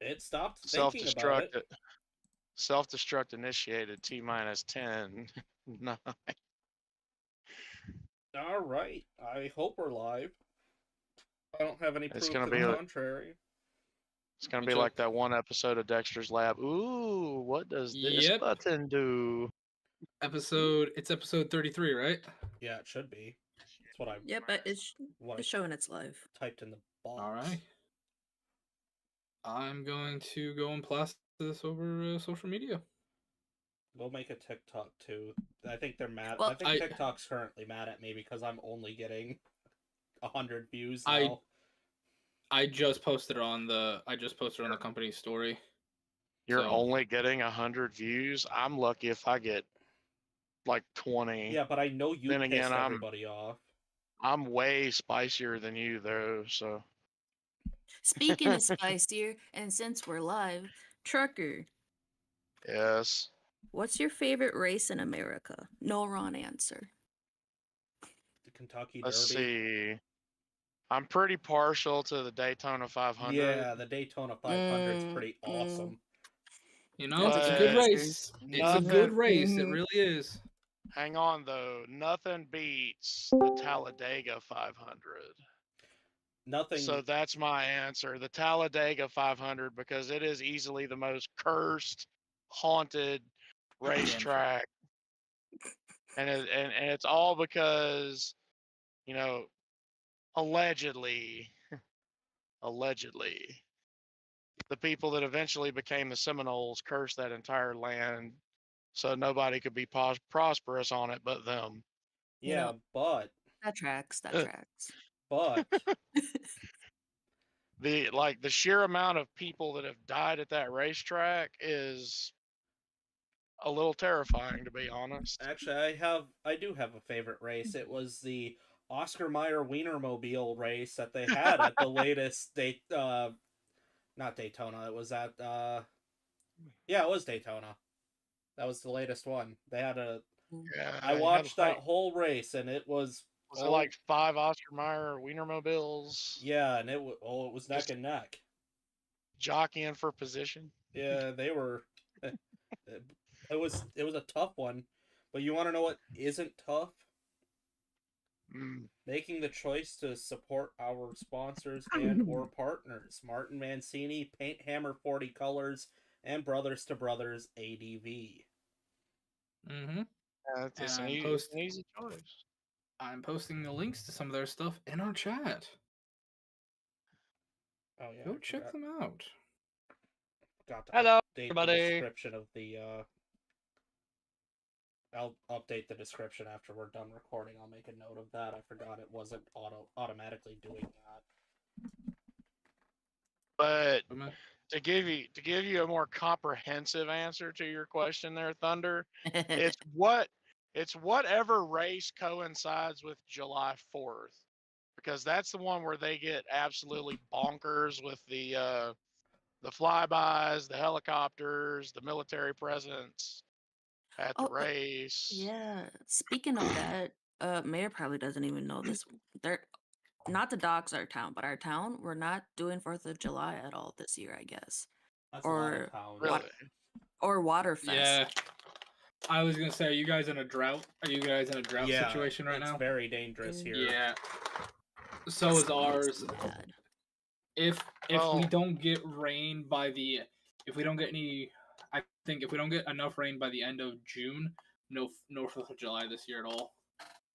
It stopped thinking about it. Self-destruct initiated. T-10. 9. All right. I hope we're live. I don't have any It's proof gonna to be. the contrary. It's gonna be like that one episode of Dexter's Lab. Ooh, what does this button do? It's episode 33, right? Yeah, it should be. That's what I. Yeah, but it's showing it's live. Typed in the box. All right. I'm going to go and blast this over social media. We'll make a TikTok too. I think they're mad. Well, I think TikTok's currently mad at me because I'm only getting 100 views now. I just posted it on the company story. You're only getting 100 views. I'm lucky if I get like 20. Yeah, but I know you then pissed again, everybody off. I'm way spicier than you though, so. Speaking of spicier, and since we're live, Trucker. Yes. What's your favorite race in America? No wrong answer. The Kentucky Derby. Let's see. I'm pretty partial to the Daytona 500. Yeah, the Daytona 500 is pretty awesome. You know, it's a good race. It's a good race. It really is. Hang on, though. Nothing beats the Talladega 500. Nothing. So that's my answer. The Talladega 500, because it is easily the most cursed, haunted racetrack. And it's all because, you know, allegedly, the people that eventually became the Seminoles cursed that entire land so nobody could be prosperous on it but them. Yeah, but that tracks. But the sheer amount of people that have died at that racetrack is a little terrifying, to be honest. Actually, I do have a favorite race. It was the Oscar Mayer Wienermobile race that they had at the latest not Daytona. It was at yeah, it was Daytona. That was the latest one. They had a. Yeah, I watched that whole race, and it was. Was it like 5 Oscar Mayer Wienermobiles? Yeah, and it was neck and neck. Jockeying for position. Yeah, they were. It was a tough one, but you want to know what isn't tough? Making the choice to support our sponsors and or partners. Martin Mancini, Paint Hammer 40 Colors, and Brothers to Brothers ADV. Mm-hmm. That's an easy choice. I'm posting the links to some of their stuff in our chat. Oh yeah, go check them out. Hello, everybody. The description of the. I'll update the description after we're done recording. I'll make a note of that. I forgot it wasn't automatically doing that. But to give you a more comprehensive answer to your question there, Thunder, it's whatever race coincides with July 4th, because that's the one where they get absolutely bonkers with the flybys, the helicopters, the military presence at the race. Yeah. Speaking of that, Mayor probably doesn't even know this. They're not to dox our town, but our town, we're not doing 4th of July at all this year, I guess. That's or Waterfest. Yeah. I was gonna say, are you guys in a drought? Are you guys in a drought situation right now? It's very dangerous here. Yeah. So is ours. If we don't get rain if we don't get enough rain by the end of June, no 4th of July this year at all.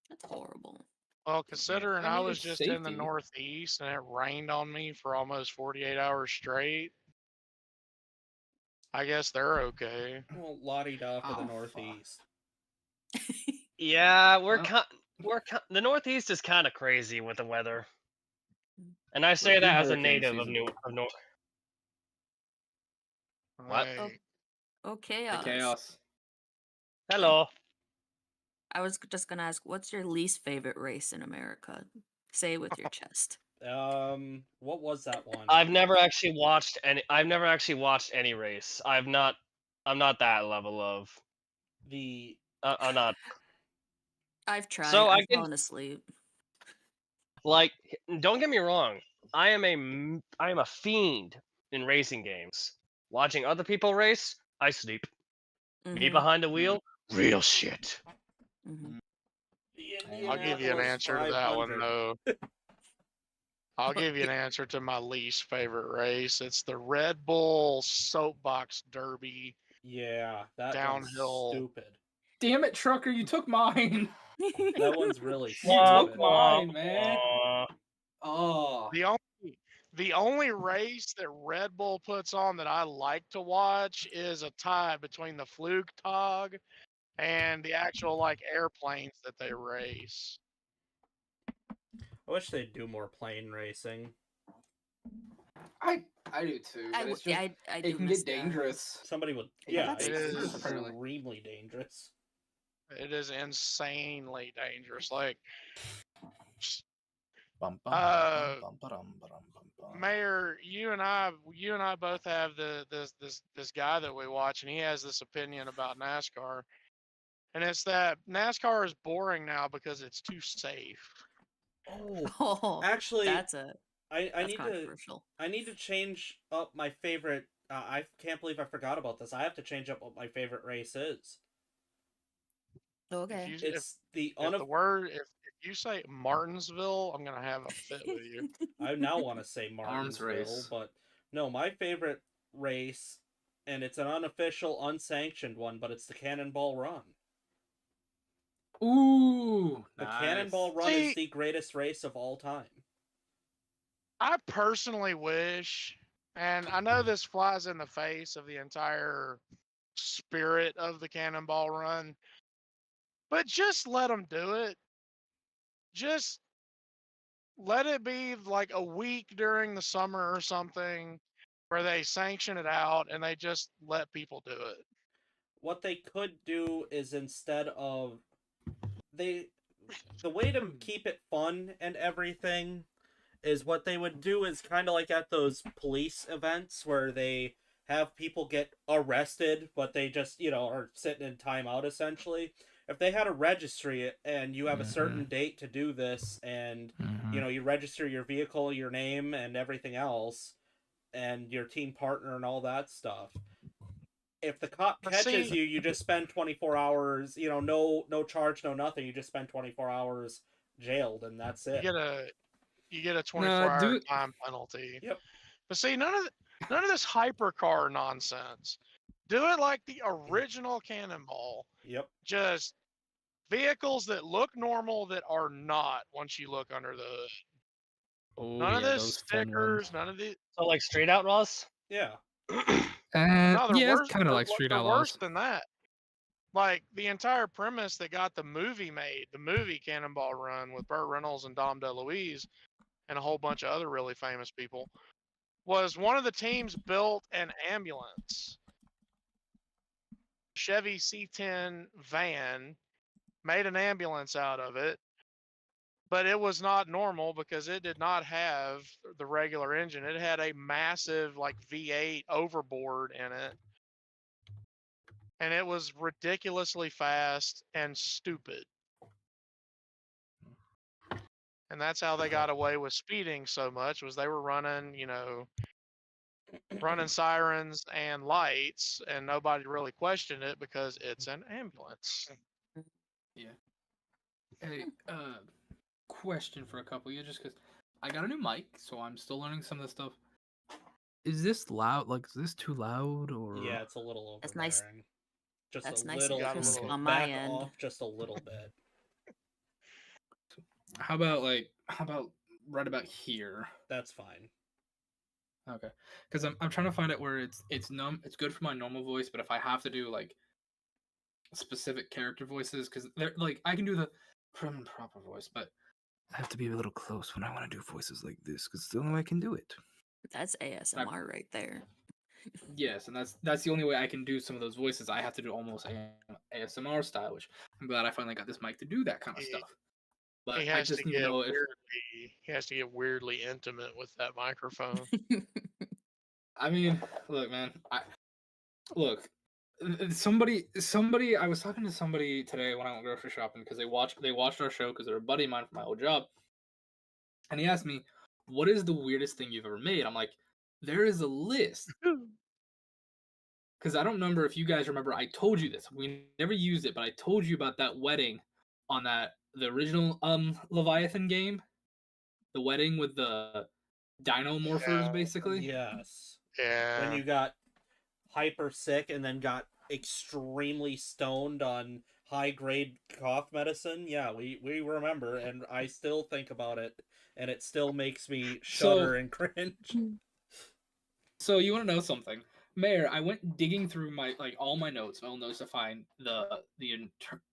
That's horrible. Well, considering I was just in the Northeast and it rained on me for almost 48 hours straight, I guess they're okay. Well, la-di-da for the Northeast. Yeah, the Northeast is kind of crazy with the weather, and I say that as a native of North. What? Oh, chaos. Chaos. Hello. I was just gonna ask, what's your least favorite race in America? Say it with your chest. What was that one? I've never actually watched any race. I'm not that level of. I'm not. I've tried. So I've fallen asleep. Like, don't get me wrong. I am a fiend in racing games. Watching other people race, I sleep. Me Mhm. behind the wheel, real shit. Mhm. The I'll give you an Indianapolis answer to that one 500. though. I'll give you an answer to my least favorite race. It's the Red Bull Soapbox Derby Yeah, that one's downhill. stupid. Damn it, trucker! You took mine. That one's really You took stupid. mine, man. Oh. The only race that Red Bull puts on that I like to watch is a tie between the Flugtag and the actual like airplanes that they race. I wish they'd do more plane racing. I do too, but it's just I it do can miss get dangerous. Somebody would, Yeah, yeah, that's It is. extremely dangerous. It is insanely dangerous. Like, Bum, bum, Uh, bum, bum, bum, bum, bum, bum. Mayor, you and I both have this guy that we watch, and he has this opinion about NASCAR, and it's that NASCAR is boring now because it's too safe. Oh, Oh, actually, that's I need to controversial. change up my favorite. I can't believe I forgot about this. I have to change up what my favorite race is. Okay. It's If you say Martinsville, I'm gonna have a fit with you. I now want to say Arms Martinsville, race. but no, my favorite race, and it's an unofficial, unsanctioned one, but it's the Cannonball Run. Ooh, The nice. Cannonball Run See- is the greatest race of all time. I personally wish, and I know this flies in the face of the entire spirit of the Cannonball Run, but just let them do it. Just let it be like a week during the summer or something where they sanction it out and they just let people do it. What they could do is instead of the way to keep it fun and everything is what they would do is kind of like at those police events where they have people get arrested, but they just, are sitting in timeout essentially. If they had a registry and you have a certain date to do this and, you register your vehicle, your name, and everything else, and your team partner and all that stuff. If the cop catches you, you just spend 24 hours, no charge, no nothing. You just spend 24 hours jailed, and that's it. You get a 24-hour time penalty. Yep. But see, none of this hypercar nonsense. Do it like the original Cannonball. Yep. Just vehicles that look normal that are not once you look under the hood. Oh, None of yeah, this those fun stickers, ones. none of the So like Street Outlaws? Yeah. no, they're Yeah, worse. it's kind of like Street They're Outlaws. worse than that. Like the entire premise that got the movie made, the movie Cannonball Run with Burt Reynolds and Dom DeLuise and a whole bunch of other really famous people, was one of the teams built an ambulance. Chevy C10 van, made an ambulance out of it, but it was not normal because it did not have the regular engine. It had a massive like V8 overboard in it. And it was ridiculously fast and stupid. And that's how they got away with speeding so much, was they were running, running sirens and lights, and nobody really questioned it because it's an ambulance. Yeah. Hey, question for a couple of you, just because I got a new mic, so I'm still learning some of the stuff. Is this loud? Like, is this too loud, or? Yeah, it's a little That's overbearing. nice. Just That's a nice little. and crisp Okay. on my Back end. off just a little bit. How about right about here? That's fine. Okay, because I'm trying to find it where it's good for my normal voice, but if I have to do like specific character voices, because they're like I can do the prim and proper voice, but I have to be a little close when I want to do voices like this, because it's the only way I can do it. That's ASMR right there. Yes, and that's the only way I can do some of those voices. I have to do almost ASMR style, which I'm glad I finally got this mic to do that kind of stuff. But He I has just to need get to know if he has to get weirdly intimate with that microphone. I mean, look, man. Look. Somebody. I was talking to somebody today when I went grocery shopping because they watched our show because they're a buddy of mine from my old job, and he asked me, "What is the weirdest thing you've ever made?" I'm like, there is a list. Because I don't remember if you guys remember, I told you this. We never used it, but I told you about that wedding on the original Leviathan game. The wedding with the dino morphers, Yeah. basically. Yes. Yeah. When you got hyper sick and then got extremely stoned on high grade cough medicine. Yeah, we remember, and I still think about it, and it still makes me shudder and cringe. So you want to know something, Mayor? I went digging through all my notes, my old notes, to find the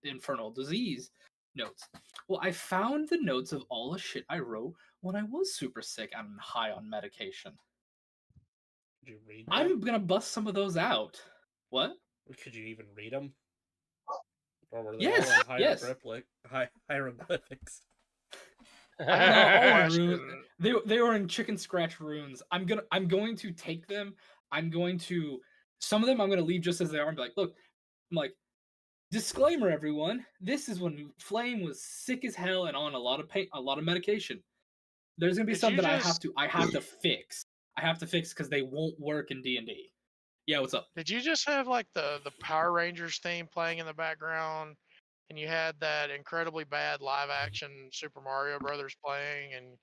infernal disease notes. Well, I found the notes of all the shit I wrote when I was super sick and high on medication. Could you read them? I'm gonna bust some of those out. What? Could you even read them? Or were they Yes, all in yes. hieroglyphics? No, all in they were in chicken scratch runes. I'm going to take them. Some of them I'm gonna leave just as they are and be like, look, I'm like, disclaimer, everyone. This is when Flame was sick as hell and on a lot of medication. There's gonna be some that I have to fix. I have to fix because they won't work in D&D. Yeah, what's up? Did you just have like the Power Rangers theme playing in the background, and you had that incredibly bad live action Super Mario Brothers playing, and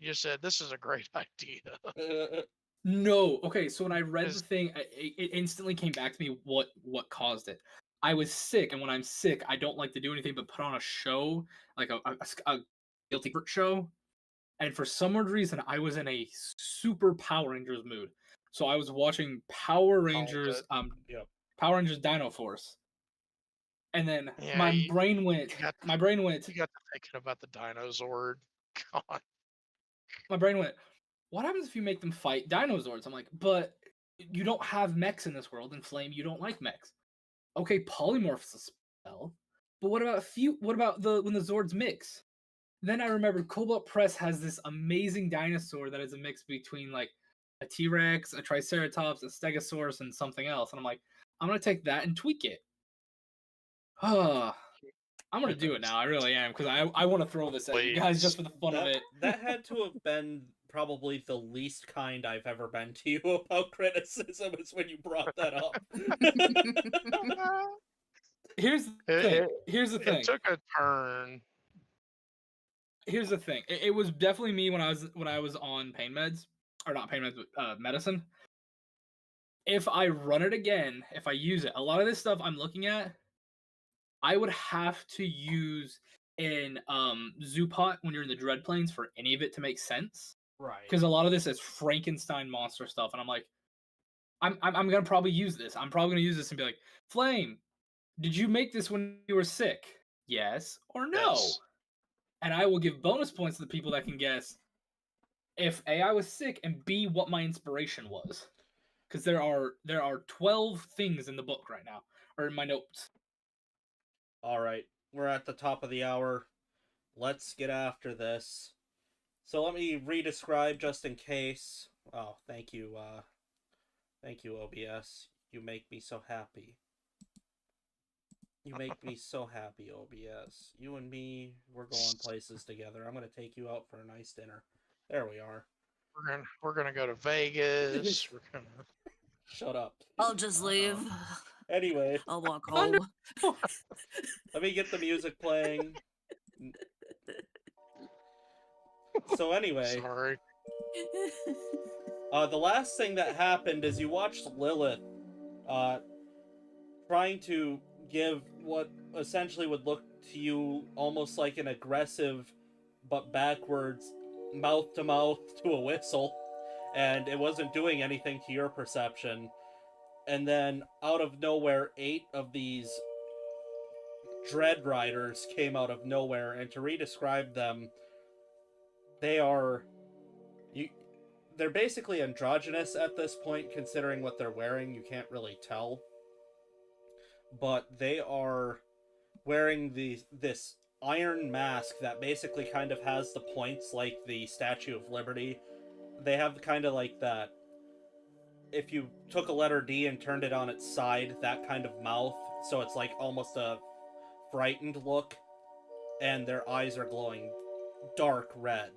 you just said this is a great idea? No. Okay, so when I read the thing, it instantly came back to me what caused it. I was sick, and when I'm sick, I don't like to do anything but put on a show, like a guilty show. And for some weird reason, I was in a super Power Rangers mood. So I was watching Power Rangers, Power Rangers Dino Force, and then Yeah, my brain went. You got to thinking about the Dinozord. God. My brain went, what happens if you make them fight dinosaurs? I'm like, but you don't have mechs in this world, and Flame, you don't like mechs. Okay, polymorph's a spell, but what about when the Zords mix? Then I remembered Cobalt Press has this amazing dinosaur that is a mix between like a T-Rex, a Triceratops, a Stegosaurus, and something else. And I'm like, I'm gonna take that and tweak it. I'm gonna do it now. I really am, because I want to throw this at you guys just for the fun of it. That had to have been probably the least kind I've ever been to you about criticism, is when you brought that up. Here's the thing. It took a turn. Here's the thing. It was definitely me when I was on pain meds, or not pain meds, but medicine. If I run it again, if I use it, a lot of this stuff I'm looking at, I would have to use in Zoo Pot when you're in the Dread Plains for any of it to make sense. Right. Because a lot of this is Frankenstein monster stuff, and I'm like, I'm gonna probably use this. I'm probably gonna use this and be like, Flame, did you make this when you were sick? Yes or no? Yes. And I will give bonus points to the people that can guess if A, I was sick, and B, what my inspiration was. Because there are 12 things in the book right now, or in my notes. All right, we're at the top of the hour. Let's get after this. So let me re-describe just in case. Oh, thank you, OBS. You make me so happy. You make me so happy, OBS. You and me, we're going places together. I'm gonna take you out for a nice dinner. There we are. We're gonna go to Vegas. We're gonna Shut up. I'll just leave. Anyway, I'll walk home. let me get the music playing. So anyway, sorry. The last thing that happened is you watched Lilith trying to give what essentially would look to you almost like an aggressive but backwards mouth-to-mouth to a whistle, and it wasn't doing anything to your perception. And then out of nowhere, 8 of these Dread Riders came out of nowhere, and to re-describe them, they're basically androgynous at this point, considering what they're wearing. You can't really tell. But they are wearing this iron mask that basically kind of has the points like the Statue of Liberty. They have kind of like that, if you took a letter D and turned it on its side, that kind of mouth, so it's like almost a frightened look, and their eyes are glowing dark red.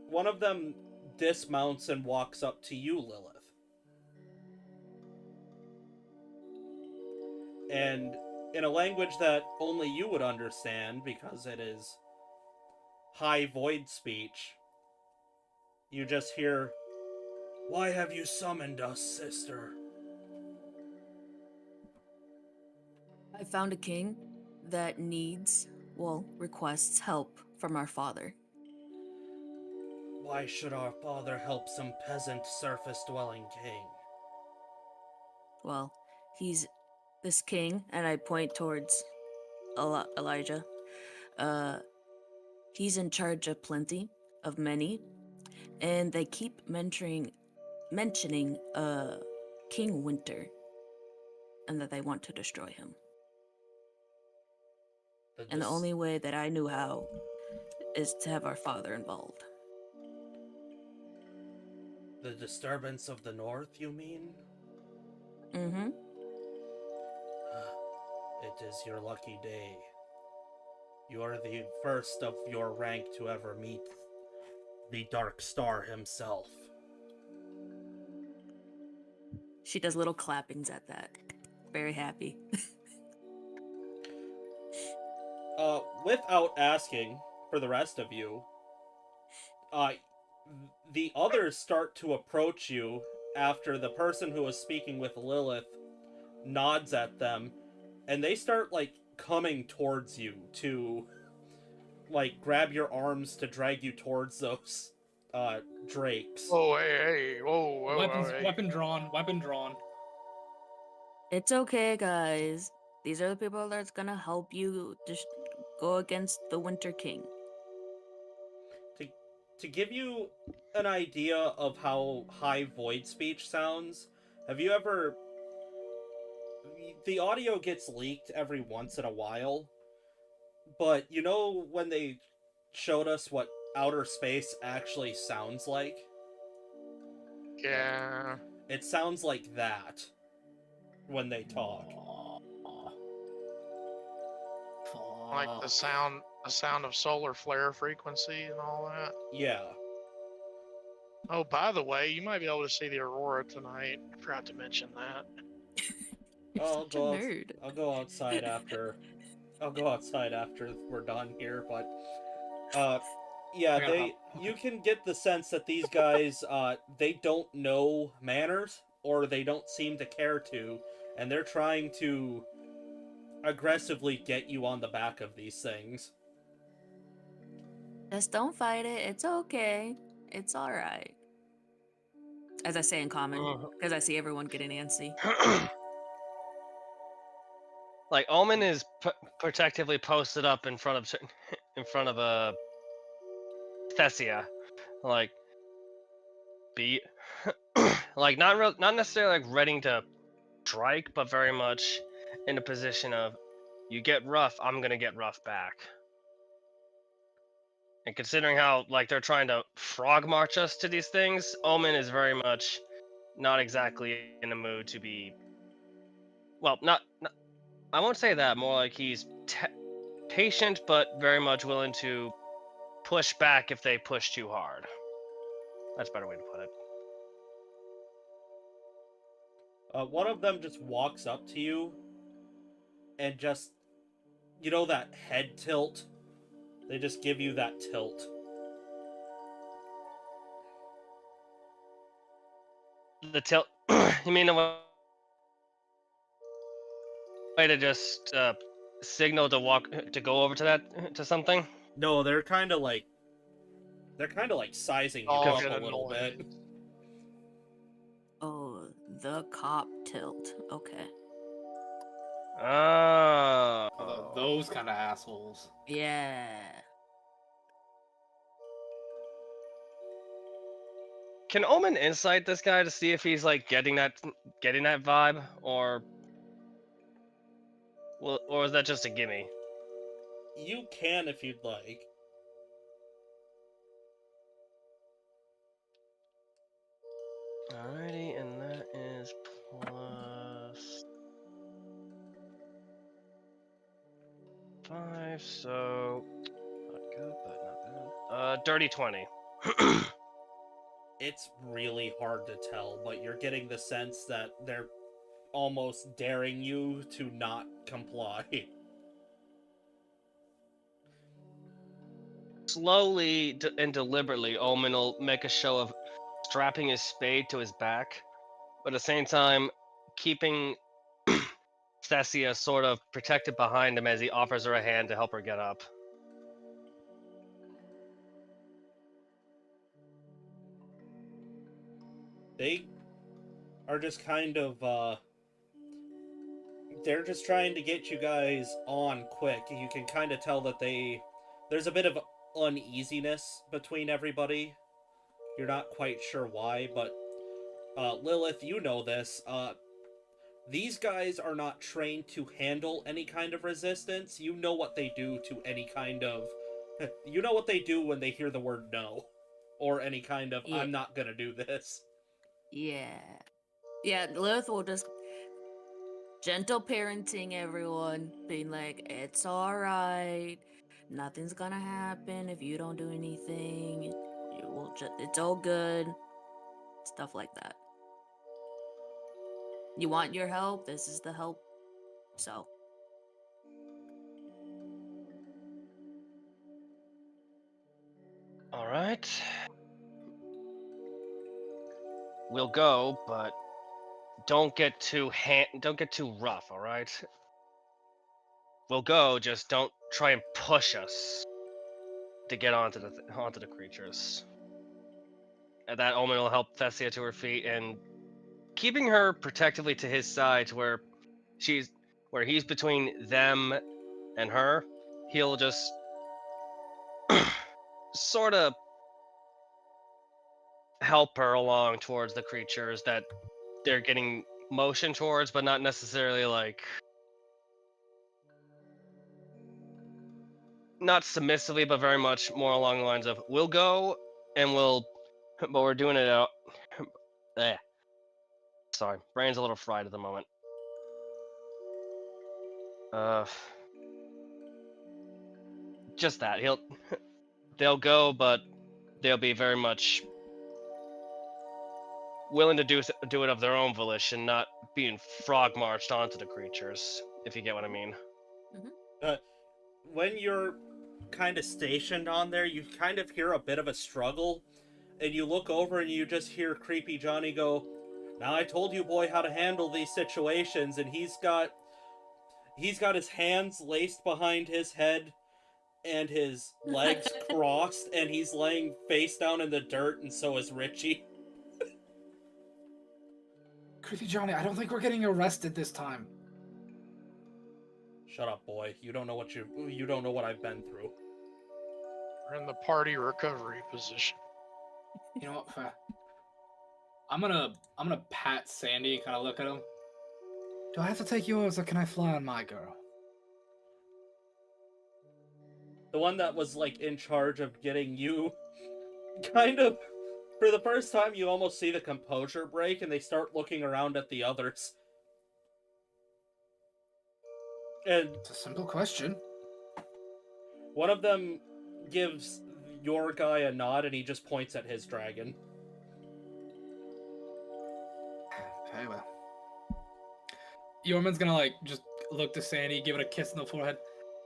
One of them dismounts and walks up to you, Lilith. And in a language that only you would understand, because it is high void speech, you just hear, "Why have you summoned us, sister?" I found a king that requests help from our father. Why should our father help some peasant surface-dwelling king? Well, he's this king, and I point towards Elijah. He's in charge of plenty, of many, and they keep mentioning King Winter, and that they want to destroy him. And the only way that I knew how is to have our father involved. The disturbance of the north, you mean? Mm-hmm. It is your lucky day. You are the first of your rank to ever meet the Dark Star himself. She does little clappings at that. Very happy. Without asking, for the rest of you, the others start to approach you after the person who was speaking with Lilith nods at them, and they start, like, coming towards you to, like, grab your arms to drag you towards those, drakes. Oh, hey, whoa, hey. Weapon drawn. It's okay, guys. These are the people that's gonna help you just go against the Winter King. To give you an idea of how high void speech sounds, have you ever... The audio gets leaked every once in a while, but you know when they showed us what outer space actually sounds like? Yeah. It sounds like that when they talk. Like the sound of solar flare frequency and all that. Yeah. Oh, by the way, you might be able to see the aurora tonight. I forgot to mention that. I'll Such a nerd. I'll go outside after. I'll go outside after we're done here, but yeah, you can get the sense that these guys they don't know manners, or they don't seem to care to, and they're trying to aggressively get you on the back of these things. Just don't fight it. It's okay. It's all right. As I say in common, because I see everyone getting antsy. Like Omen is protectively posted up in front of a Thessia, like be like not necessarily like ready to strike, but very much in a position of, you get rough, I'm gonna get rough back. And considering how like they're trying to frog march us to these things, Omen is very much not exactly in a mood to be. Well, not I won't say that. More like he's patient, but very much willing to push back if they push too hard. That's a better way to put it. One of them just walks up to you and just, you know, that head tilt? They just give you that tilt. The tilt. You mean the way to just signal to go over to something? No, they're kind of like sizing you up a little bit. Oh, the cop tilt. Okay. Oh. Those kind of assholes. Yeah. Can Omen insight this guy to see if he's like getting that vibe, or is that just a gimme? You can if you'd like. Alrighty, and that is plus 5, so not good, but not bad. Dirty 20. It's really hard to tell, but you're getting the sense that they're almost daring you to not comply. Slowly and deliberately, Omen will make a show of strapping his spade to his back, but at the same time, keeping Thessia sort of protected behind him as he offers her a hand to help her get up. They are just kind of, they're just trying to get you guys on quick. You can kind of tell that there's a bit of uneasiness between everybody. You're not quite sure why, but Lilith, you know this. These guys are not trained to handle any kind of resistance. You know what they do to any kind of... You know what they do when they hear the word no. Or any kind of, Yeah. I'm not gonna do this. Yeah. Yeah, Lilith will just gentle parenting everyone, being like, it's alright. Nothing's gonna happen if you don't do anything. You will just, it's all good. Stuff like that. You want your help? This is the help. So. All right. We'll go, but don't get too rough, all right? We'll go, just don't try and push us to get onto the creatures. And that Omen will help Thessia to her feet and keeping her protectively to his side, to where he's between them and her. He'll just sort of help her along towards the creatures that they're getting motion towards, but not necessarily like, not submissively, but very much more along the lines of, we'll go and but we're doing it out. Sorry, brain's a little fried at the moment. Just that they'll go, but they'll be very much willing to do it of their own volition, not being frog marched onto the creatures, if you get what I mean. When you're kind of stationed on there, you kind of hear a bit of a struggle, and you look over and you just hear Creepy Johnny go, "Now I told you, boy, how to handle these situations," and he's got his hands laced behind his head and his legs crossed, and he's laying face down in the dirt, and so is Richie. Creepy Johnny, I don't think we're getting arrested this time. Shut up, boy. You don't know what I've been through. We're in the party recovery position. You know what? I'm gonna pat Sandy and kind of look at him. Do I have to take yours, or can I fly on my girl? The one that was, like, in charge of getting you kind of... For the first time, you almost see the composure break, and they start looking around at the others. And It's a simple question. one of them gives your guy a nod, and he just points at his dragon. Okay, well. Yorman's gonna, like, just look to Sandy, give it a kiss on the forehead.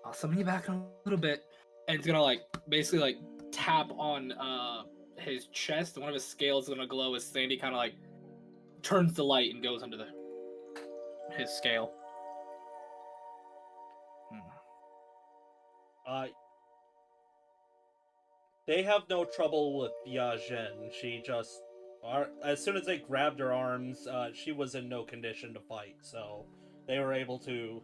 I'll summon you back in a little bit. And it's gonna, like, basically, like, tap on his chest. And one of his scales is gonna glow as Sandy kind of, like, turns the light and goes under his scale. They have no trouble with Yajin. She just... As soon as they grabbed her arms, she was in no condition to fight, so they were able to,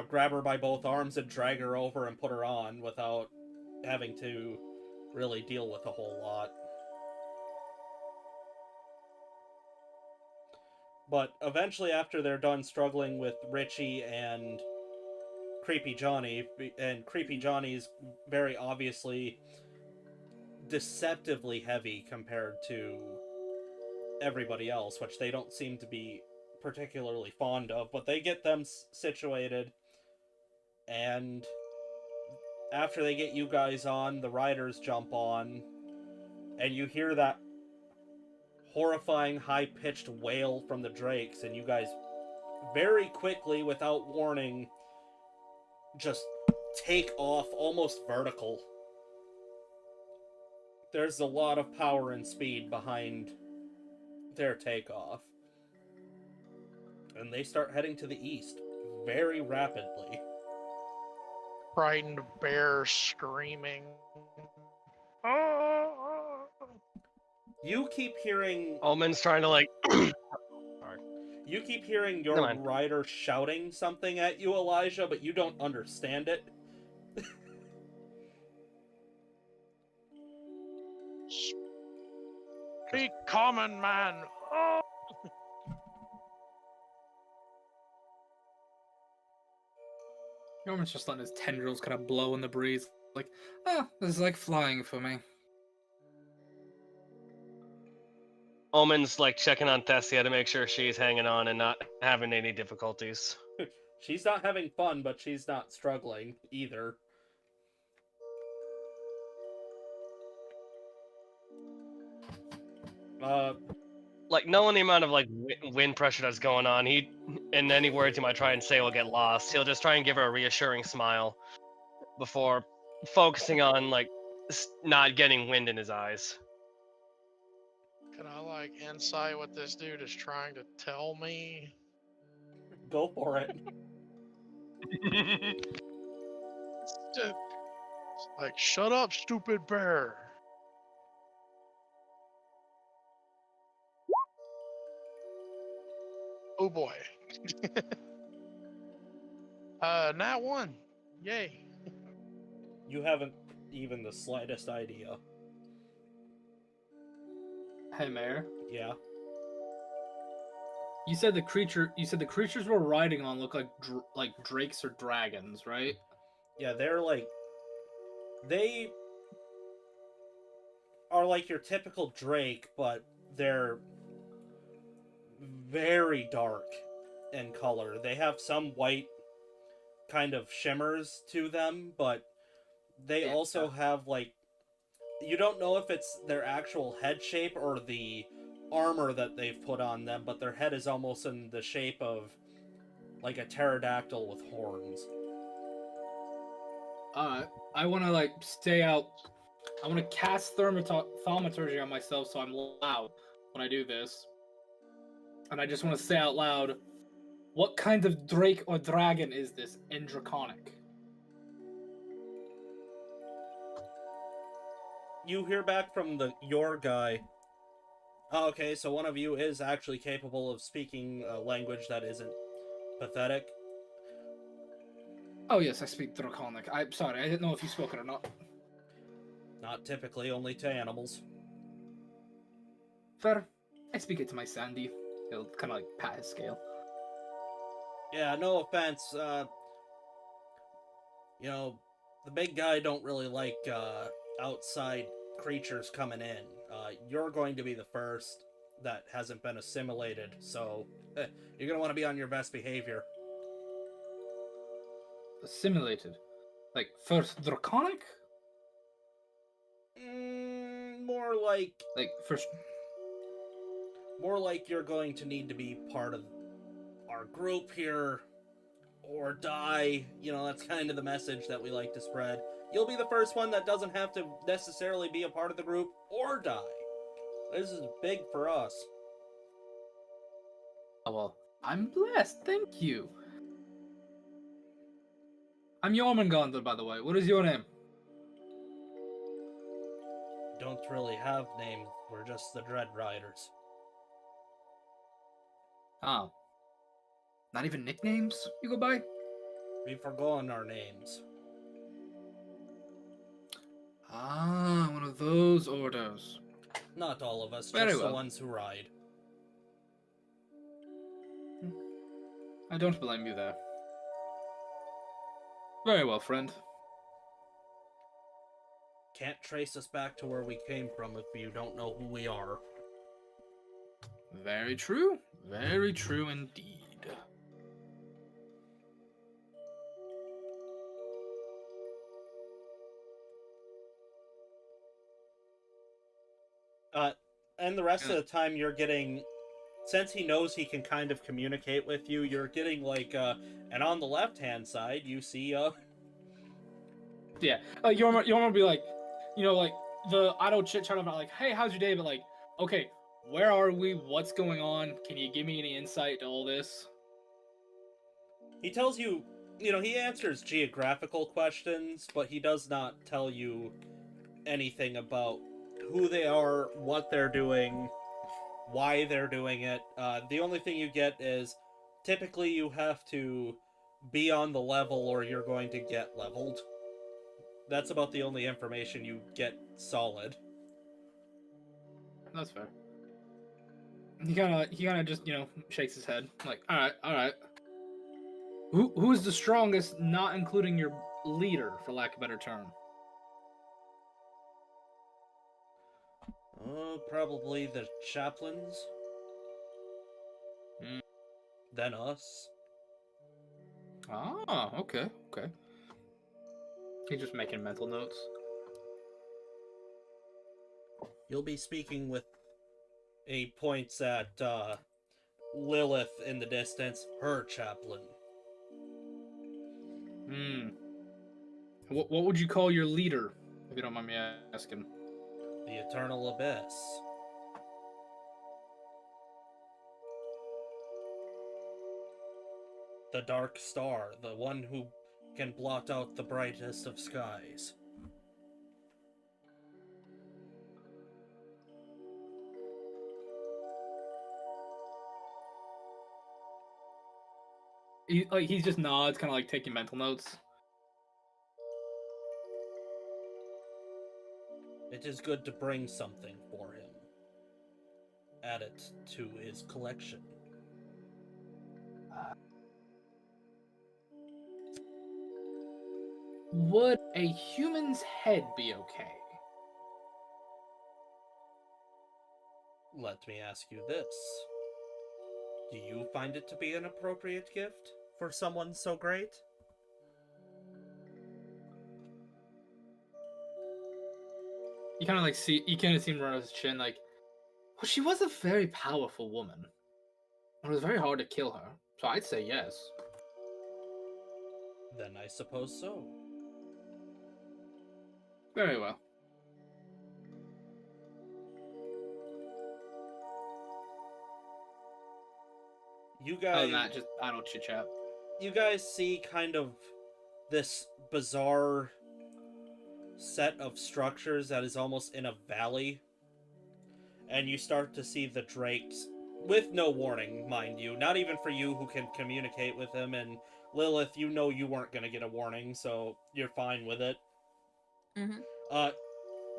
grab her by both arms and drag her over and put her on without having to really deal with a whole lot. But eventually, after they're done struggling with Richie and Creepy Johnny, and Creepy Johnny's very obviously deceptively heavy compared to everybody else, which they don't seem to be particularly fond of, but they get them situated, and after they get you guys on, the riders jump on, and you hear that horrifying, high-pitched wail from the drakes, and you guys very quickly, without warning, just take off almost vertical. There's a lot of power and speed behind their takeoff. And they start heading to the east very rapidly. Frightened bear screaming. You keep hearing Omen's trying to like. You keep hearing your Never mind. rider shouting something at you, Elijah, but you don't understand it. Speak common, man. Oh. Norman's just letting his tendrils kind of blow in the breeze. Like, this is like flying for me. Omen's like checking on Tessia to make sure she's hanging on and not having any difficulties. She's not having fun, but she's not struggling either. Like knowing the amount of like wind pressure that's going on, and any words he might try and say will get lost. He'll just try and give her a reassuring smile before focusing on like not getting wind in his eyes. Can I like insight what this dude is trying to tell me? Go for it. Just, like, shut up, stupid bear. Oh boy. Nat 1. Yay. You haven't even the slightest idea. Hey, Mayor. Yeah. You said the creatures we're riding on look like drakes or dragons, right? Yeah, they are like your typical drake, but they're very dark in color. They have some white kind of shimmers to them, but they also have like, you don't know if it's their actual head shape or the armor that they've put on them, but their head is almost in the shape of like a pterodactyl with horns. I want to like stay out. I want to cast thaumaturgy on myself so I'm loud when I do this. And I just want to say out loud, what kind of drake or dragon is this in Draconic? You hear back from your guy. Oh, okay, so one of you is actually capable of speaking a language that isn't pathetic. Oh yes, I speak Draconic. I'm sorry, I didn't know if you spoke it or not. Not typically, only to animals. Fair. I speak it to my Sandy. He'll kind of like pat his scale. Yeah, no offense. You know, the big guy don't really like outside creatures coming in. You're going to be the first that hasn't been assimilated, so you're going to want to be on your best behavior. Assimilated? Like, first Draconic? More like... Like, first... More like you're going to need to be part of our group here, or die. You know, that's kind of the message that we like to spread. You'll be the first one that doesn't have to necessarily be a part of the group, or die. This is big for us. Oh, well, I'm blessed, thank you. I'm Jormungandr, by the way. What is your name? Don't really have names. We're just the Dread Riders. Oh. Not even nicknames you go by? We've forgotten our names. Ah, one of those orders. Not all of us, Very just well. the ones who ride. I don't blame you there. Very well, friend. Can't trace us back to where we came from if you don't know who we are. Very true. Very true indeed. And the rest of the time you're getting, since he knows he can kind of communicate with you, you're getting like, and on the left-hand side, you see, Yeah, like you want to be like, you know, like the idle chit chat about like, hey, how's your day? But like, okay, where are we? What's going on? Can you give me any insight to all this? he tells you, he answers geographical questions, but he does not tell you anything about who they are, what they're doing, why they're doing it. The only thing you get is typically you have to be on the level or you're going to get leveled. That's about the only information you get solid. That's fair. He kind of just shakes his head like, all right. Who's the strongest, not including your leader, for lack of a better term? Probably the chaplains. Mm. Then us. Ah, okay. He's just making mental notes. You'll be speaking with a points at Lilith in the distance, her chaplain. What would you call your leader, if you don't mind me asking? The Eternal Abyss. The Dark Star, the one who can blot out the brightest of skies. He just nods, kind of like taking mental notes. It is good to bring something for him. Add it to his collection. Would a human's head be okay? Let me ask you this. Do you find it to be an appropriate gift for someone so great? You kind of see him run his chin like, well, she was a very powerful woman. It was very hard to kill her, so I'd say yes. Then I suppose so. Very well. You guys... Other than that, just idle chit-chat. You guys see kind of this bizarre set of structures that is almost in a valley. And you start to see the drakes, with no warning, mind you. Not even for you who can communicate with him. And Lilith, you know you weren't going to get a warning, so you're fine with it. Mm-hmm.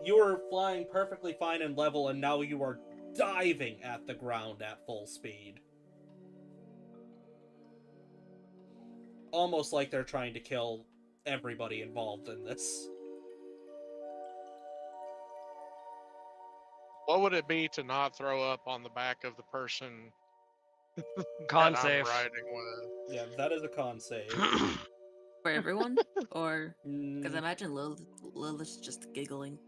You were flying perfectly fine and level, and now you are diving at the ground at full speed. Almost like they're trying to kill everybody involved in this. What would it be to not throw up on the back of the person Con that save. I'm riding with? Yeah, that is a con save. For everyone? Or... Because I Mm, imagine Lilith's just giggling.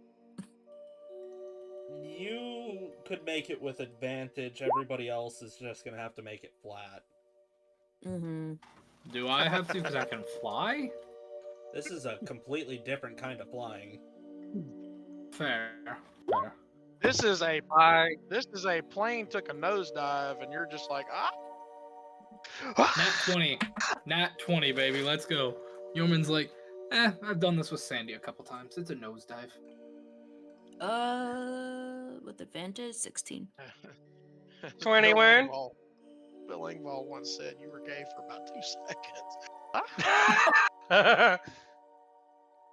you could make it with advantage. Everybody else is just going to have to make it flat. Mm-hmm. Do I have to because I can fly? This is a completely different kind of flying. Fair. This is a plane took a nosedive, and you're just like, Nat 20, baby. Let's go. Yeoman's like, I've done this with Sandy a couple times. It's a nosedive. With advantage, 16. 20 word? Bill Engvall once said you were gay for about 2 seconds.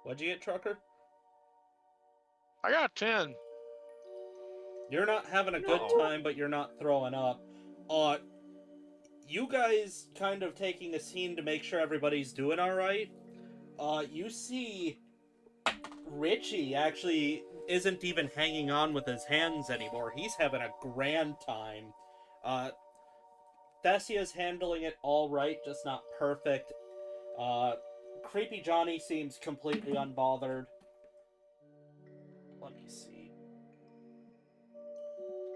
What'd you get, Trucker? I got 10. You're not having a good time, but you're not throwing up. You guys kind of taking a scene to make sure everybody's doing alright. You see Richie actually isn't even hanging on with his hands anymore. He's having a grand time. Thessia's handling it alright, just not perfect. Creepy Johnny seems completely unbothered. Let me see.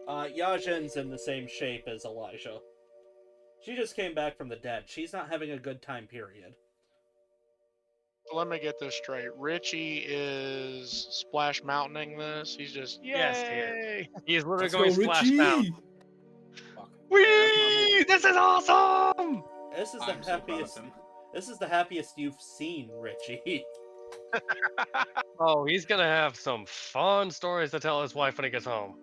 Yajin's in the same shape as Elijah. She just came back from the dead. She's not having a good time, period. Let me get this straight. Richie is Splash Mountaining this. He's just yay. Yes, he is. He is literally Let's going go, splash Richie! down. Fuck. Whee! Yeah, that's my boy. This is awesome! This is the I'm so proud of happiest. him. This is the happiest you've seen, Richie. Oh, he's gonna have some fun stories to tell his wife when he gets home.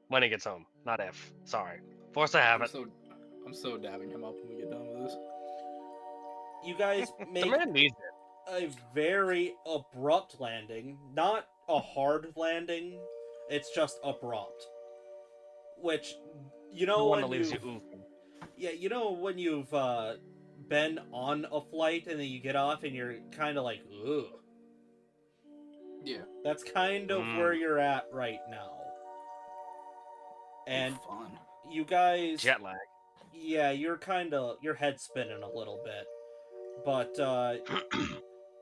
When he gets home, not if. Sorry. Force to have it. I'm so dabbing him up when we get done with this. You guys The make man needs it. a very abrupt landing. Not a hard landing. It's just abrupt. Which, you know, The one when that leaves you you've- oofing. Yeah, you know when you've been on a flight and then you get off and you're kind of like, ugh. Yeah. That's kind of where you're at right now. And Fun. you guys, Jet lag. yeah, you're kind of, your head's spinning a little bit. But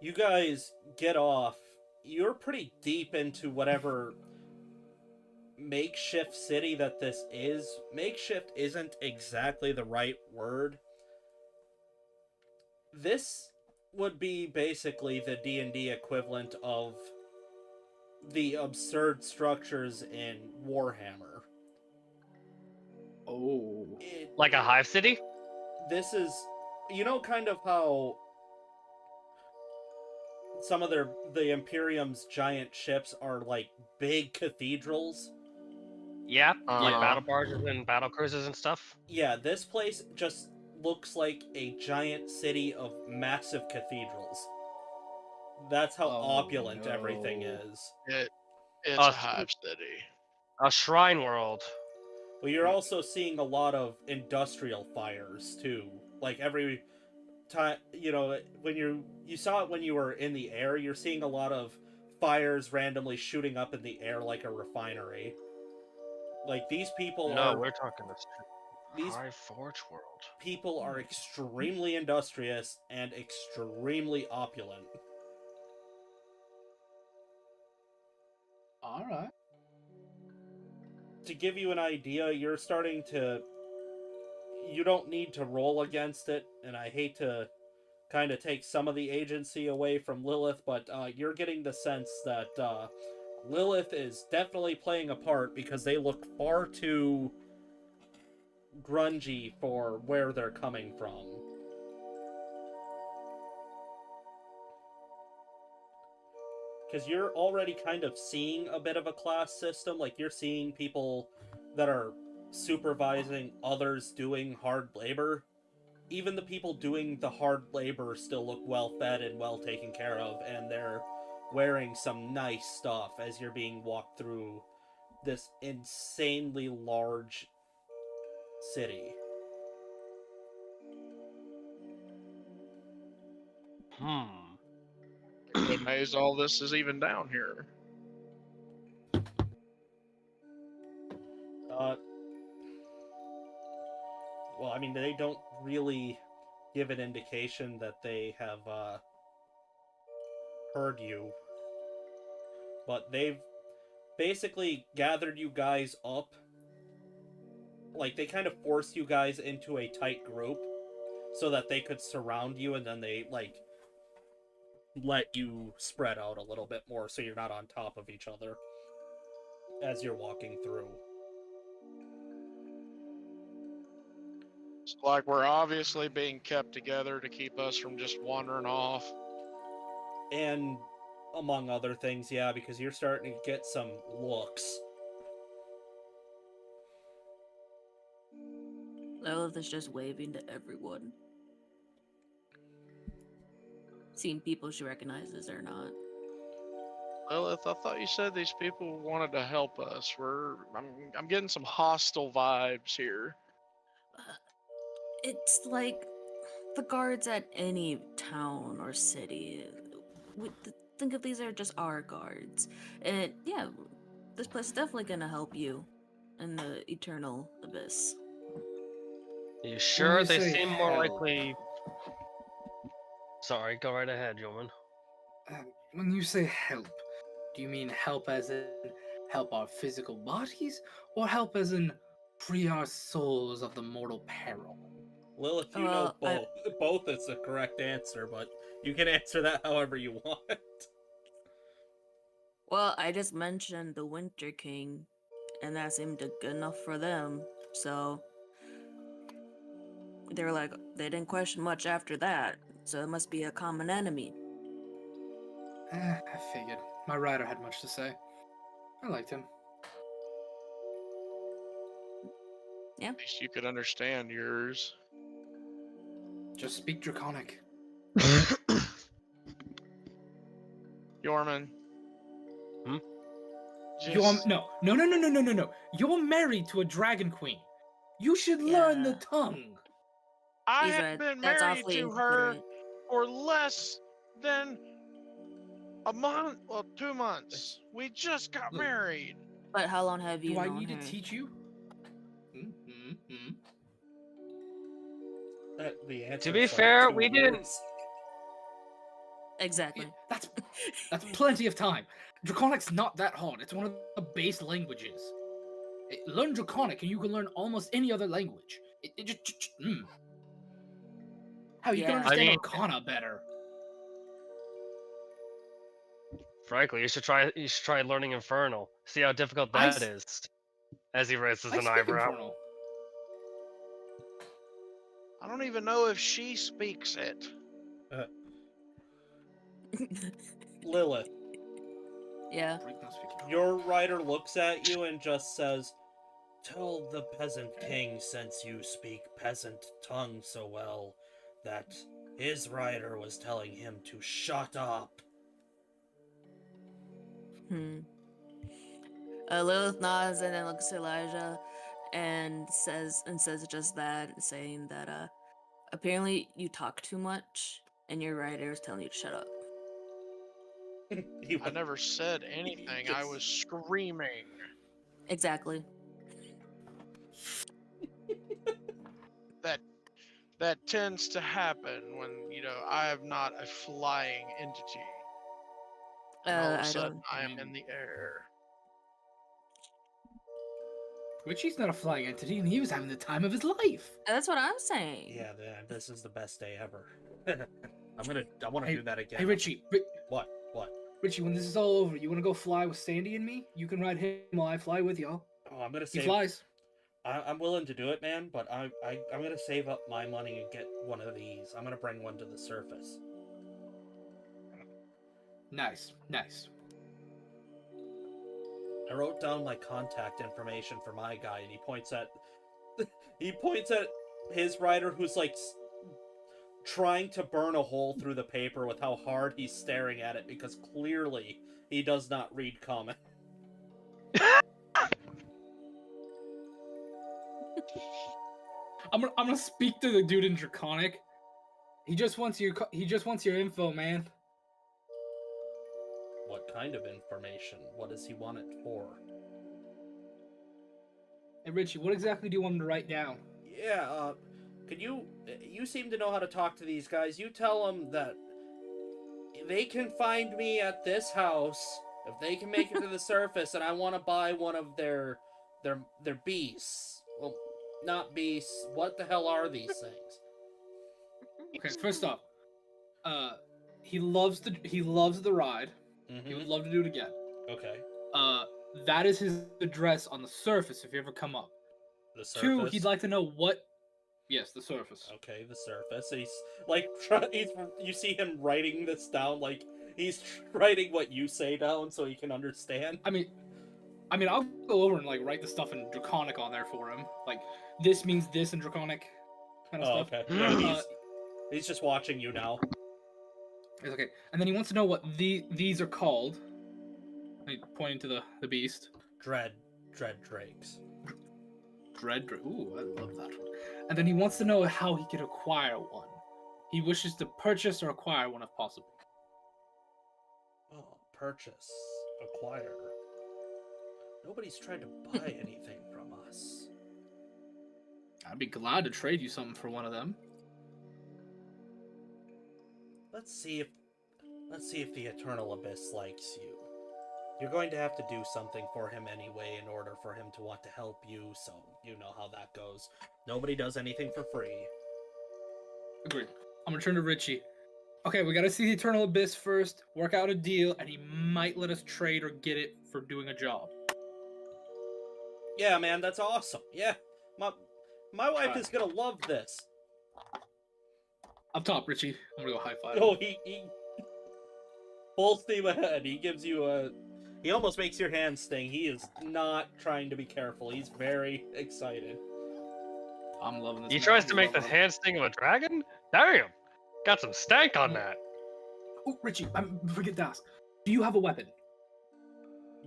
you guys get off. You're pretty deep into whatever makeshift city that this is. Makeshift isn't exactly the right word. This would be basically the D&D equivalent of the absurd structures in Warhammer. Oh. Like a hive city? This is, you know, kind of how some of the Imperium's giant ships are like big cathedrals. Yeah, like Uh-huh. battle barges and battle cruisers and stuff. Yeah, this place just looks like a giant city of massive cathedrals. That's how Oh, opulent no. everything is. It's a Uh, hive city. A shrine world. But you're also seeing a lot of industrial fires too. Like every time, you know, when you saw it when you were in the air, you're seeing a lot of fires randomly shooting up in the air like a refinery. Like these people No, are we're talking these High Forge world. people are extremely industrious and extremely opulent. All right. To give you an idea, you're starting to. You don't need to roll against it, and I hate to kind of take some of the agency away from Lilith, but you're getting the sense that Lilith is definitely playing a part because they look far too grungy for where they're coming from. Because you're already kind of seeing a bit of a class system, like you're seeing people that are supervising others doing hard labor. Even the people doing the hard labor still look well fed and well taken care of, and they're wearing some nice stuff as you're being walked through this insanely large city. I'm amazed all this is even down here. Well, I mean, they don't really give an indication that they have heard you. But they've basically gathered you guys up. Like, they kind of forced you guys into a tight group so that they could surround you, and then they, like, let you spread out a little bit more so you're not on top of each other as you're walking through. It's like we're obviously being kept together to keep us from just wandering off. And among other things, yeah, because you're starting to get some looks. Lilith is just waving to everyone. Seeing people she recognizes or not. Lilith, I thought you said these people wanted to help us. I'm getting some hostile vibes here. It's like the guards at any town or city. Think of these are just our guards. And yeah, this place is definitely gonna help you in the eternal abyss. You sure you they say seem more help- likely? Sorry, go right ahead, Yeoman. When you say help, do you mean help as in Help our physical bodies, or help as in free our souls of the mortal peril? Lilith, you know Well, both. Both is the correct answer, but you can answer that however you want. Well, I just mentioned the Winter King, and that seemed good enough for them. So they were like, they didn't question much after that. So it must be a common enemy. I figured. My rider had much to say. I liked him. At least you could understand yours. Just speak Draconic. Yorman. Hmm? Just, No. You're married to a dragon queen. You should learn the Yeah. tongue. I He's have right. been That's married awfully to her inconsiderate. for less than a month, well, 2 months. We just got Look, married. But how long have you Do I known need her? to teach you? Mm-hmm. The answer To be is like fair, 2 we didn't. years. Exactly. That's plenty of time. Draconic's not that hard. It's one of the base languages. Learn Draconic and you can learn almost any other language. Hell, you can Yeah. understand I mean- Arcana better. Frankly, you should try learning Infernal. See how difficult I that is. As he raises I an speak eyebrow. Infernal. I don't even know if she speaks it. Lilith, Yeah. Drake not speaking Infernal. your rider looks at you and just says, "Tell the peasant king, since you speak peasant tongue so well, that his rider was telling him to shut up." Lilith nods and then looks at Elijah and says just that, saying that apparently you talk too much and your writer is telling you to shut up. He I went, never said anything. I was screaming. Exactly. That tends to happen when, I am not a flying entity. And all of a I sudden, don't. I am mean- in the air. Richie's not a flying entity and he was having the time of his life. That's what I'm saying. "Yeah, man, this is the best day ever." I want to Hey- do that again. Hey Richie, What? What? Richie, when this is all over, you want to go fly with Sandy and me? You can ride him while I fly with y'all. Oh, I'm gonna He save. flies. I'm willing to do it, man, but I'm gonna save up my money and get one of these. I'm gonna bring one to the surface. Nice. I wrote down my contact information for my guy, and he points at his rider, who's like trying to burn a hole through the paper with how hard he's staring at it, because clearly he does not read comic. I'm gonna speak to the dude in Draconic. He just wants your info, man. What kind of information? What does he want it for? Hey Richie, what exactly do you want him to write down? Yeah, could you seem to know how to talk to these guys. You tell them that they can find me at this house if they can make it to the surface, and I want to buy one of their beasts. Well, not beasts. What the hell are these things? Okay, first off, he loves the ride. He would love to do it again. Okay. That is his address on the surface if you ever come up. The surface. 2, he'd like to know what. Yes, the surface. Okay, the surface. He's like, you see him writing this down, like he's writing what you say down so he can understand. I mean, I'll go over and like write the stuff in Draconic on there for him. Like, this means this in Draconic, kind of Oh, stuff. okay. Yeah, he's just watching you now. It's okay. And then he wants to know what these are called. Like, pointing to the beast. Dread drakes. Ooh, I love that one. And then he wants to know how he can acquire one. He wishes to purchase or acquire one if possible. Oh, purchase, acquire. Nobody's tried to buy anything from us. I'd be glad to trade you something for one of them. Let's see if the Eternal Abyss likes you. You're going to have to do something for him anyway in order for him to want to help you, so you know how that goes. Nobody does anything for free. Agreed. I'm gonna turn to Richie. Okay, we gotta see the Eternal Abyss first, work out a deal, and he might let us trade or get it for doing a job. Yeah, man, that's awesome. Yeah, my wife Alright. is gonna love this. Up top, Richie. I'm gonna go high five. Oh, he full steam ahead. He gives you a. He almost makes your hand sting. He is not trying to be careful. He's very excited. I'm loving this. He man. tries to I'm make the loving it. hand sting of a dragon? Damn! Got some stank on that. Oh, Richie, I forget to ask. Do you have a weapon?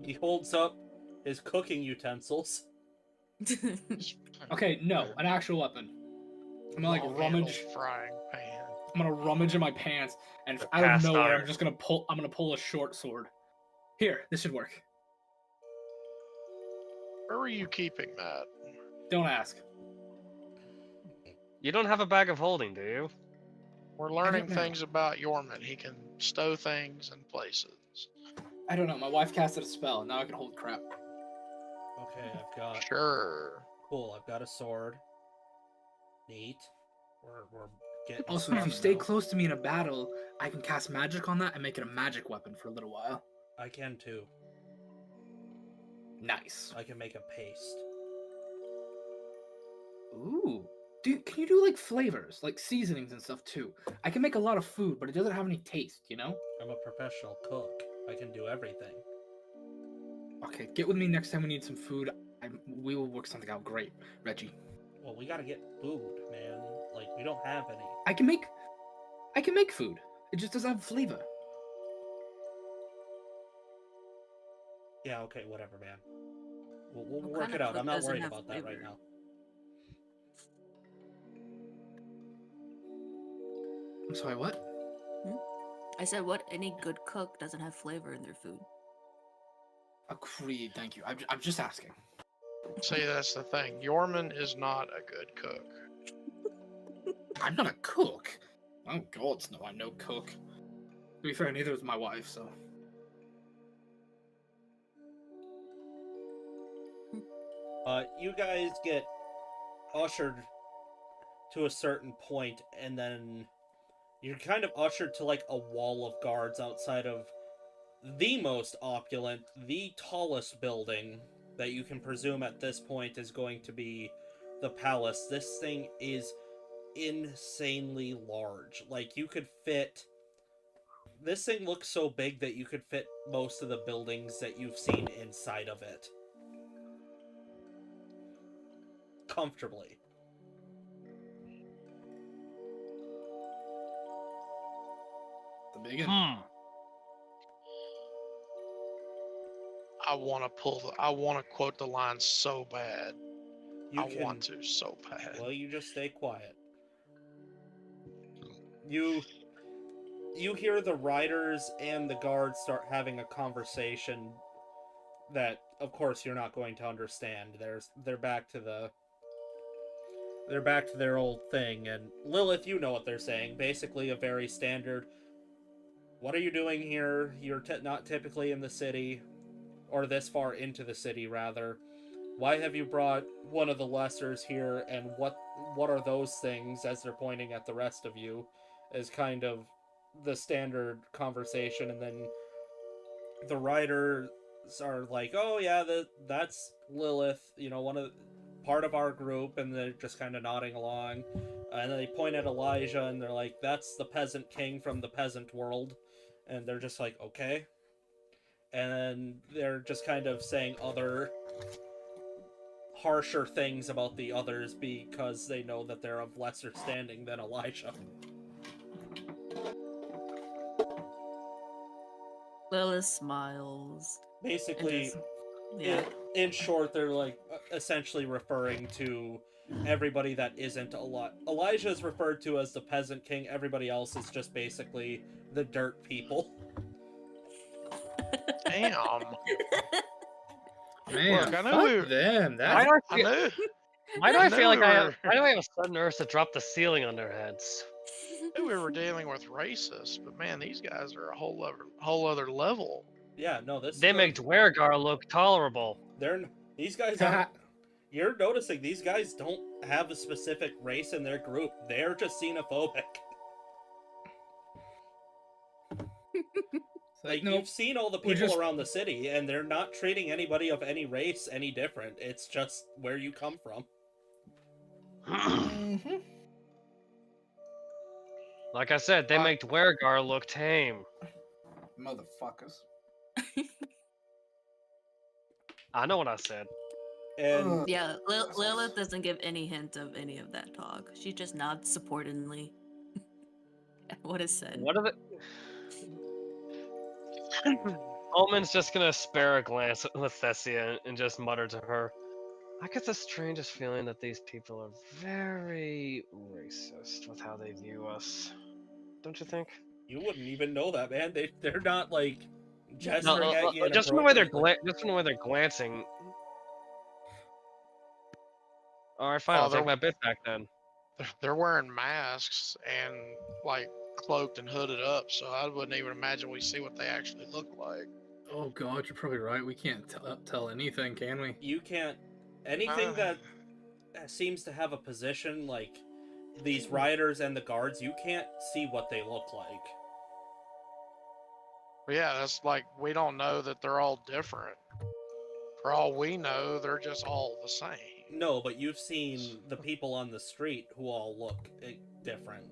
He holds up his cooking utensils. Okay, no, an actual weapon. I'm gonna like Long-handled rummage. frying pan. I'm gonna rummage in my pants, and The out of cast nowhere, iron. I'm just gonna pull. I'm gonna pull a short sword. Here, this should work. Where were you keeping that? Don't ask. You don't have a bag of holding, do you? We're learning know. things about Yorman. He can stow things in places. I don't know. My wife casted a spell. Now I can hold crap. Okay, I've got. Sure. Cool, I've got a sword. Neat. We're getting. Also, if you somewhere stay now. close to me in a battle, I can cast magic on that and make it a magic weapon for a little while. I can too. Nice. I can make a paste. Ooh. Dude, can you do like flavors, like seasonings and stuff too? I can make a lot of food, but it doesn't have any taste, you know? I'm a professional cook. I can do everything. Okay, get with me next time we need some food. We will work something out great, Reggie. Well, we gotta get food, man. Like, we don't have any. I can make food. It just doesn't have flavor. Yeah, okay, whatever, man. We'll What work kind it of out. cook I'm not doesn't worried have about that right flavor? now. I'm sorry, what? I said, what any good cook doesn't have flavor in their food? Agreed, thank you. I'm just asking. See, that's the thing. Yorman is not a good cook. I'm not a cook. Oh God, no, I'm no cook. To be fair, neither is my wife, so. You guys get ushered to a certain point, and then you're kind of ushered to like a wall of guards outside of the most opulent, the tallest building that you can presume at this point is going to be the palace. This thing is insanely large. Like, you could fit. This thing looks so big that you could fit most of the buildings that you've seen inside of it. Comfortably. The big one. Hmm. I want to quote the line so bad. You I can, want to so bad. Well, you just stay quiet. You hear the riders and the guards start having a conversation that, of course, you're not going to understand. They're back to their old thing, and Lilith, you know what they're saying. Basically, a very standard. What are you doing here? You're not typically in the city, or this far into the city, rather. Why have you brought one of the lessers here, and what are those things, as they're pointing at the rest of you, is kind of the standard conversation. And then the writers are like, oh yeah, that's Lilith, part of our group, and they're just kind of nodding along. And then they point at Elijah, and they're like, that's the peasant king from the peasant world. And they're just like, okay. And then they're just kind of saying other harsher things about the others because they know that they're of lesser standing than Elijah. Lilith smiles. and Basically, just- yeah. in short, they're like essentially referring to everybody that isn't Elijah is referred to as the peasant king. Everybody else is just basically the dirt people. Damn. Man, Look, I know fuck we were- them. Why That's do I I feel, knew, why do I I feel know like we I were- why do I have a sudden urge to drop the ceiling on their heads? knew we were dealing with racists, but man, these guys are a whole other level. Yeah, no, this They make Dwergar look tolerable. these guys aren't. You're noticing these guys don't have a specific race in their group. They're just xenophobic. Like, nope, you've seen all the we're people just- around the city, and they're not treating anybody of any race any different. It's just where you come from. Mhm. Like I said, they make Dwergar look tame. Motherfuckers. I know what I said. And Yeah, Lilith doesn't give any hint of any of that talk. She just nods supportingly at what is said. What are the... Omen's just gonna spare a glance at Lethessia and just mutter to her, I get the strangest feeling that these people are very racist with how they view us. Don't you think? you wouldn't even know that, man. They're not, like, No, gesturing at you just from the way they're inappropriately. just from the way they're glancing. All right, fine. Oh, I'll take they're- my bit back then. They're wearing masks and like cloaked and hooded up, so I wouldn't even imagine we see what they actually look like. Oh god, you're probably right. We can't tell anything, can we? You can't... Anything that seems to have a position, like these riders and the guards, you can't see what they look like. But yeah, that's like we don't know that they're all different. For all we know, they're just all the same. No, but you've seen the people on the street who all look different.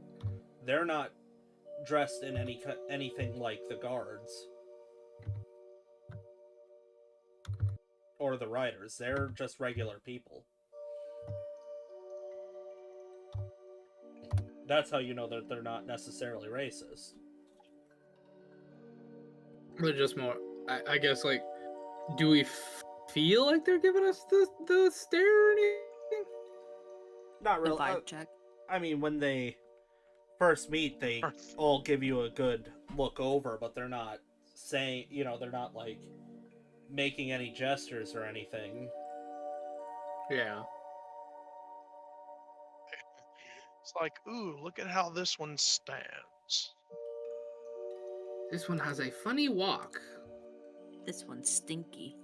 They're not dressed in anything like the guards or the riders. They're just regular people. That's how you know that they're not necessarily racist. They're just more. I guess, like, do we feel like they're giving us the stare or anything? Not A really. vibe check. I mean, when they first meet, they all give you a good look over, but they're not saying, they're not like making any gestures or anything. Yeah. It's like, ooh, look at how this one stands. This one has a funny walk. This one's stinky.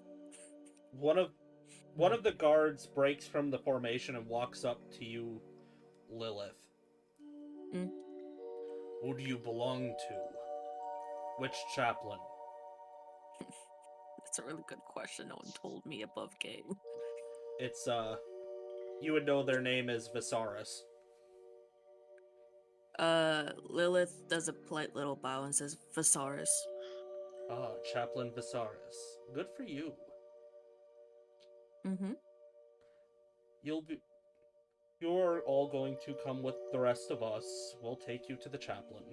One of the guards breaks from the formation and walks up to you, Lilith. Mm. Who do you belong to? Which chaplain? That's a really good question. No one told me above game. It's you would know their name is Viserys. Lilith does a polite little bow and says, Viserys. Ah, Chaplain Viserys. Good for you. Mm-hmm. You're all going to come with the rest of us. We'll take you to the chaplain.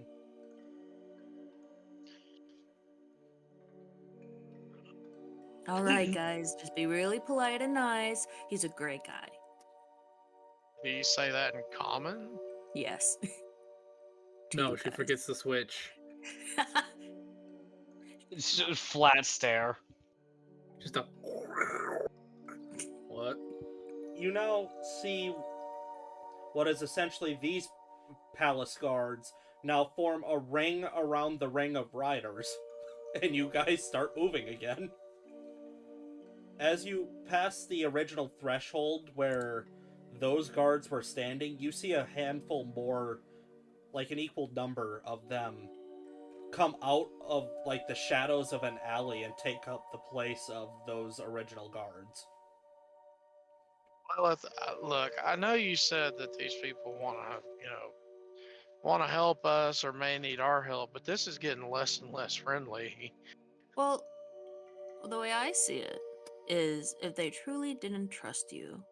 All right, guys, just be really polite and nice. He's a great guy. Do you say that in common? Yes. No, you she guys. forgets the switch. It's just a flat stare. Just a. What? You now see what is essentially these palace guards now form a ring around the ring of riders, and you guys start moving again. As you pass the original threshold where those guards were standing, you see a handful more, like an equal number of them, come out of like the shadows of an alley and take up the place of those original guards. Well, look, I know you said that these people want to help us or may need our help, but this is getting less and less friendly. Well, the way I see it is if they truly didn't trust you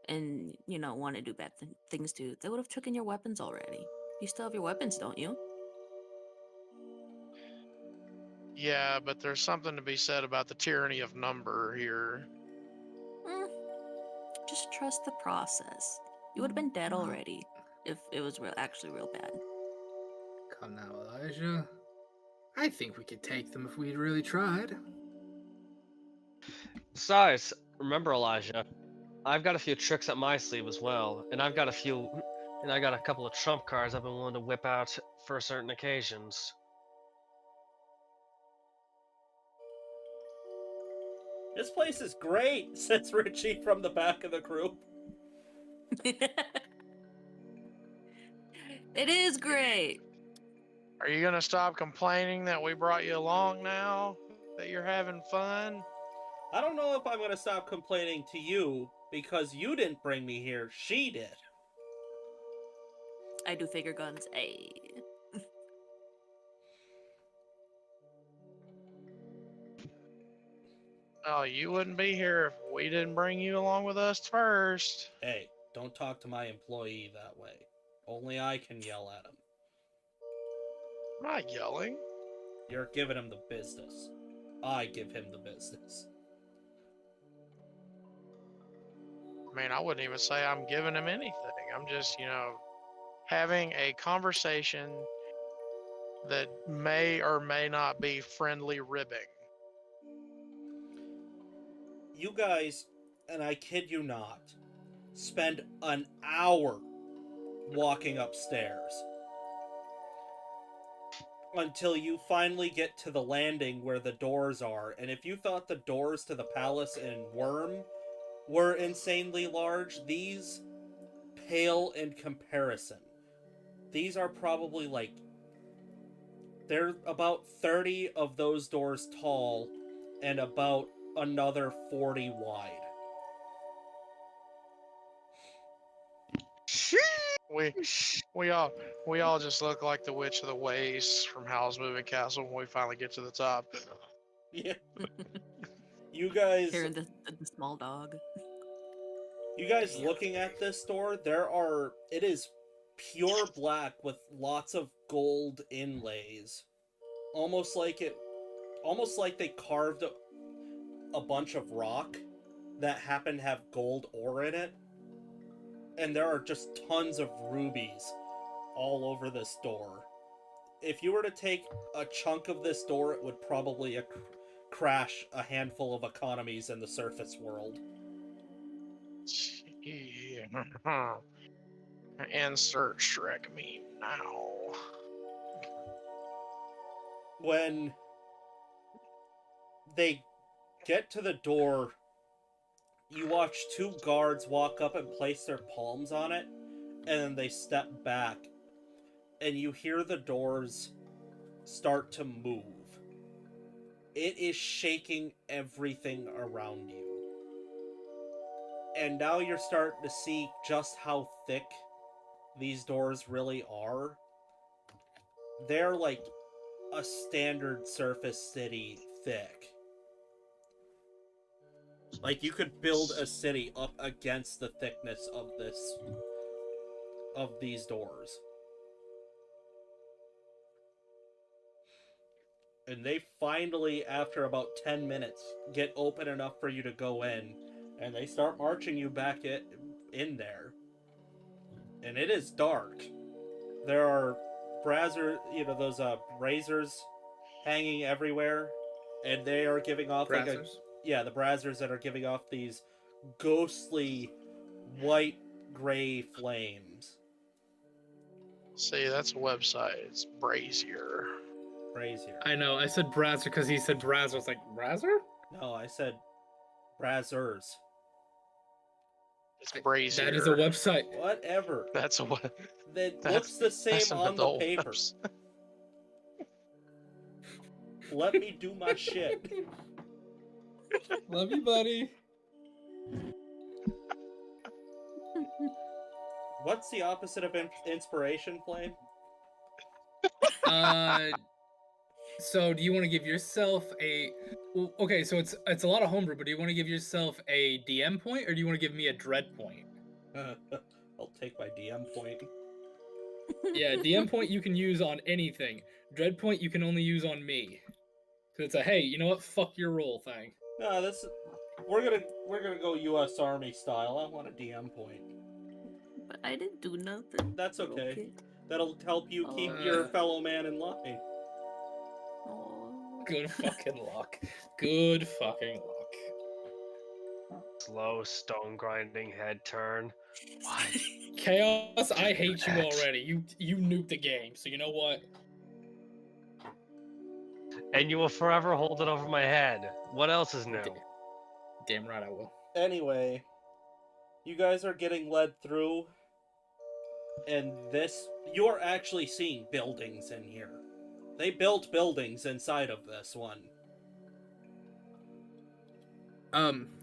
and, want to do bad things to you, they would have taken your weapons already. You still have your weapons, don't you? Yeah, but there's something to be said about the tyranny of number here. Just trust the process. You would have been dead already if it was actually real bad. Come now, Elijah. I think we could take them if we really tried. Besides, remember, Elijah, I've got a few tricks up my sleeve as well, and I got a couple of trump cards I've been willing to whip out for certain occasions. This place is great, says Richie from the back of the group. It is great. Are you gonna stop complaining that we brought you along now? That you're having fun? I don't know if I'm going to stop complaining to you, because you didn't bring me here, she did. I do figure guns. Ay. Oh, you wouldn't be here if we didn't bring you along with us first. Hey, don't talk to my employee that way. Only I can yell at him. I'm not yelling. You're giving him the business. I give him the business. I mean, I wouldn't even say I'm giving him anything. I'm just, having a conversation that may or may not be friendly ribbing. You guys, and I kid you not, spend an hour walking upstairs until you finally get to the landing where the doors are. And if you thought the doors to the palace in Worm were insanely large, these pale in comparison. These are probably they're about 30 of those doors tall and about another 40 wide. We all just look like the Witch of the Ways from Howl's Moving Castle when we finally get to the top. Yeah. You guys Hearing the small dog. You guys looking at this door, it is pure black with lots of gold inlays. Almost like they carved a bunch of rock that happen to have gold ore in it. And there are just tons of rubies all over this door. If you were to take a chunk of this door, it would probably crash a handful of economies in the surface world. Insert Shrek meme now. When they get to the door, you watch two guards walk up and place their palms on it, and then they step back, and you hear the doors start to move. It is shaking everything around you. And now you're starting to see just how thick these doors really are. They're like a standard surface city thick. Like you could build a city up against the thickness of these doors. And they finally, after about 10 minutes, get open enough for you to go in. And they start marching you back in there. And it is dark. There are those braziers hanging everywhere. And they are giving off Brazzers? the braziers that are giving off these ghostly white-gray flames. See, that's a website. It's Brazier. Brazier. I know. I said Brazzer because he said Brazzer. I was like, Brazzer? No, I said brazzers. It's Brazier. That is a website. Whatever. That's a what? That looks the same on the paper. Let me do my shit. Love you, buddy. What's the opposite of inspiration, Flame? So do you want to give yourself okay, so it's a lot of homebrew, but do you want to give yourself a DM point, or do you want to give me a dread point? I'll take my DM point. Yeah, DM point you can use on anything. Dread point you can only use on me. So it's a, hey, you know what? Fuck your roll thing. No, we're gonna go U.S. Army style. I want a DM point. But I didn't do nothing. That's okay. That'll help you keep your fellow man in line. Aw. Good fucking luck. Good fucking luck. Slow stone grinding head turn. What? Chaos, I hate you already. You nuked the game, so you know what? And you will forever hold it over my head. What else is new? Damn right I will. Anyway, you guys are getting led through, and you're actually seeing buildings in here. They built buildings inside of this one.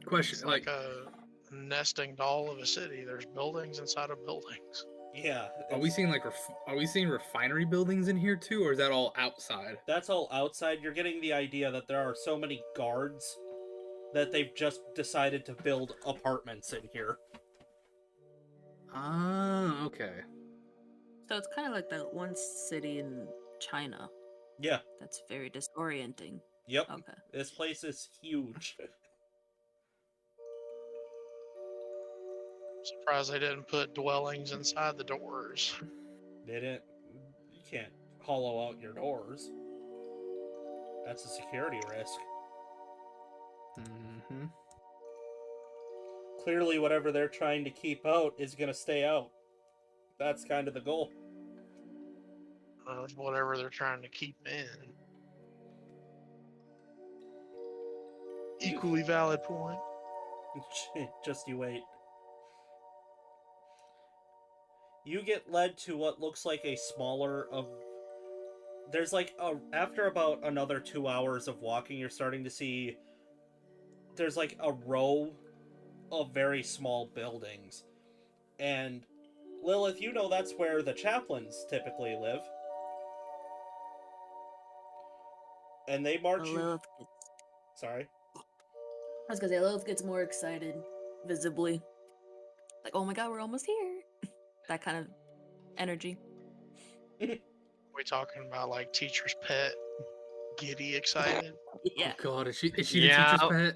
Question, It's like a nesting doll of a city. There's buildings inside of buildings. Yeah. are we seeing like are we seeing refinery buildings in here too, or is that all outside? That's all outside. You're getting the idea that there are so many guards that they've just decided to build apartments in here. Ah, okay. So it's kind of like that one city in China. Yeah. That's very disorienting. Yep. Okay. This place is huge. Surprised they didn't put dwellings inside the doors. They didn't. You can't hollow out your doors. That's a security risk. Mm-hmm. Clearly, whatever they're trying to keep out is going to stay out. That's kind of the goal. Whatever they're trying to keep in. Equally valid point. Just you wait. You get led to what looks like a smaller of... There's like after about another 2 hours of walking, you're starting to see there's like a row of very small buildings. And Lilith, you know that's where the chaplains typically live. And they march you... Lilith Sorry. I was gonna say Lilith gets more excited, visibly. Like, oh my god, we're almost here. That kind of energy. We talking about like teacher's pet, giddy excited? Yeah. Oh god, is she the Yeah. teacher's pet?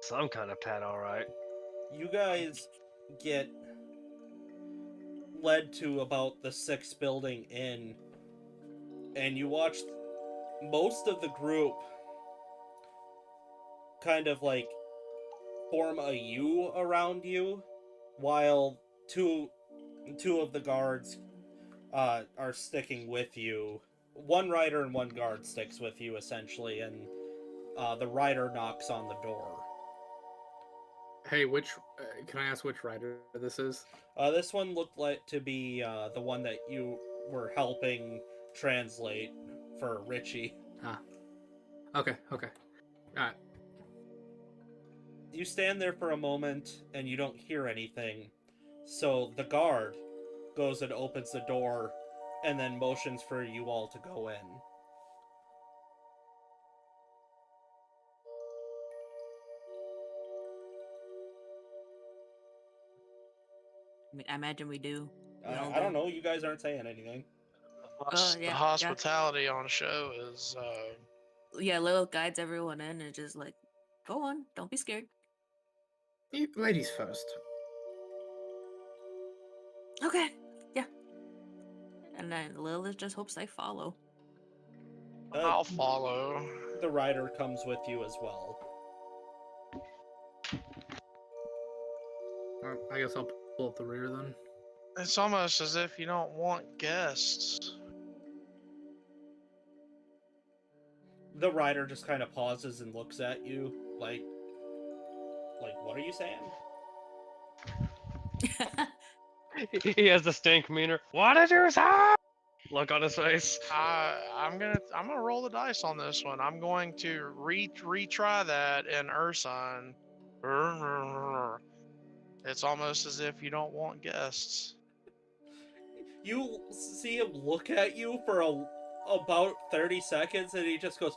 Some kind of pet, all right. You guys get led to about the 6th building in, and you watch most of the group kind of like form a U around you, while two of the guards are sticking with you. One rider and one guard sticks with you, essentially, and the rider knocks on the door. Hey, can I ask which rider this is? This one looked like to be the one that you were helping translate for Richie. Ah. Okay. Alright. You stand there for a moment and you don't hear anything. So the guard goes and opens the door and then motions for you all to go in. I imagine we do. I don't know. You guys aren't saying anything. Yeah, The hospitality on show is Yeah, Lilith guides everyone in and just like, go on, don't be scared. Ladies first. Okay, yeah. And then Lilith just hopes they follow. I'll follow. The rider comes with you as well. I guess I'll pull up the rear then. It's almost as if you don't want guests. The rider just kind of pauses and looks at you like, what are you saying? He has the stink meter. What did you say? Look on his face. I'm gonna roll the dice on this one. I'm going to retry that in Ursun. It's almost as if you don't want guests. You see him look at you for about 30 seconds and he just goes,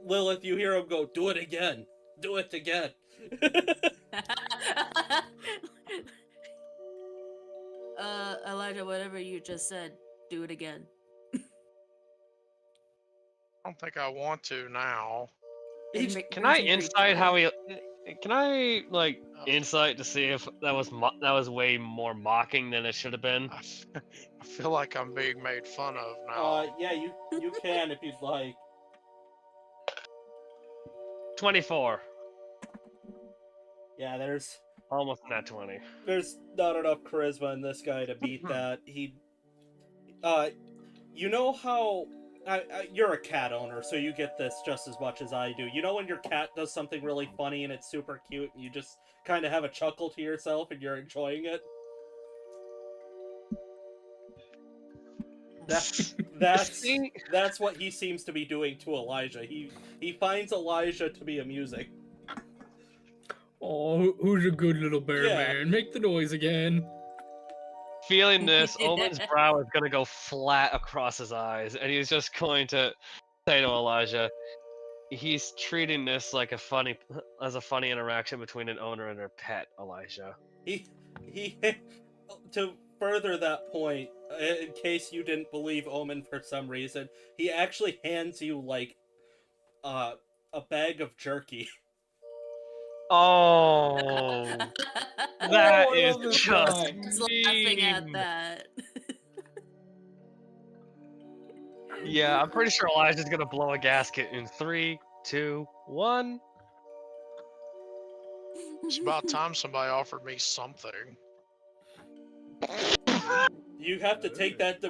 Lilith, you hear him go, do it again. Do it again. Elijah, whatever you just said, do it again. I don't think I want to now. Can I insight how he? Can I like insight to see if that was way more mocking than it should have been? I feel like I'm being made fun of now. Yeah, you can if you'd like. 24. Yeah, there's Almost not 20. not enough charisma in this guy to beat that. You know how you're a cat owner, so you get this just as much as I do. You know when your cat does something really funny and it's super cute, and you just kind of have a chuckle to yourself and you're enjoying it. That's what he seems to be doing to Elijah. He finds Elijah to be amusing. Oh, who's a good little bear Yeah. man? Make the noise again. Feeling this, Omen's brow is gonna go flat across his eyes, and he's just going to say to Elijah, he's treating this like a funny interaction between an owner and their pet, Elijah. He to further that point, in case you didn't believe Omen for some reason, he actually hands you like a bag of jerky. Oh, that Oh, I is love this just guy. Just laughing at mean. that. Yeah, I'm pretty sure Elijah's gonna blow a gasket in 3, 2, 1. It's about time somebody offered me something. You have to take that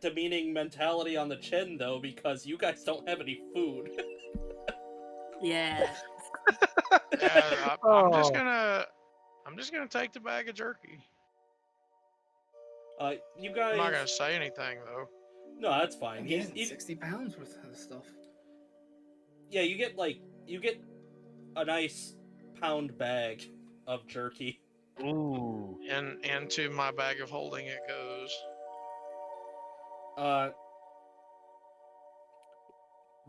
demeaning mentality on the chin though, because you guys don't have any food. Yeah. Yeah, I'm just gonna take the bag of jerky. You guys. I'm not gonna say anything though. No, that's fine. Again, 60 pounds worth of stuff. Yeah, you get a nice pound bag of jerky. Ooh. And into my bag of holding it goes.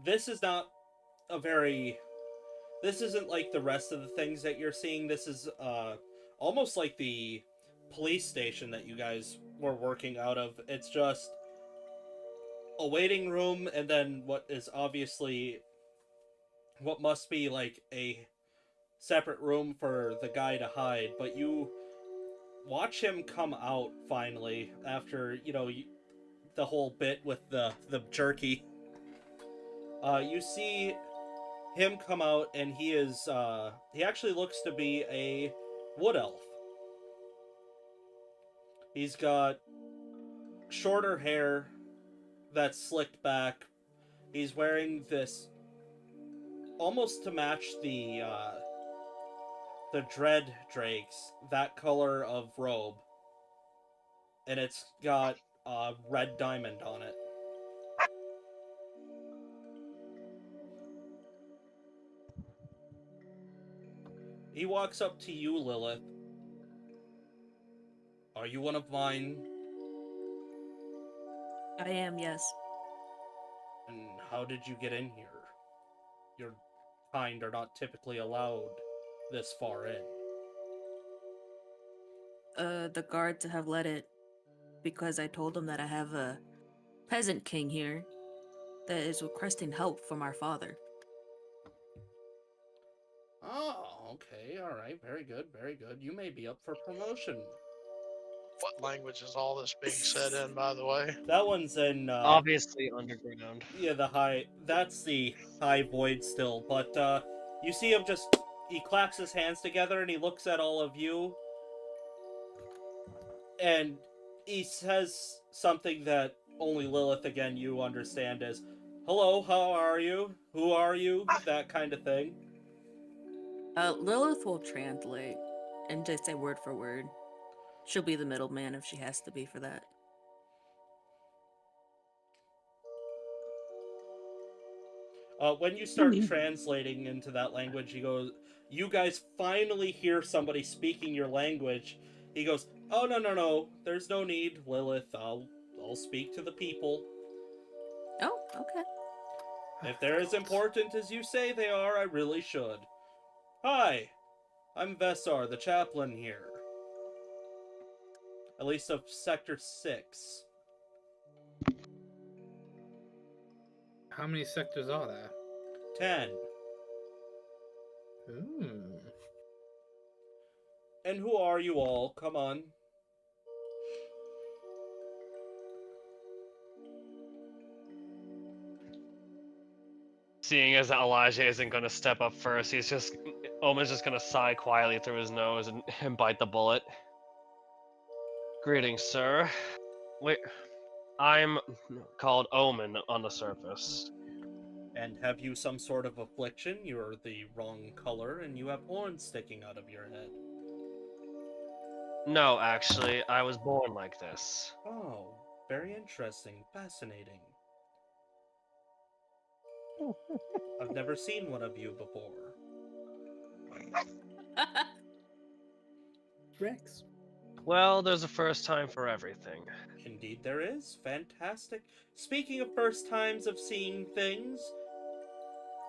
This is not this isn't like the rest of the things that you're seeing. This is almost like the police station that you guys were working out of. It's just a waiting room, and then what must be like a separate room for the guy to hide. But you watch him come out finally after the whole bit with the jerky. You see him come out, and he actually looks to be a wood elf. He's got shorter hair that's slicked back. He's wearing this almost to match the dread drakes, that color of robe, and it's got a red diamond on it. He walks up to you, Lilith. Are you one of mine? I am, yes. And how did you get in here? Your kind are not typically allowed this far in. The guards have let it because I told them that I have a peasant king here that is requesting help from our father. Oh, okay, alright, very good, very good. You may be up for promotion. What language is all this being said in, by the way? That one's in, Obviously underground. yeah, that's the high void still, but, you see him he claps his hands together and he looks at all of you, and he says something that only Lilith, again, you understand as, hello, how are you? Who are you? That kind of thing. Lilith will translate and just say word for word. She'll be the middleman if she has to be for that. When you start translating into that language, he goes, you guys finally hear somebody speaking your language. He goes, oh, no, there's no need, Lilith. I'll speak to the people. Oh, okay. If they're as important as you say they are, I really should. Hi, I'm Vessar, the chaplain here. At least of Sector 6. How many sectors are there? 10. Ooh. And who are you all? Come on. Seeing as Elijah isn't gonna step up first, Omen's just gonna sigh quietly through his nose and bite the bullet. Greetings, sir. I'm called Omen on the surface. And have you some sort of affliction? You're the wrong color and you have horns sticking out of your head. No, actually, I was born like this. Oh, very interesting. Fascinating. I've never seen one of you before. Rex. Well, there's a first time for everything. Indeed there is. Fantastic. Speaking of first times of seeing things,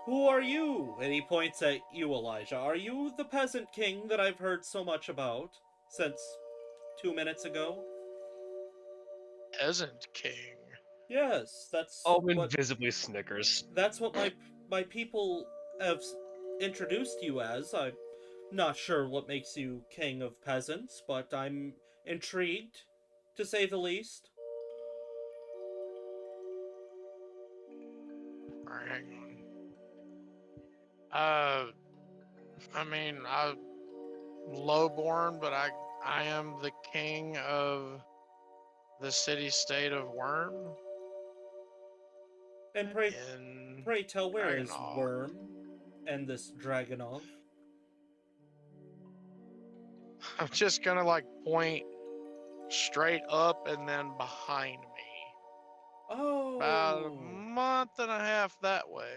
who are you? And he points at you, Elijah. Are you the peasant king that I've heard so much about since 2 minutes ago? Peasant king. Yes, that's Omen what visibly snickers. my people have introduced you as. I'm not sure what makes you king of peasants, but I'm intrigued, to say the least. Alright, hang on. I mean, I'm lowborn, but I am the king of the city-state of Worm. And In pray tell, where is Dragonov. Worm and this Dragonov? I'm just gonna like point straight up and then behind me. About a Oh, month and a half that way.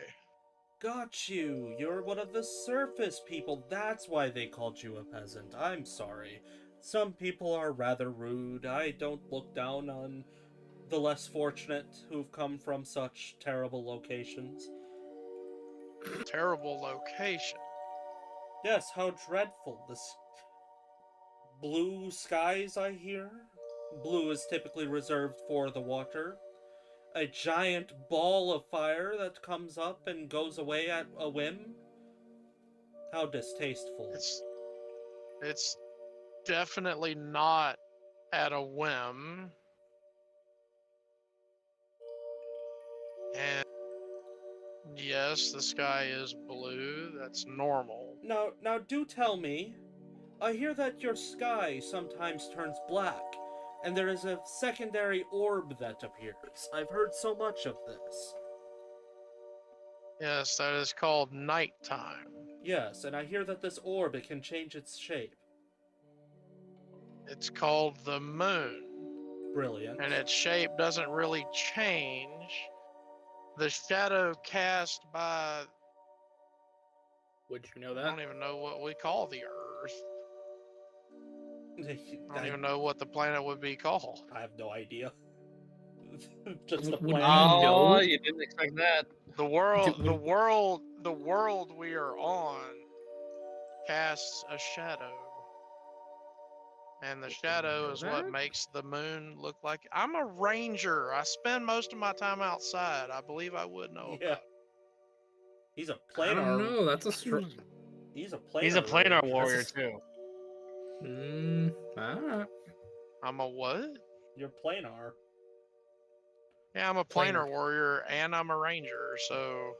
got you. You're one of the surface people. That's why they called you a peasant. I'm sorry. Some people are rather rude. I don't look down on the less fortunate who've come from such terrible locations. Terrible location. Yes, how dreadful. This blue skies, I hear. Blue is typically reserved for the water. A giant ball of fire that comes up and goes away at a whim. How distasteful. It's definitely not at a whim. And yes, the sky is blue. That's normal. Now do tell me. I hear that your sky sometimes turns black, and there is a secondary orb that appears. I've heard so much of this. Yes, that is called nighttime. Yes, and I hear that this orb, it can change its shape. It's called the moon. Brilliant. And its shape doesn't really change. The shadow cast by, Would you know I that? don't even know what we call the Earth. I don't I even know what the planet would be called. have no idea. Just the Would you planet. know? Oh, you didn't expect that. The world, Would- the world we are on casts a shadow. And the shadow is what That? makes the moon look like. I'm a ranger. I spend most of my time outside. I believe I would know Yeah. about it. He's a I don't planar. know. That's a strong. He's a planar. He's a planar ranger. warrior That's too. Alright. I'm a what? You're planar. Yeah, I'm a Planar. planar warrior and I'm a ranger. So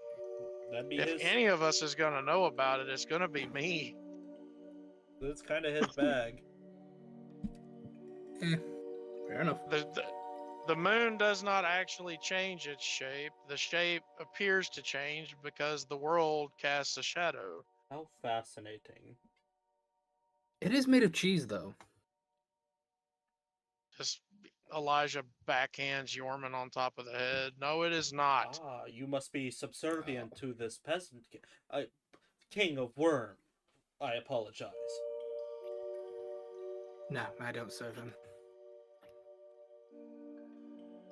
That'd be if his. any of us is gonna know about it, it's gonna be me. That's kind of his bag. Fair enough. The moon does not actually change its shape. The shape appears to change because the world casts a shadow. How fascinating. It is made of cheese, though. Just Elijah backhands Yorman on top of the head. No, it is not. Ah, you must be subservient to this peasant king of Worm. I apologize. No, I don't serve him.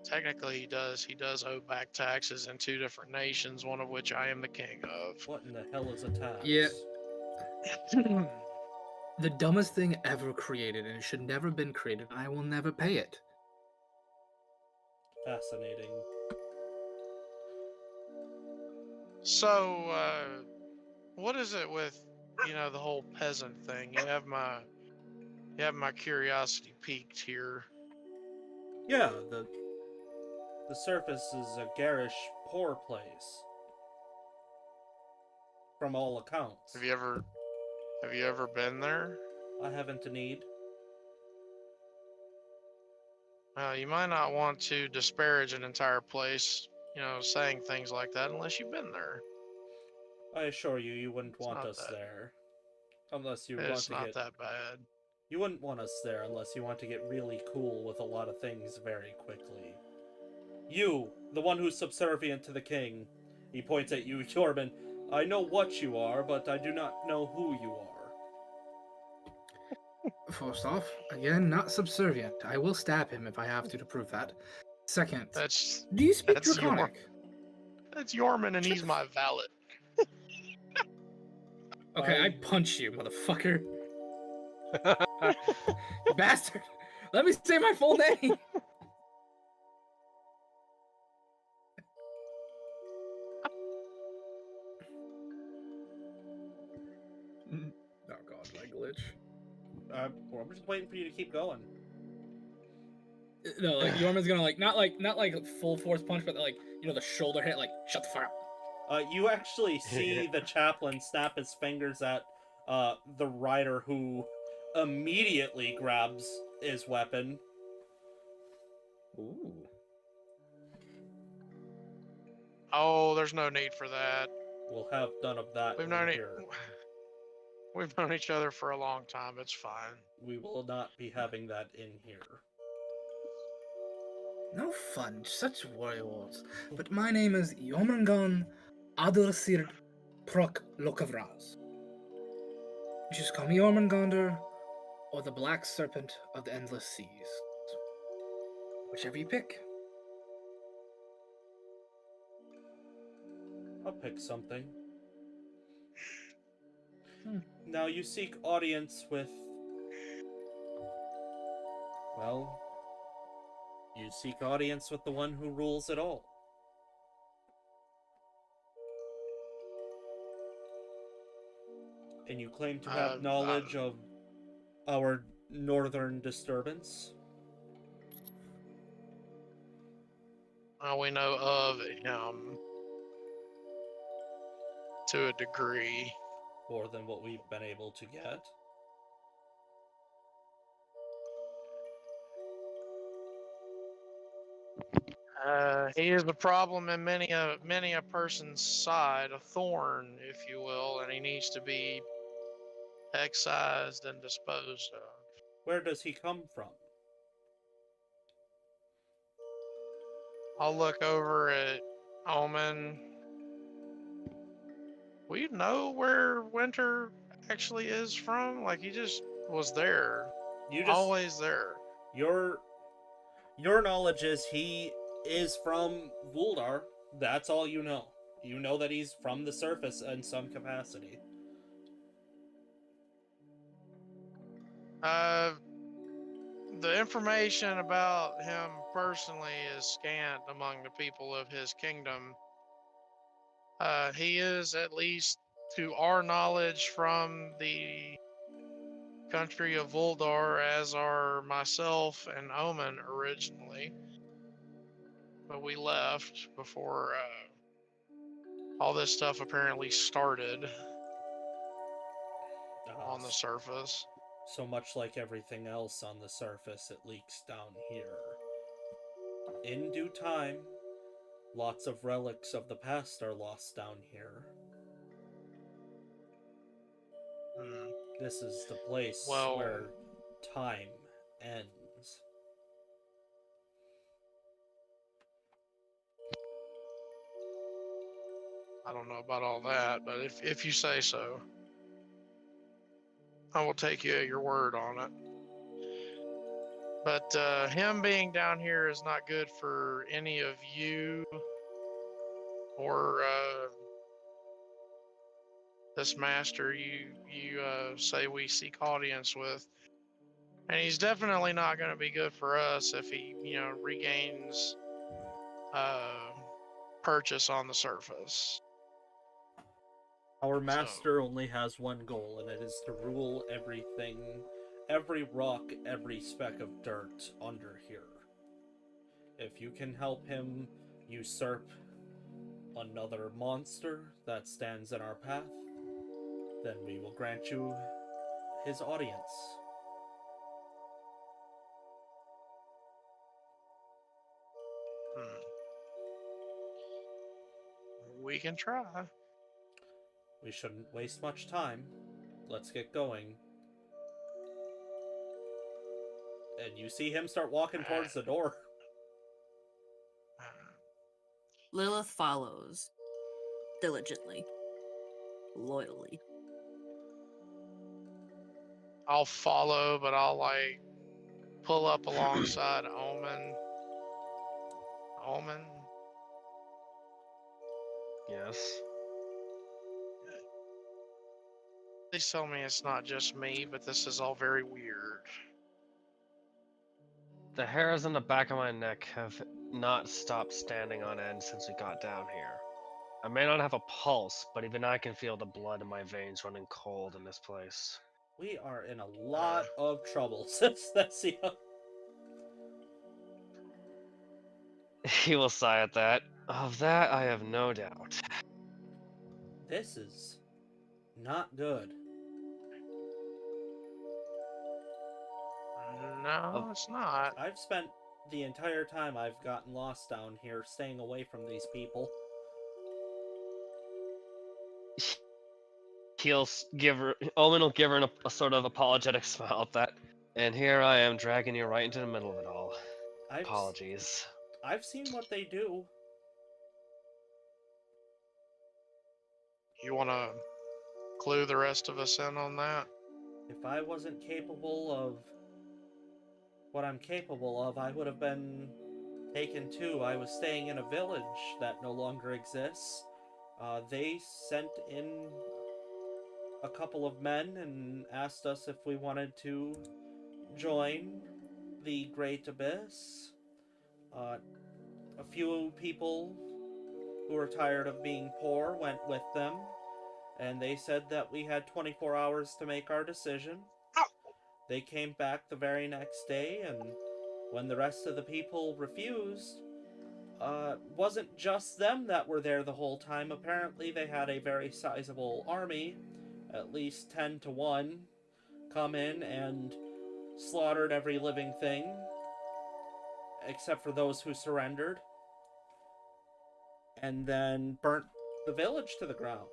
Technically, he does. He does owe back taxes in 2 different nations, one of which I am the king of. What in the hell is a tax? Yeah. The dumbest thing ever created, and it should never have been created, and I will never pay it. Fascinating. So, what is it with the whole peasant thing? You have my curiosity piqued here. Yeah, the surface is a garish, poor place. From all accounts. Have you ever been there? I haven't a need. You might not want to disparage an entire place, saying things like that unless you've been there. I assure you, you wouldn't want not us that- there. Unless you want It's to not get... that bad. You wouldn't want us there unless you want to get really cool with a lot of things very quickly. You, the one who's subservient to the king. He points at you, Yorman. I know what you are, but I do not know who you are. First off, again, not subservient. I will stab him if I have to prove that. Second, That's do you speak that's Draconic? that's Yorman, and he's my valet. Okay, I punch you, motherfucker. You bastard. Let me say my full name. Oh god, my glitch. Well, I'm just waiting for you to keep going. No, like Yorman's gonna not like full force punch, but like the shoulder hit, like shut the fuck up. You actually see the chaplain snap his fingers at the rider, who immediately grabs his weapon. Ooh. Oh, there's no need for that. We'll have none of that We've in known here. We've known each other for a long time. It's fine. We will not be having that in here. No fun, such warlords. But my name is Yomangan Adelsir Prok Lokavraz. Just call me Jormungandr, or the Black Serpent of the Endless Seas. Whichever you pick. I'll pick something. Hmm. Now you seek audience with... Well... You seek audience with the one who rules it all. And you claim to have knowledge of our northern disturbance? We know of him to a degree. More than what we've been able to get? He is a problem in many a person's side, a thorn, if you will, and he needs to be excised and disposed of. Where does he come from? I'll look over at Omen. We know where Winter actually is from. Like, he just was there. You just... Always there. Your knowledge is he is from Vuldar. That's all you know. You know that he's from the surface in some capacity. The information about him personally is scant among the people of his kingdom. He is, at least to our knowledge, from the country of Vuldar, as are myself and Omen originally. But we left before all this stuff apparently started on the surface. So much like everything else on the surface, it leaks down here. In due time, lots of relics of the past are lost down here. This is the place where time ends. I don't know about all that, but if you say so, I will take you at your word on it. But him being down here is not good for any of you or this master you say we seek audience with. And he's definitely not going to be good for us if he, regains purchase on the surface. Our master only has one goal, and it is to rule everything, every rock, every speck of dirt under here. If you can help him usurp another monster that stands in our path, then we will grant you his audience. We can try. We shouldn't waste much time. Let's get going. And you see him start walking towards the door. Lilith follows diligently, loyally. I'll follow, but I'll like pull up alongside Omen. Omen. Yes. Please tell me it's not just me, but this is all very weird. The hairs on the back of my neck have not stopped standing on end since we got down here. I may not have a pulse, but even I can feel the blood in my veins running cold in this place. We are in a lot of trouble, says Thessia. He will sigh at that. Of that, I have no doubt. This is not good. No, it's not. I've spent the entire time I've gotten lost down here staying away from these people. Owen will give her a sort of apologetic smile at that. And here I am dragging you right into the middle of it all. Apologies. I've seen what they do. You want to clue the rest of us in on that? If I wasn't capable of what I'm capable of, I would have been taken too. I was staying in a village that no longer exists. They sent in a couple of men and asked us if we wanted to join the Great Abyss. A few people who were tired of being poor went with them, and they said that we had 24 hours to make our decision. They came back the very next day, and when the rest of the people refused, wasn't just them that were there the whole time. Apparently they had a very sizable army, at least 10 to 1, come in and slaughtered every living thing, except for those who surrendered, and then burnt the village to the ground.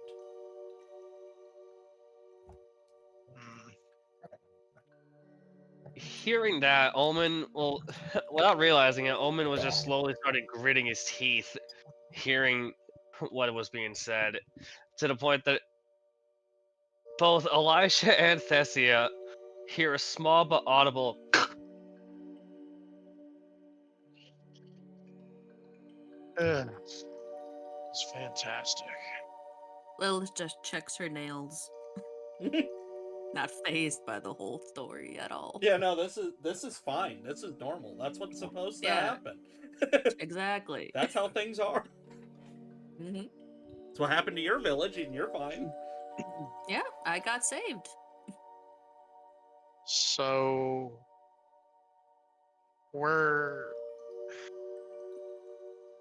Hearing that, Omen, well, without realizing it, Omen was just slowly started gritting his teeth, hearing what was being said, to the point that both Elisha and Thessia hear a small but audible It's fantastic. Lilith just checks her nails. Not phased by the whole story at all. Yeah, no, this is fine. This is normal. That's what's supposed to happen. Exactly. That's how things are. Mm-hmm. It's what happened to your village, and you're fine. Yeah, I got saved. So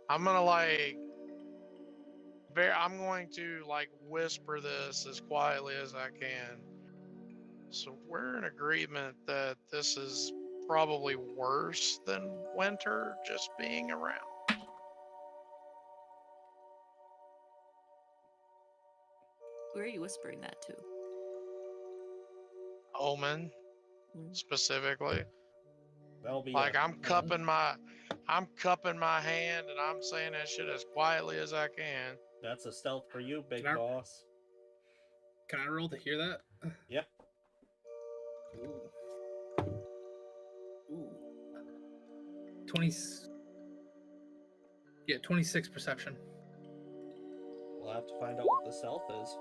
I'm going to like whisper this as quietly as I can. So we're in agreement that this is probably worse than winter just being around. Who are you whispering that to? Omen, specifically. That'll be like I'm cupping my hand and I'm saying that shit as quietly as I can. That's a stealth for you, big Can I- boss. Can I roll to hear that? Yeah. Ooh. 26 perception. We'll have to find out what the stealth is.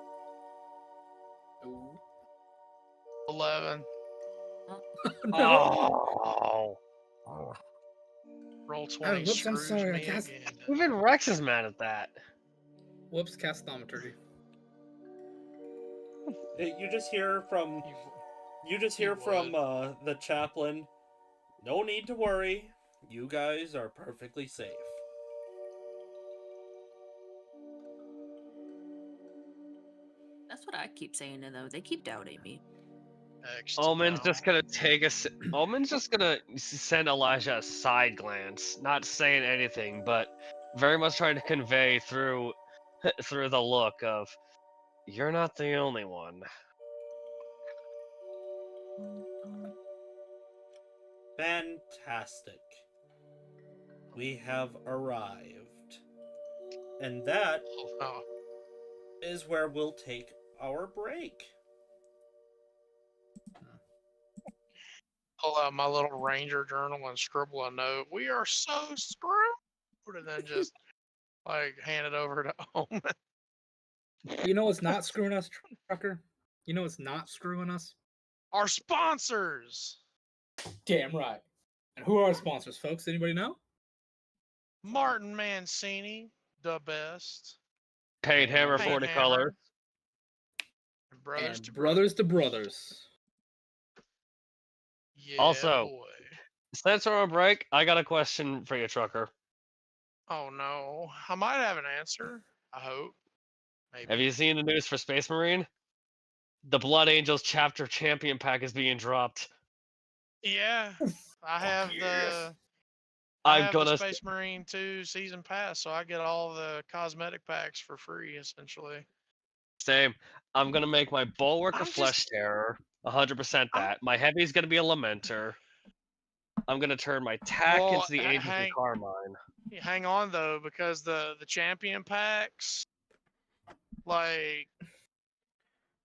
Ooh. 11. Oh. Roll 20. whoops, I'm screws sorry, I me cast- again. Even Rex is mad at that. Whoops, cast thaumaturgy. You just hear from You the chaplain. No need to worry. You guys are perfectly safe. That's what I keep saying to them. They keep doubting me. Next. Omen's No. just gonna take us. Omen's just gonna send Elijah a side glance, not saying anything, but very much trying to convey through through the look of, "You're not the only one." Fantastic. We have arrived. And that Oh, is where we'll take our break. pull out my little ranger journal and scribble a note. We are so screwed, and then just like hand it over to Omen. You know what's not screwing us, Trucker? You know what's not screwing us? Our sponsors: Damn right. And who are our sponsors, folks? Anybody know? Martin Mancini, the best. Paid Hammer Paint for the Hammer, color. and Brothers And to brothers to brothers. Yeah, Also- boy. Since we're on break, I got a question for you, Trucker. Oh no, I might have an answer. I hope. Maybe. Have you seen the news for Space Marine? The Blood Angels Chapter Champion Pack is being dropped. Yeah, I have the. I'm have gonna the Space Marine 2 season pass, so I get all the cosmetic packs for free, essentially. same. I'm gonna make my Bulwark a I'm Flesh just- Terror. 100% that. My Heavy's gonna be a Lamenter. I'm gonna turn my Tack Well, into the Angels of Carmine. hang on though, because the champion packs, like,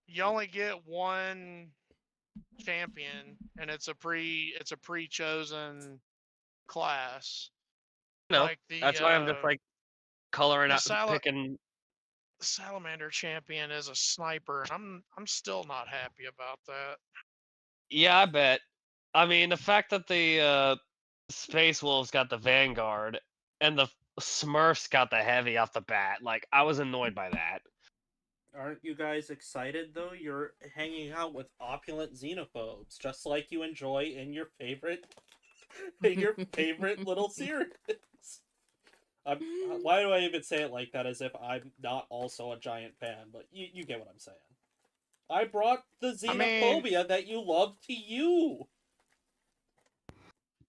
you only get one champion, and it's a pre-chosen class. No, Like that's why I'm just like coloring the out, picking. Salamander champion is a sniper, and I'm still not happy about that. Yeah, I bet. I mean, the fact that the Space Wolves got the Vanguard and the Smurfs got the Heavy off the bat, like, I was annoyed by that. Aren't you guys excited though? You're hanging out with opulent xenophobes, just like you enjoy in your favorite little series. Why do I even say it like that as if I'm not also a giant fan? But you get what I'm saying. I brought the xenophobia that you love to you.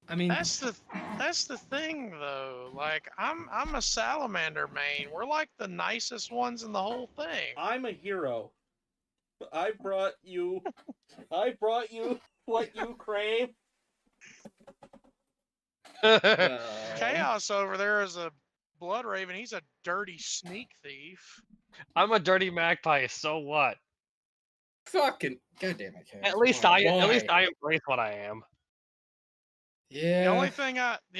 I mean, That's the thing though. Like I'm a salamander main. We're like the nicest ones in the whole thing. I'm a hero. I brought you what you crave. well, Chaos over there is a blood raven. He's a dirty sneak thief. I'm a dirty magpie, so what? fucking goddamn it, Chaos. At least Why? I embrace what I am. Yeah. The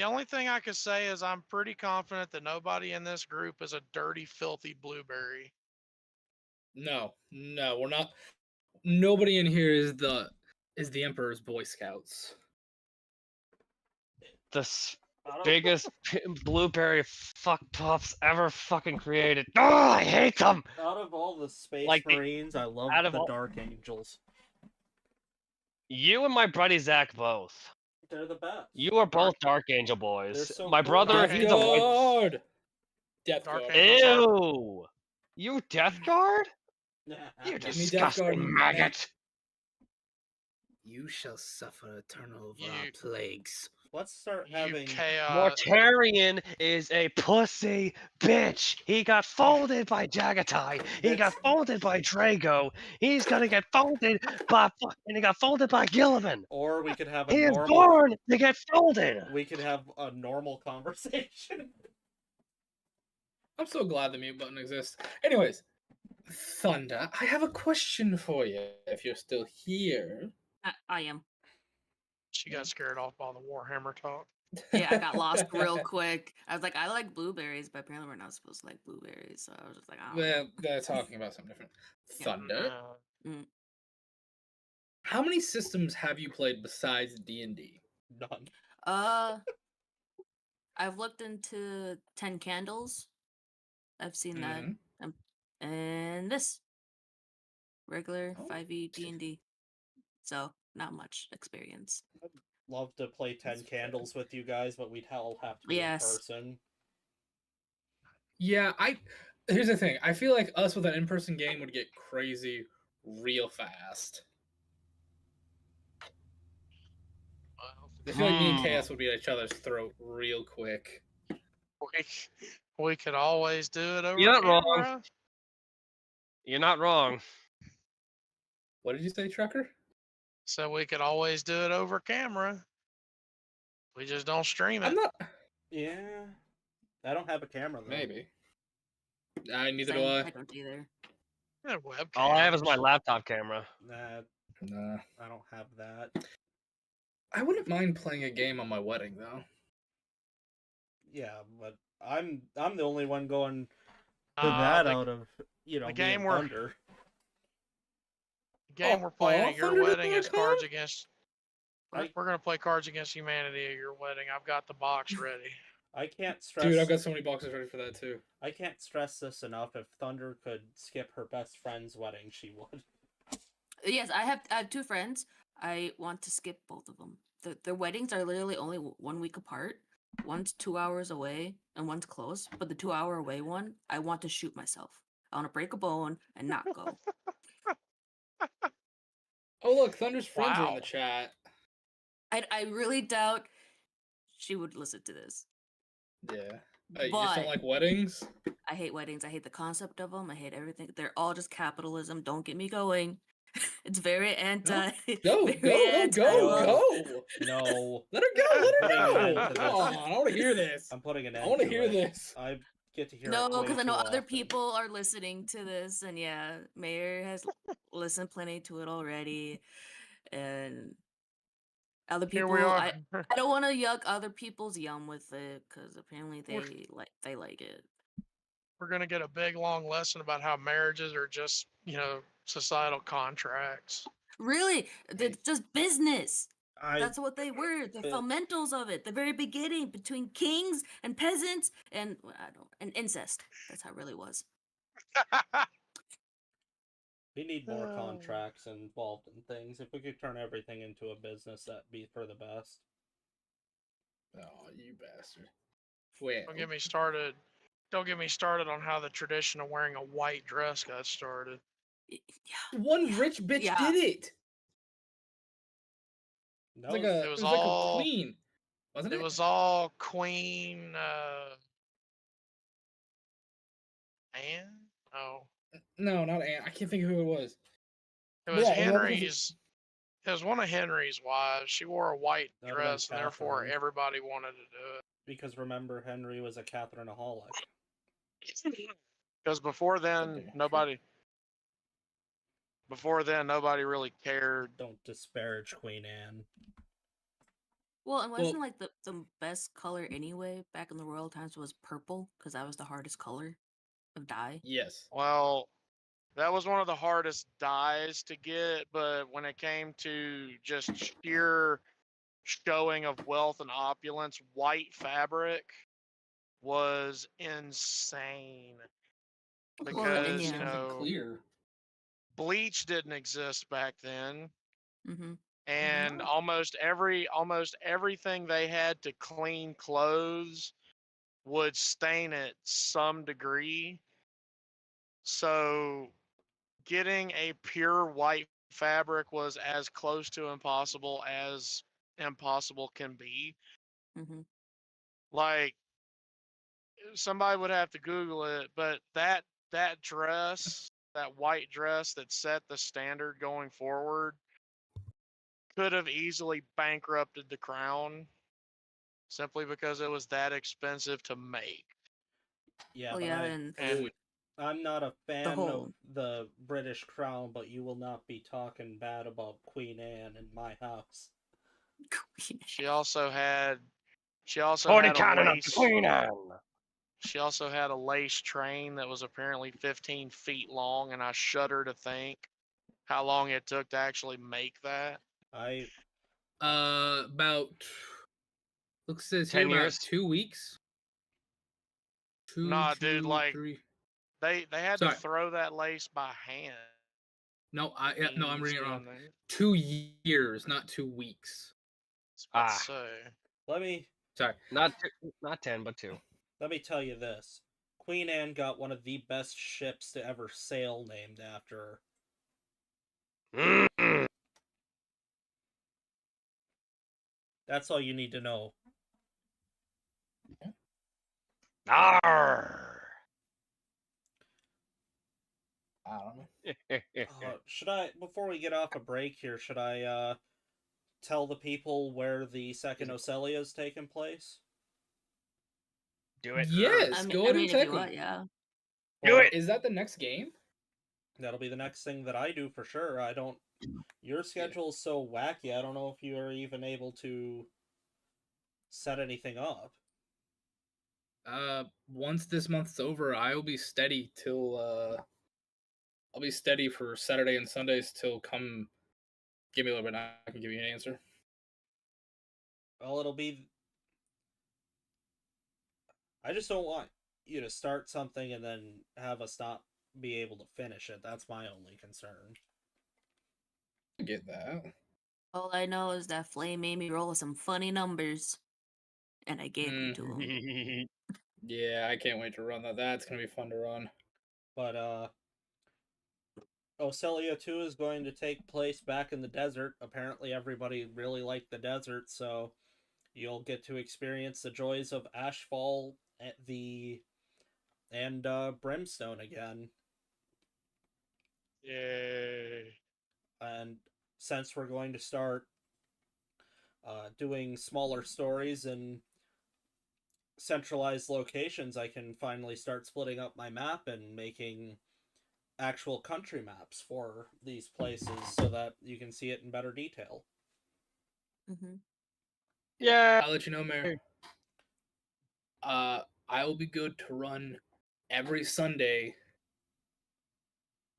only thing I could say is I'm pretty confident that nobody in this group is a dirty, filthy blueberry. No, we're not. Nobody in here is the Emperor's Boy Scouts. The biggest blueberry fuck puffs ever fucking created. Oh, I hate them! Out of all the Space Like Marines, I love out of the all- Dark Angels. You and my buddy Zach both. They're the best. You are both Dark Angel boys. They're so My cool. brother, Dark he's a white. Guard. Death Dark Guard. Angel. Ew! You Death Guard? You Give me Death disgusting Guard, maggot! You shall suffer eternal You- plagues. Let's start You having. chaos. Mortarion is a pussy bitch. He got folded by Jagatai. He got folded by Drago. He's gonna get folded by and he got folded by Gilliman. Or we could have a He is normal. born to get folded. We could have a normal conversation. I'm so glad the mute button exists. Anyways, Thunder, I have a question for you. If you're still here. I am. She got scared off by the Warhammer talk. Yeah, I got lost real quick. I was like, I like blueberries, but apparently we're not supposed to like blueberries. So I was just like, I don't know. Well, they're talking about something different. Yeah. Thunder, how many systems have you played besides D&D? None. I've looked into 10 Candles. I've seen that. Mhm. And this regular Oh. 5e D&D. So not much experience. Love to play 10 That's fair. Candles with you guys, but we'd all have to be Yes. in person. Yeah, here's the thing. I feel like us with an in-person game would get crazy real fast. I feel like me and Chaos would be at each other's throat real quick. We could always do it over You're not wrong. camera. You're not wrong. What did you say, Trucker? So we could always do it over camera. We just don't stream it. I'm not. Yeah. I don't have a camera though. Maybe. Neither Same, do I I. don't either. Yeah, webcams. All I have is my laptop camera. Nah, Nah. I don't have that. I wouldn't mind playing a game on my wedding though. Yeah, but I'm the only one going to Uh, that the- out of the game game we're- Thunder. The game we're playing at your Thunder wedding is Dog, Cards huh? Against. I- We're gonna play Cards Against Humanity at your wedding. I've got the box ready. I can't stress. Dude, I've got so many boxes ready for that too. I can't stress this enough. If Thunder could skip her best friend's wedding, she would. Yes, I have 2 friends. I want to skip both of them. Their weddings are literally only 1 week apart. One's 2 hours away and one's close. But the 2-hour away one, I want to shoot myself. I want to break a bone and not go. Oh look, Thunder's friends are in Wow. the chat. I really doubt she would listen to this. Yeah. You just don't But- like weddings? I hate weddings. I hate the concept of them. I hate everything. They're all just capitalism. Don't get me going. It's very anti. Go, very go, anti-love. go! No, Let her go, let her Putting an end go! to Come this. on, I want to hear this. I'm putting an end. I want to to hear it. this. I get to hear. No, because because I know other people are listening to this, and yeah, Mayor has listened plenty to it already, and other Here people. we are. I don't want to yuck other people's yum with it because apparently We're- they like it. We're gonna get a big long lesson about how marriages are just, societal contracts. Really, it's just business. I That's what they were. The but- fundamentals of it. The very beginning between kings and peasants and and incest. That's how it really was. we need more Oh. contracts involved in things. If we could turn everything into a business, that'd be for the best. Oh, you bastard. Wait. Don't get me started. Don't get me started on how the tradition of wearing a white dress got started. Yeah. One rich bitch Yeah. did it. No, It was like a, It it was was like all- a queen, wasn't it? It was all Queen Anne? No. No, not Anne. I can't think of who it was. It was Yeah, whoever was it- Henry's. It was one of Henry's wives. She wore a white That'd have been dress, and therefore Catherine. everybody wanted to do because remember Henry was a Catherineaholic. it. Because before then, damn true. nobody. Before then, nobody really cared. Don't disparage Queen Anne. Well, and wasn't Well- like the best color anyway back in the royal times was purple because that was the hardest color of dye. Yes. Well, that was one of the hardest dyes to get, but when it came to just sheer showing of wealth and opulence, white fabric was insane. Well, and Because, yeah. you know, Clear. bleach didn't exist back then. Mm-hmm. And No. almost everything they had to clean clothes would stain it some degree. So getting a pure white fabric was as close to impossible as impossible can be. Mm-hmm. Like somebody would have to Google it, but that dress, that white dress that set the standard going forward, could have easily bankrupted the crown simply because it was that expensive to make. Yeah, Oh but yeah, and And I'm not a fan of whole- the British Crown, but you will not be talking bad about Queen Anne in my house. she also had Forty had a cannon of lace, Queen Anne. she also had a lace train that was apparently 15 feet long, and I shudder to think how long it took to actually make that. I About looks says 10 here about years? 2 weeks. Two, Nah, dude, two, like- 3. They had Sorry. to throw that lace by hand. No, I'm reading it wrong. There. 2 years, not 2 weeks. But Ah. so let me Not 10, but 2. let me tell you this. Queen Anne got one of the best ships to ever sail named after her. Mm. That's all you need to know. Arr! I don't know. Should I, before we get off a break here, should I tell the people where the second Ocelia is taking place? Do it. Yes, go ahead and if take you them. want, yeah. Do it. Is that the next game? That'll be the next thing that I do for sure. I don't. Your schedule is so wacky. I don't know if you are even able to set anything up. Once this month's over, I'll be steady till I'll be steady for Saturday and Sundays till come. Give me a little bit. I can give you an answer. Well, it'll be. I just don't want you to start something and then have us not be able to finish it. That's my only concern. I get that. All I know is that Flame made me roll some funny numbers, and I gave them to him. Yeah, I can't wait to run that. That's gonna be fun to run. But Ocelia 2 is going to take place back in the desert. Apparently everybody really liked the desert, so you'll get to experience the joys of Ashfall at and Brimstone again. Yay. And since we're going to start doing smaller stories and centralized locations, I can finally start splitting up my map and making actual country maps for these places so that you can see it in better detail. Mm-hmm. Yeah. I'll let you know, Mayor. I will be good to run every Sunday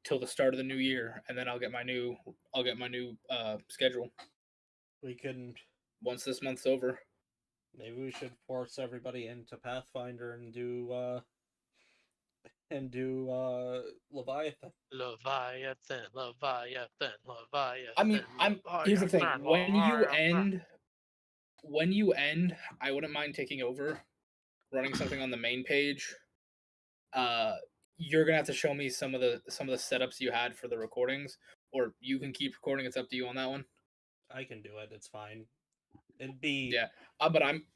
till the start of the new year, and then I'll get my new schedule We can once this month's over. maybe we should force everybody into Pathfinder and do Leviathan. Leviathan, Leviathan, Leviathan. I mean, here's the thing: Leviathan. when you end, I wouldn't mind taking over, running something on the main page. You're gonna have to show me some of the setups you had for the recordings, or you can keep recording. It's up to you on that one. I can do it. It's fine. It'd be Yeah, but I'm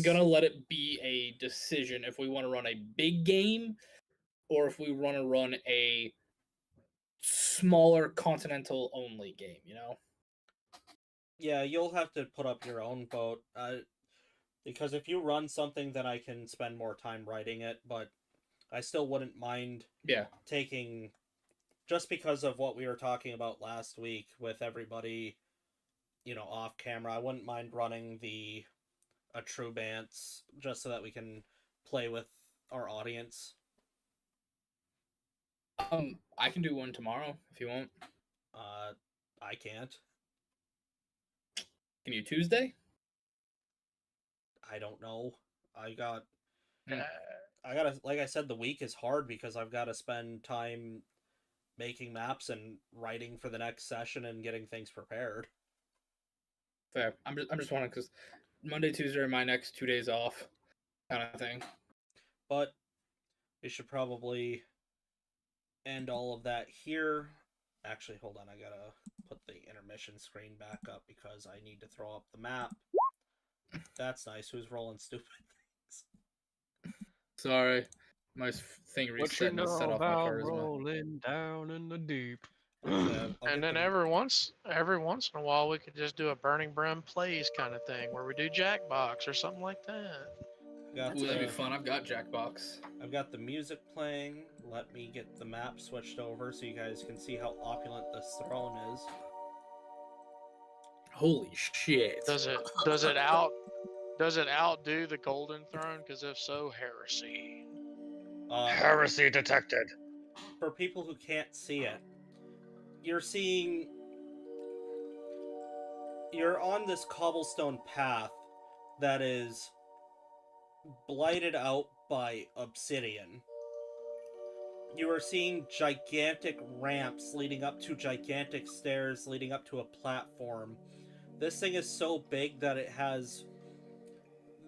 gonna let it be a decision if we want to run a big game, or if we want to run a smaller continental only game. You know. Yeah, you'll have to put up your own vote. Because if you run something, then I can spend more time writing it. But I still wouldn't mind taking, just because of what we were talking about last week with everybody, off camera. I wouldn't mind running a true bance just so that we can play with our audience. I can do one tomorrow if you want. I can't. Can you Tuesday? I don't know. I gotta, like I said, the week is hard because I've got to spend time making maps and writing for the next session and getting things prepared. Fair. I'm just wondering because Monday, Tuesday are my next 2 days off, kind of thing. But we should probably end all of that here. Actually, hold on. I gotta put the intermission screen back up because I need to throw up the map. That's nice. Who's rolling stupid things? Sorry, my thing reset and set off my charisma. Rolling down in the deep. And then every once in a while, we could just do a Burning Brim plays kind of thing where we do Jackbox or something like that. Ooh, that'd be fun. I've got Jackbox. I've got the music playing. Let me get the map switched over so you guys can see how opulent this throne is. Holy shit! Does it outdo the Golden Throne? Because if so, heresy. Heresy detected. For people who can't see it, you're on this cobblestone path that is blighted out by obsidian. You are seeing gigantic ramps leading up to gigantic stairs leading up to a platform. This thing is so big that it has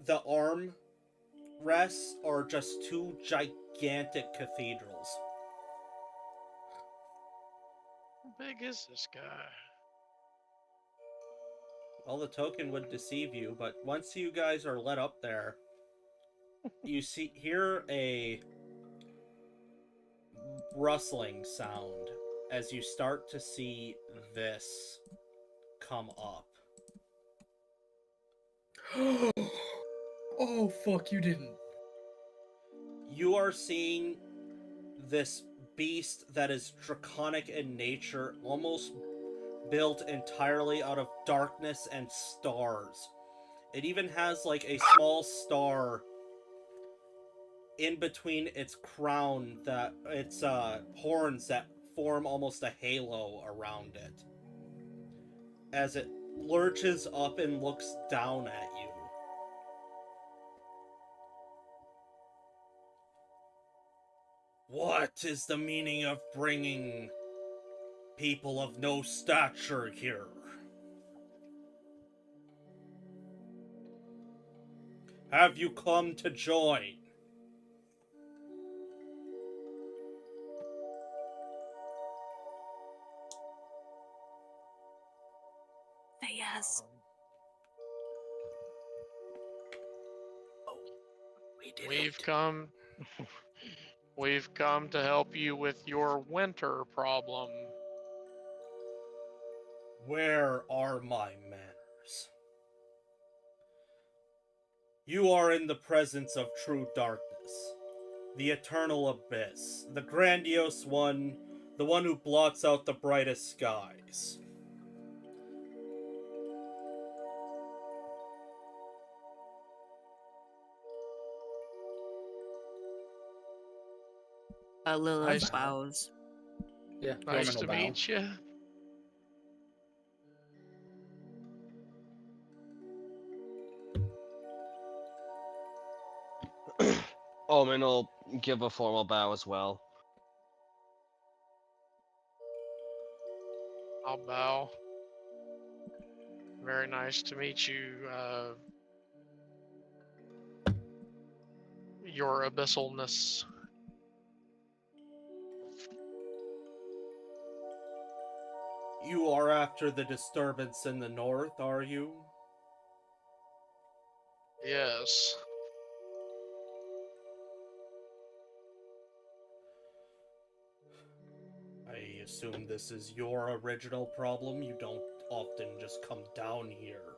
the arm rests are just two gigantic cathedrals. How big is this guy? Well, the token would deceive you, but once you guys are let up there, you hear a rustling sound as you start to see this come up. Oh, fuck, you didn't. You are seeing this beast that is draconic in nature, almost built entirely out of darkness and stars. It even has like a small star in between its crown, that its horns that form almost a halo around it as it lurches up and looks down at you. What is the meaning of bringing people of no stature here? Have you come to join? Say yes. We've come to help you with your winter problem. Where are my manners? You are in the presence of true darkness, the eternal abyss, the grandiose one, the one who blots out the brightest skies. Lilith Nice. bows. Yeah, Nice Norman to will bow. meet you. Omen will give a formal bow as well. I'll bow. Very nice to meet you, your abyssalness. You are after the disturbance in the north, are you? Yes. I assume this is your original problem. You don't often just come down here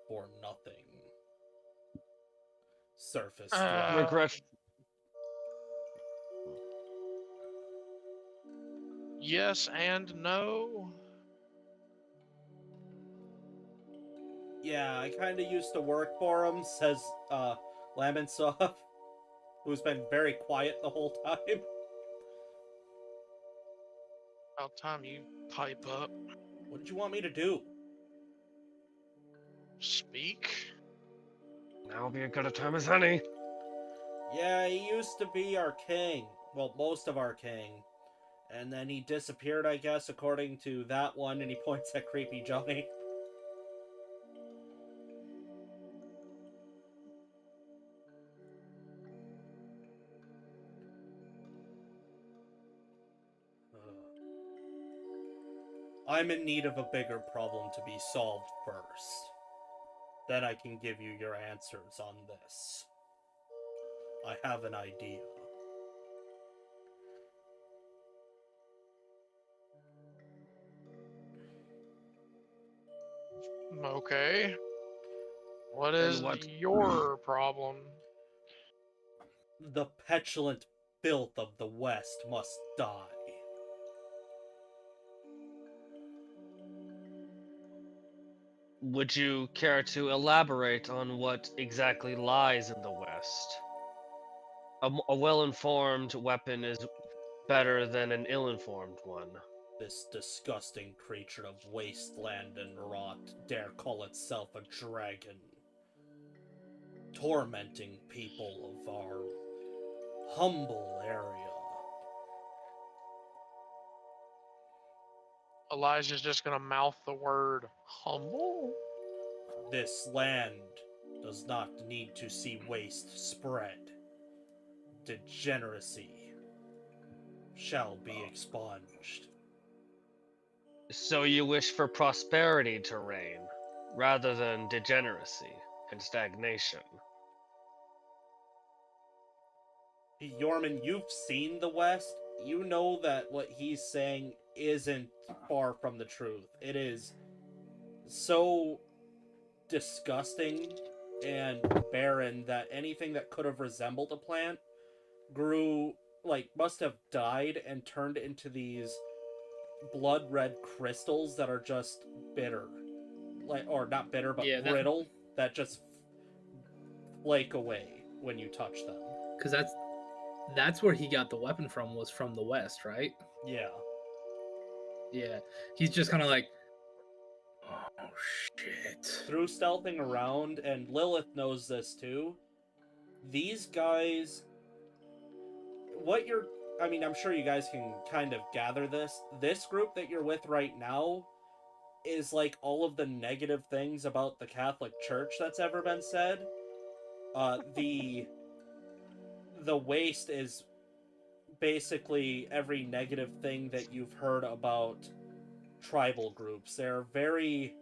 for nothing. Surface threat. Regret. Yes and no. Yeah, I kind of used to work for him, says Lamensoff, who's been very quiet the whole time. About time you pipe up. What did you want me to do? Speak. Now will be a good a time as any. Yeah, he used to be our king. Well, most of our king. And then he disappeared, I guess, according to that one, and he points at Creepy Johnny. I'm in need of a bigger problem to be solved first. Then I can give you your answers on this. I have an idea. Okay. What is what? your problem? The petulant filth of the West must die. Would you care to elaborate on what exactly lies in the West? A well-informed weapon is better than an ill-informed one. This disgusting creature of wasteland and rot dare call itself a dragon, tormenting people of our humble area. Elijah's just gonna mouth the word humble? This land does not need to see waste spread. Degeneracy shall be expunged. So you wish for prosperity to reign? rather than degeneracy and stagnation. Yorman, you've seen the West. You know that what he's saying isn't far from the truth. It is so disgusting and barren that anything that could have resembled a plant grew, like, must have died and turned into these blood red crystals that are just bitter. Like, or not bitter, but Yeah, brittle, that just flake away when you touch them. because that's where he got the weapon from, was from the West, right? Yeah. Yeah. He's just kind of like, oh shit. Through stealthing around, and Lilith knows this too, these guys, I mean, I'm sure you guys can kind of gather this. This group that you're with right now is like all of the negative things about the Catholic Church that's ever been said. The waste is basically every negative thing that you've heard about tribal groups. They're very...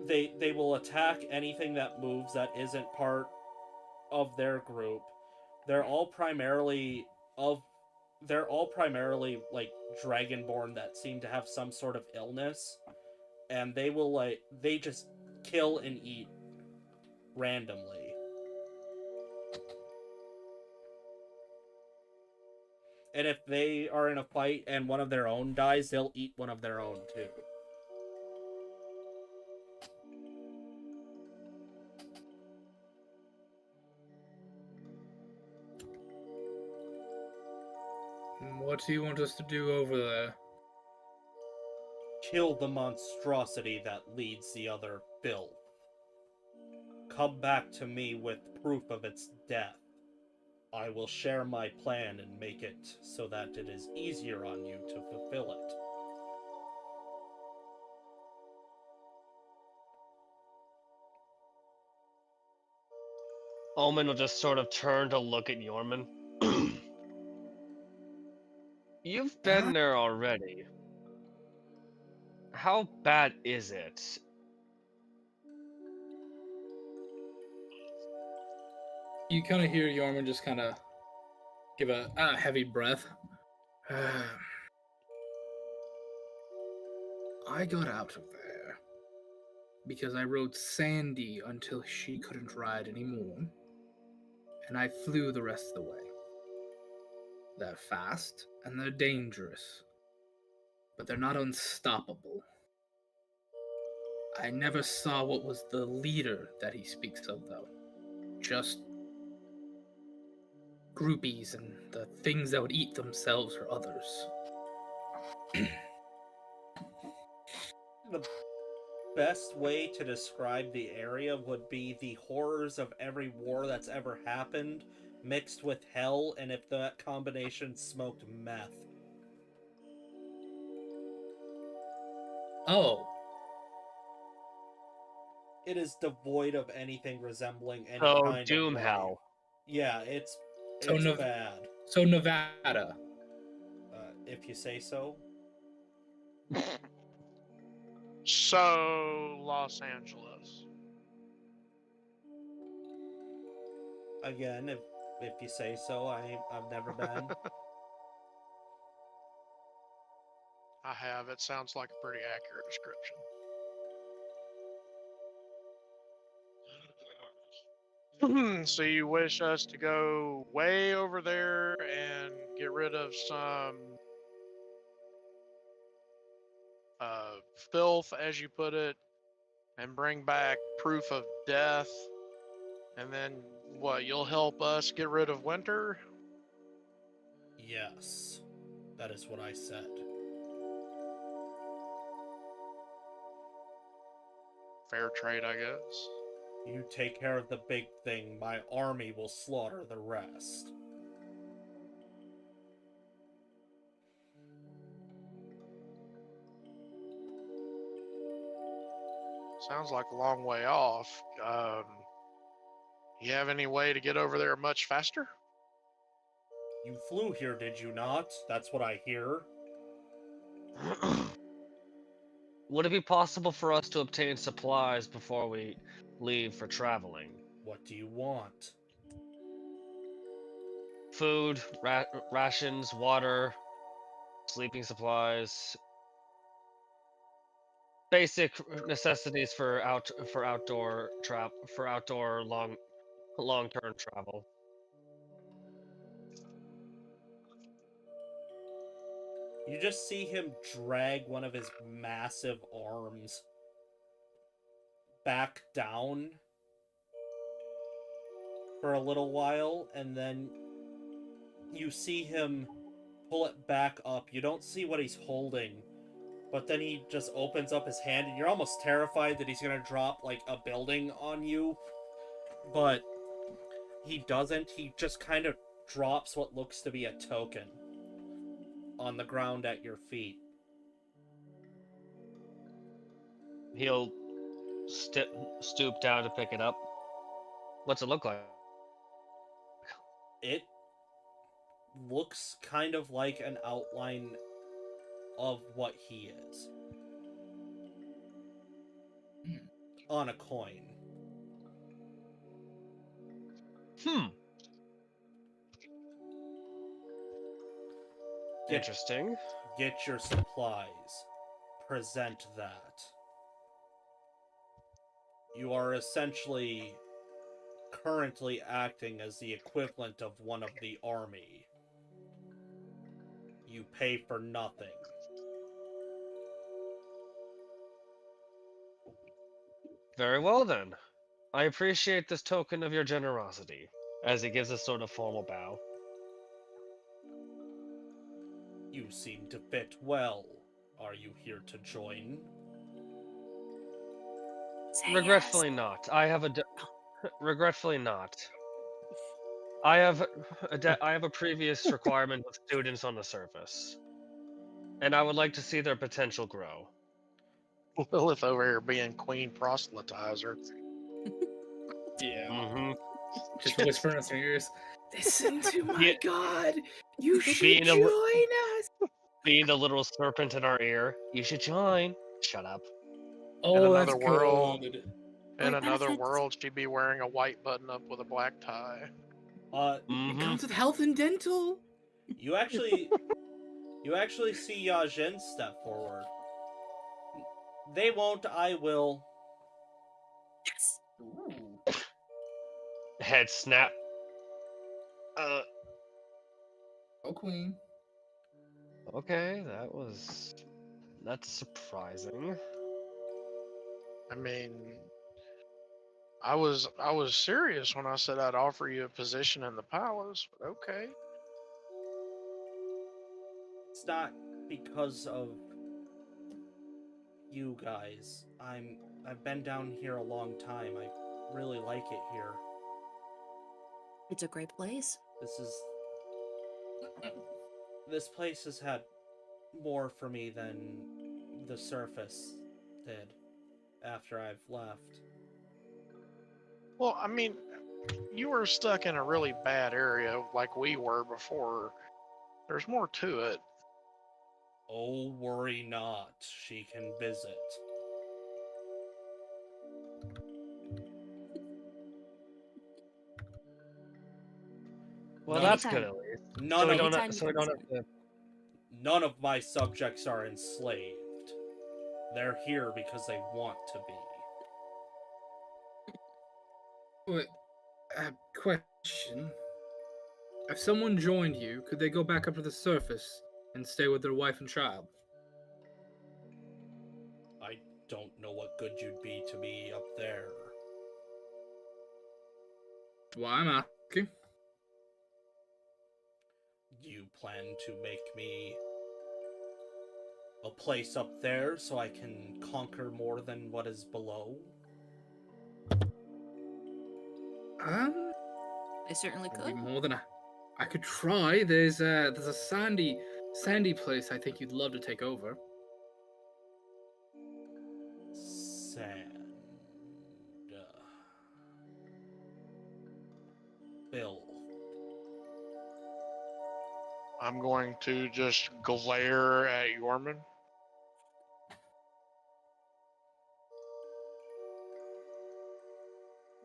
They will attack anything that moves that isn't part of their group. They're all primarily like dragonborn that seem to have some sort of illness, and they just kill and eat randomly. And if they are in a fight and one of their own dies, they'll eat one of their own too. What do you want us to do over there? Kill the monstrosity that leads the other filth. Come back to me with proof of its death. I will share my plan and make it so that it is easier on you to fulfill it. Omen will just sort of turn to look at Yorman. You've been there already. How bad is it? You kind of hear Yorman just kind of give a heavy breath. I got out of there because I rode Sandy until she couldn't ride anymore, and I flew the rest of the way. They're fast and they're dangerous, but they're not unstoppable. I never saw what was the leader that he speaks of, though. Just groupies and the things that would eat themselves or others. The best way to describe the area would be the horrors of every war that's ever happened, mixed with hell, and if that combination smoked meth. Oh. It is devoid of anything resembling any Oh, kind Doom of Hell. Yeah, it's So bad. So Nevada. If you say so. So Los Angeles. Again, if you say so. I've never been. I have. It sounds like a pretty accurate description. So you wish us to go way over there and get rid of some filth, as you put it, and bring back proof of death, and then what? You'll help us get rid of winter? Yes, that is what I said. Fair trade, I guess. You take care of the big thing, my army will slaughter the rest. Sounds like a long way off. You have any way to get over there much faster? You flew here, did you not? That's what I hear. would it be possible for us to obtain supplies before we leave for traveling? What do you want? Food, rations, water, sleeping supplies, basic necessities for outdoor long-term travel. You just see him drag one of his massive arms back down for a little while, and then you see him pull it back up. You don't see what he's holding, but then he just opens up his hand, and you're almost terrified that he's gonna drop, like, a building on you. But he doesn't. He just kind of drops what looks to be a token on the ground at your feet. He'll stoop down to pick it up. What's it look like? It looks kind of like an outline of what he is on a coin. Interesting. Get your supplies. Present that. You are essentially currently acting as the equivalent of one of the army. You pay for nothing. Very well then. I appreciate this token of your generosity, as he gives a sort of formal bow. You seem to fit well. Are you here to join? Say Regretfully yes. not. Regretfully not. I have a previous requirement with students on the surface, and I would like to see their potential grow. Lilith over here being queen proselytizer. Yeah. Mm-hmm. Just whispering in their ears. Listen to my Yeah. god. You should Being a join li- us. Being the little serpent in our ear. You should join. Shut up. Oh, that's another world. good. In What another benefits? world, she'd be wearing a white button-up with a black tie. It Mm-hmm. comes with health and dental. You actually see Yajin step forward. They won't, I will. Yes. Head snap. Oh, queen. Okay, that's surprising. I mean, I was serious when I said I'd offer you a position in the palace, but okay. It's not because of you guys. I've been down here a long time. I really like it here. It's a great place. This place has had more for me than the surface did after I've left. Well, I mean, you were stuck in a really bad area like we were before. There's more to it. Oh, worry not. She can visit. Well, None that's of- good at least. None So we of don't Anytime have, so we you don't can have to. none of my subjects are enslaved. They're here because they want to be. Wait, question. If someone joined you, could they go back up to the surface and stay with their wife and child? I don't know what good you'd be to me up there. Well, I'm asking. You plan to make me a place up there so I can conquer more than what is below? They certainly That'd be could. more than I could try. There's a sandy place I think you'd love to take over. Sand. Bill. I'm going to just glare at Yorman.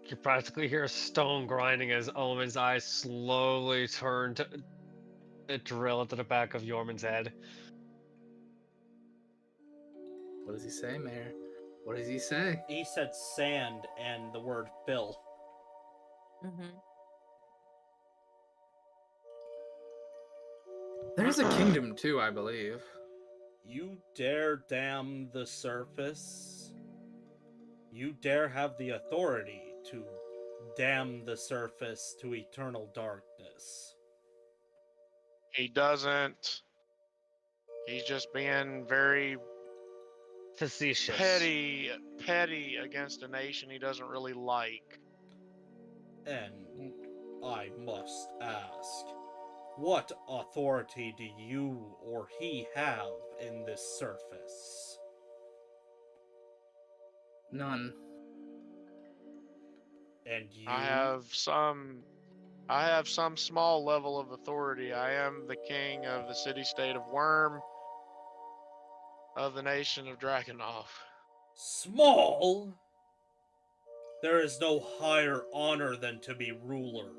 You practically hear stone grinding as Omen's eyes slowly turn to drill into the back of Yorman's head. What does he say, Mayor? What does he say? He said sand and the word fill. Mm-hmm. There's a kingdom too, I believe. You dare dam the surface? You dare have the authority to damn the surface to eternal darkness? He doesn't. He's just being very Facetious. petty against a nation he doesn't really like. And I must ask, what authority do you or he have in this surface? None. And you? I have some small level of authority. I am the king of the city-state of Worm, of the nation of Drakenhof. Small? There is no higher honor than to be ruler.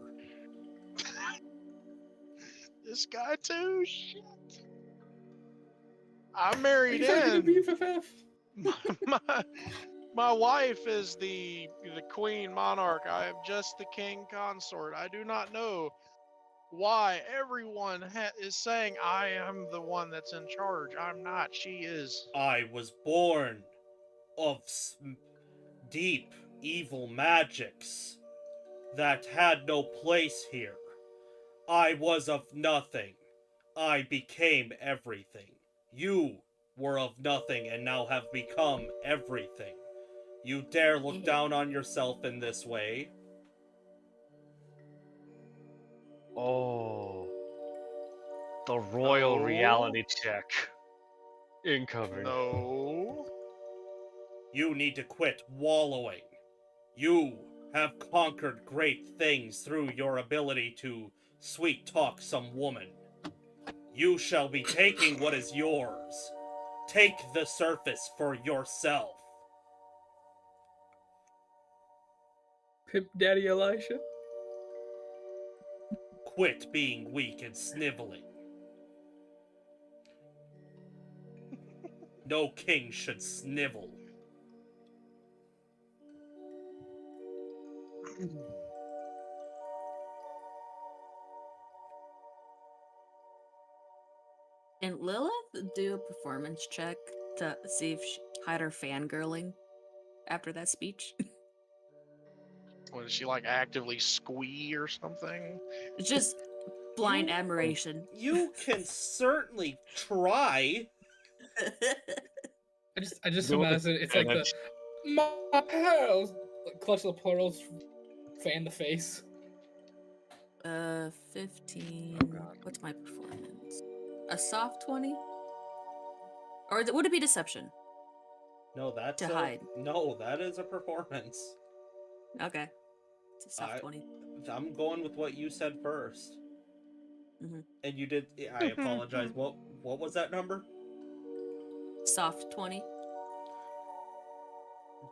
This guy too? Shit. I'm married He's talking to in. BFF. My wife is the queen monarch. I am just the king consort. I do not know why everyone is saying I am the one that's in charge. I'm not. She is. I was born of deep evil magics that had no place here. I was of nothing. I became everything. You were of nothing and now have become everything. You dare look down on yourself in this way? Oh. The royal No. reality check. Incoming. No. You need to quit wallowing. You have conquered great things through your ability to sweet talk some woman. You shall be taking what is yours. Take the surface for yourself. Pimp Daddy Elisha. Quit being weak and sniveling. No king should snivel. Can Lilith do a performance check to see if she had her fangirling after that speech? What, is she like actively squee or something? Just blind You- admiration. You can certainly try. I just Do it. imagine it's like the my pearls, clutch the pearls, fan the face. 15. Oh, God. What's my performance? A soft 20? Or would it be deception? No, that's To hide. No, that is a performance. Okay. It's a soft 20. I'm going with what you said first. Mhm. And you did. I apologize. What was that number? Soft 20.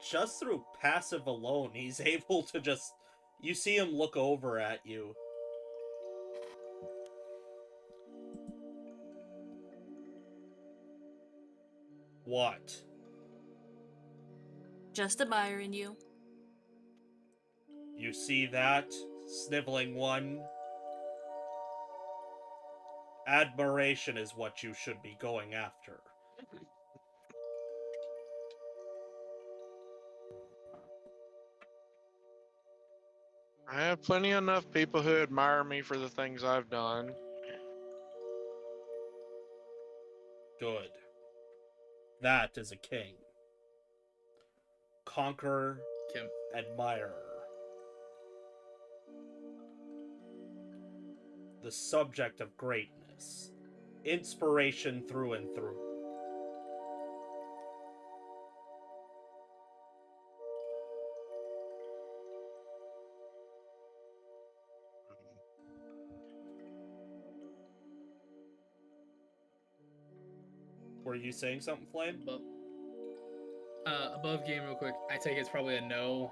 Just through passive alone, he's able to just. You see him look over at you. What? Just admiring you. You see that, sniveling one? Admiration is what you should be going after. I have plenty enough people who admire me for the things I've done. Good. That is a king. Conqueror, Kim. admirer. The subject of greatness. Inspiration through and through. Were you saying something, Flame? Above game real quick. I take it's probably a no.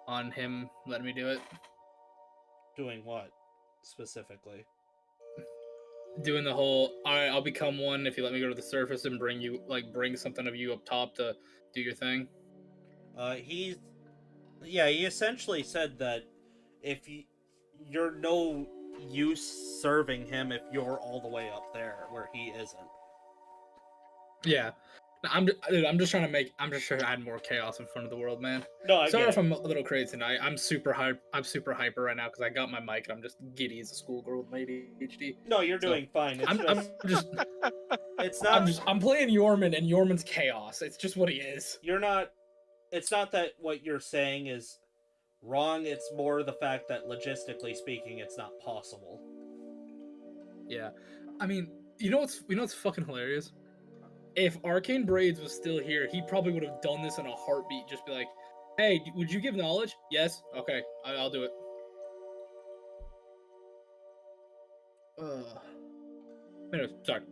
on him letting me do it. Doing what specifically? Doing the whole, alright, I'll become one if you let me go to the surface and bring something of you up top to do your thing. He essentially said that if you're no use serving him if you're all the way up there where he isn't. Yeah. I'm just trying to add more chaos in front of the world, man. No, I Sorry get if it. I'm a little crazy tonight. I'm super hyper right now because I got my mic and I'm just giddy as a schoolgirl with my ADHD. No, you're So, doing fine. It's it's not. I'm playing Yorman and Yorman's chaos. It's just what he is. You're not. It's not that what you're saying is wrong. It's more the fact that logistically speaking, it's not possible. Yeah. I mean, you know what's fucking hilarious? If Arcane Braids was still here, he probably would have done this in a heartbeat. Just be like, "Hey, would you give knowledge? Yes. Okay, I'll do it." Anyway, sorry.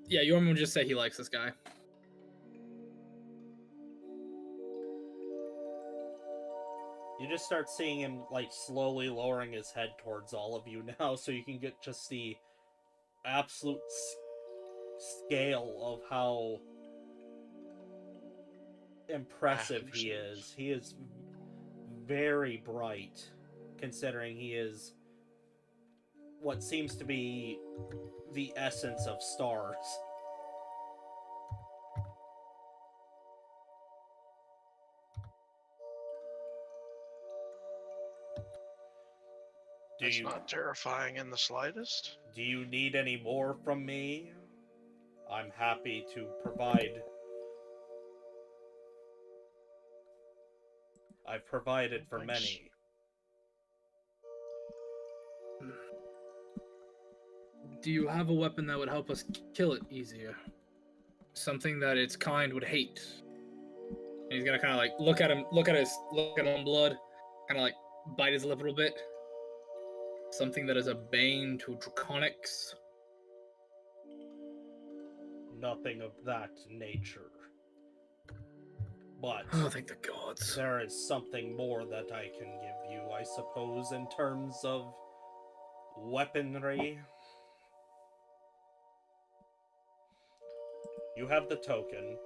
Yeah, Yorman would just say he likes this guy. You just start seeing him like slowly lowering his head towards all of you now, so you can get just the absolute scale of how impressive he is. He is very bright, considering he is what seems to be the essence of stars. It's not terrifying in the slightest. Do you need any more from me? I'm happy to provide. I've provided for many. Do you have a weapon that would help us kill it easier? Something that its kind would hate. And he's gonna kind of like look at him blood, kind of like bite his lip a little bit. Something that is a bane to draconics. Nothing of that nature. But Oh, thank the gods. there is something more that I can give you, I suppose, in terms of weaponry. You have the token.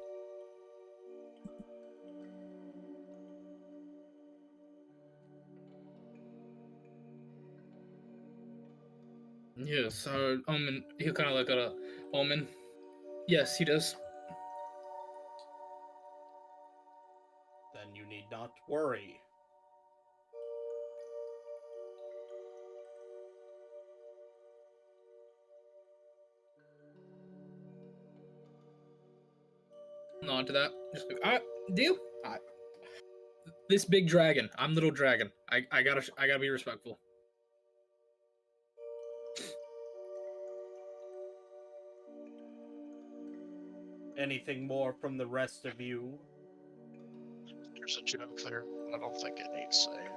Yes, Omen. He'll kind of look at Omen. Yes, he does. Then you need not worry. Nod to that. Just like, alright, deal. Alright. This big dragon. I'm little dragon. I gotta be respectful. Anything more from the rest of you? There's a joke there. I don't think it needs saying.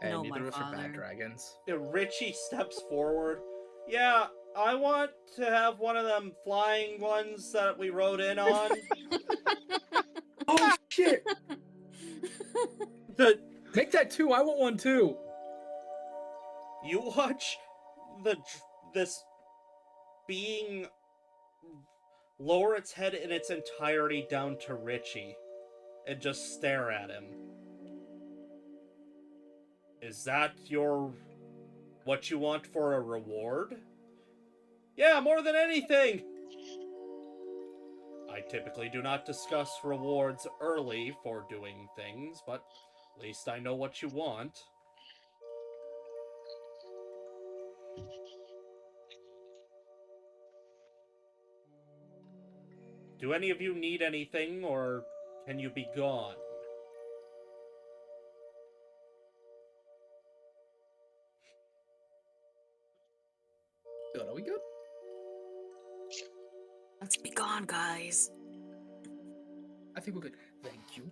Hey, No, neither my of us are father. bad dragons. Richie steps forward. Yeah, I want to have one of them flying ones that we rode in on. Oh shit! The Make that two. I want one too. you watch this being lower its head in its entirety down to Richie and just stare at him. Is that what you want for a reward? Yeah, more than anything! I typically do not discuss rewards early for doing things, but at least I know what you want. Do any of you need anything, or can you be gone? Good. Are we good? Let's be gone, guys. I think we're good. Thank you.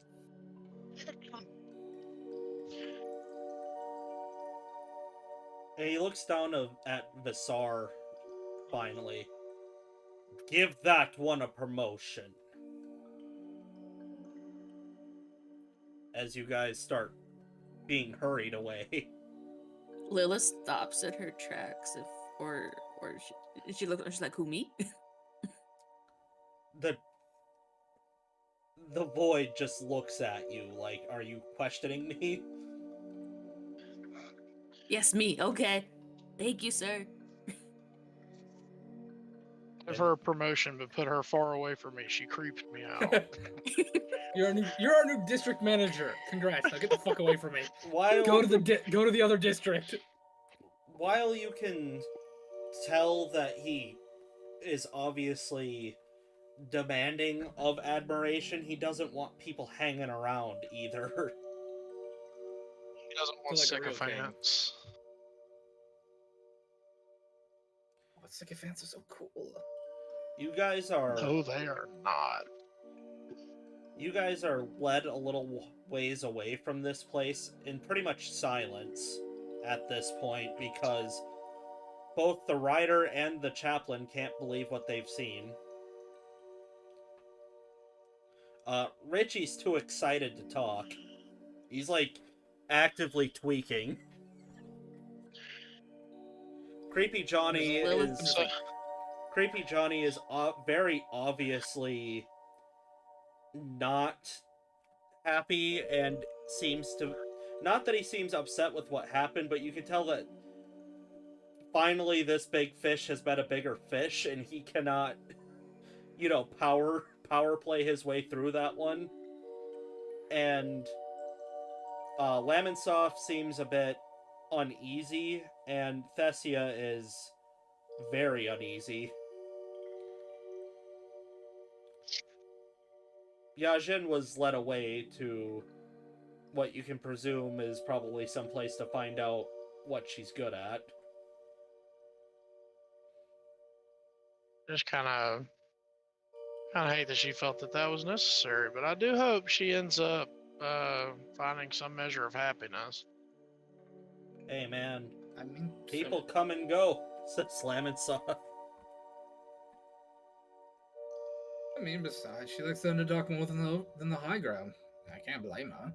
And he looks down at Visar, finally. Give that one a promotion. as you guys start being hurried away. Lila stops at her tracks, or she looks. She's like, "Who, me?" The void just looks at you like, "Are you questioning me?" Yes, me. Okay. Thank you, sir. Give her a promotion, but put her far away from me. She creeps me out. You're our new district manager. Congrats. Now get the fuck away from me. While Go to the other district. while you can tell that he is obviously demanding of admiration, he doesn't want people hanging around either. He doesn't want Feel like a real king. sycophants. Oh, sycophants are so cool. You guys are No, they are not. you guys are led a little ways away from this place in pretty much silence at this point, because both the rider and the chaplain can't believe what they've seen. Richie's too excited to talk. He's like actively tweaking. Creepy Johnny is very obviously not happy and seems to, not that he seems upset with what happened, but you can tell that finally this big fish has met a bigger fish and he cannot, power play his way through that one. And Lamonsoff seems a bit uneasy, and Thessia is very uneasy. Yajin was led away to what you can presume is probably someplace to find out what she's good at. Just kind of hate that she felt that was necessary, but I do hope she ends up finding some measure of happiness. Hey man, I mean, people come and go, says Lamonsoff. I mean, besides, she likes the underdog more than the high ground. I can't blame her.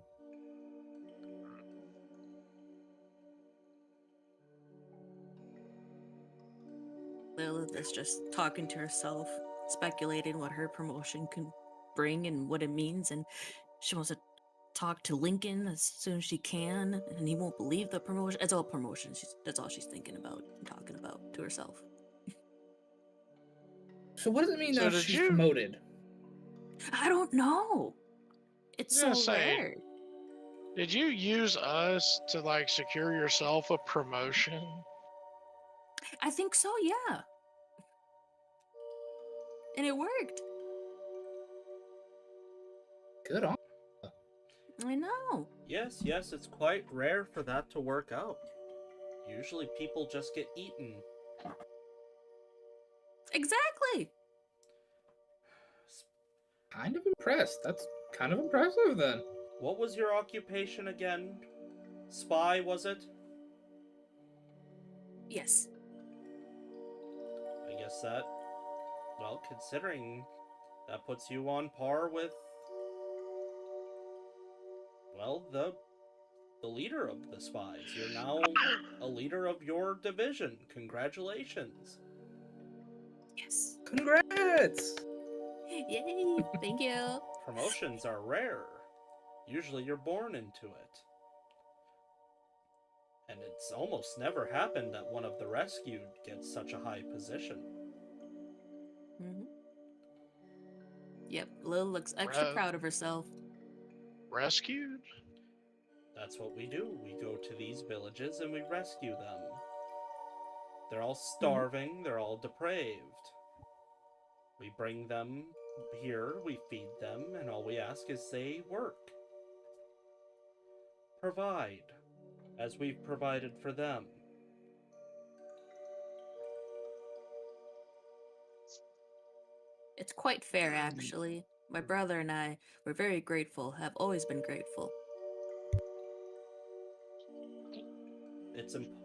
Lilith is just talking to herself, speculating what her promotion can bring and what it means, and she wants to talk to Lincoln as soon as she can, and he won't believe the promotion. It's all promotion. That's all she's thinking about and talking about to herself. So what does it mean So now did she's you- promoted? I don't know. It's I so was gonna say, rare. Did you use us to like secure yourself a promotion? I think so, yeah. And it worked. Good on. I know. Yes, it's quite rare for that to work out. Usually people just get eaten. Exactly. Kind of impressed. That's kind of impressive then. What was your occupation again? Spy, was it? Yes. I guess that, well, considering that puts you on par with, well, the leader of the spies. You're now a leader of your division. Congratulations. Yes. Congrats! Yay. Thank you. Promotions are rare. Usually you're born into it. And it's almost never happened that one of the rescued gets such a high position. Mm-hmm. Yep. Lil looks extra proud of herself. Rescued? That's what we do. We go to these villages and we rescue them. They're all starving, they're all depraved. We bring them here, we feed them, and all we ask is they work. Provide, as we've provided for them. It's quite fair, actually. My brother and I were very grateful, have always been grateful.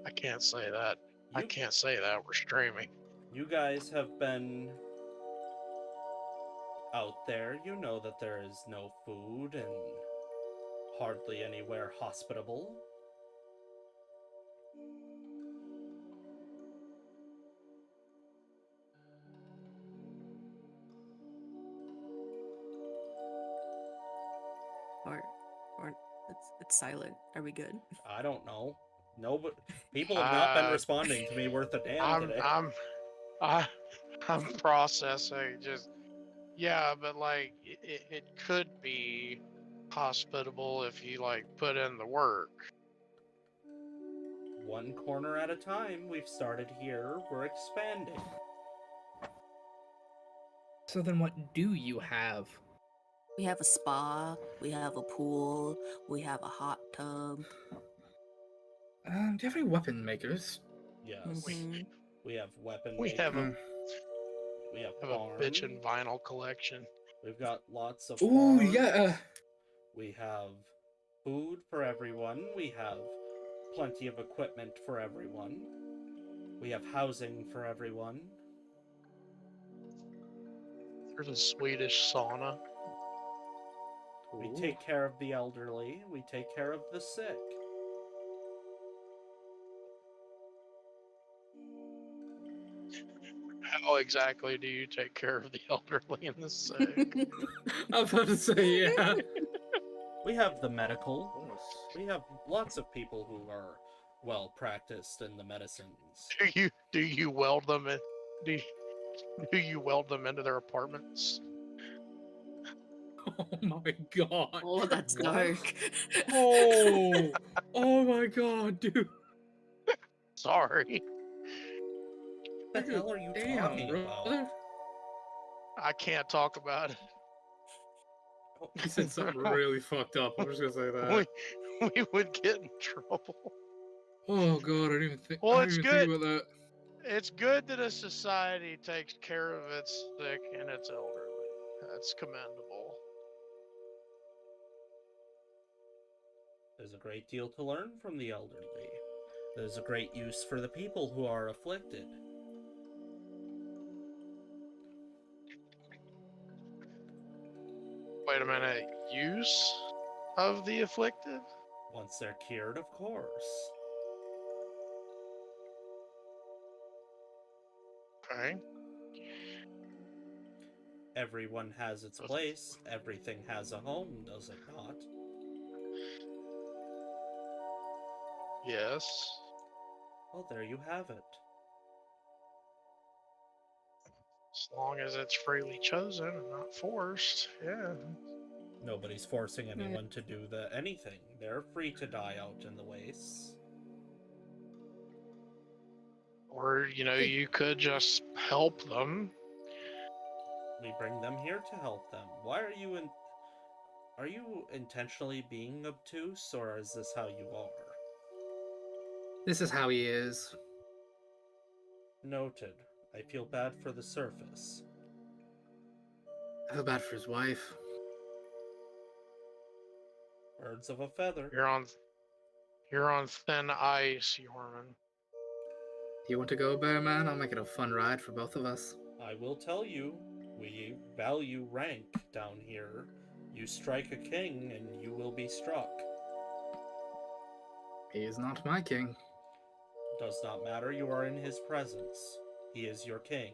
I can't say that. I can't say that. We're streaming. You guys have been out there. You know that there is no food and hardly anywhere hospitable. Or it's silent. Are we good? I don't know. No, but people have not been responding to me worth a damn today. I'm processing. Just yeah, but like it could be hospitable if you like put in the work. One corner at a time. We've started here. We're expanding. So then what do you have? We have a spa, we have a pool, we have a hot tub. Do you have any weapon makers? Yes. Mhm. We have weapon We making. have a We have have a barn. bitchin' vinyl collection. We've got lots of Ooh, farms. yeah. We have food for everyone. We have plenty of equipment for everyone. We have housing for everyone. There's a Swedish sauna. We take care of the elderly. We take care of the sick. How exactly do you take care of the elderly and the sick? I was about to say, yeah. We have the medical. We have lots of people who are well practiced in the medicines. Do you weld them in? Do you weld them into their apartments? Oh my god. Oh, that's What? dark. Oh, oh my god, dude. Sorry, What the hell are you talking about? brother. I can't talk about it. He said something really fucked up. I'm just gonna say that. We would get in trouble. Oh god, I didn't even think. Well, I it's didn't even good. think about that. It's good that a society takes care of its sick and its elderly. That's commendable. There's a great deal to learn from the elderly. There's a great use for the people who are afflicted. Wait a minute. Use of the afflicted? Once they're cured, of course. Okay. Everyone has its place. Everything has a home, does it not? Yes. Well, there you have it. As long as it's freely chosen and not forced. Yeah. Nobody's forcing anyone to do anything. They're free to die out in the wastes. Or, you could just help them. We bring them here to help them. Why are you Are you intentionally being obtuse, or is this how you are? This is how he is. Noted. I feel bad for the surface. I feel bad for his wife. Birds of a feather. You're on thin ice, Yorman. Do you want to go, Bear Man? I'll make it a fun ride for both of us. I will tell you, we value rank down here. You strike a king, and you will be struck. He is not my king. Does not matter, you are in his presence. He is your king.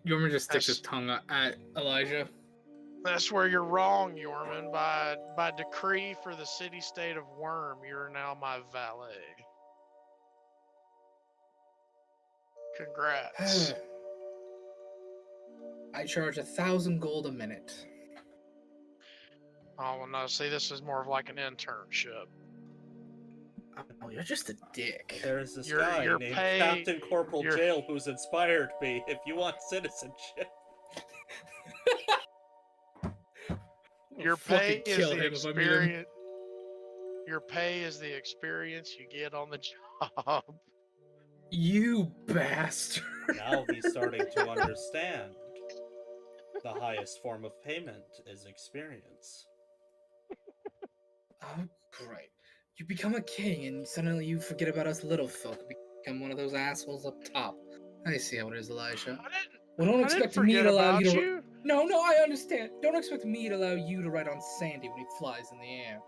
Yorman just sticks his tongue at Elijah. That's where you're wrong, Yorman. By decree for the city-state of Worm, you're now my valet. Congrats. I charge 1,000 gold a minute. Oh, well, no, see, this is more of like an internship. Oh, you're just a dick. There's this Your guy named pay- Captain Corporal your- Jail who's inspired me. If you want citizenship, Your fucking pay is kill the him if I meet him. experience. Your pay is the experience you get on the job. You bastard. now he's starting to understand. The highest form of payment is experience. Oh, great. You become a king and suddenly you forget about us little folk and become one of those assholes up top. I see how it is, Elijah. I didn't. Well, don't I didn't expect me forget to allow about you to... you. No, I understand. Don't expect me to allow you to ride on Sandy when he flies in the air.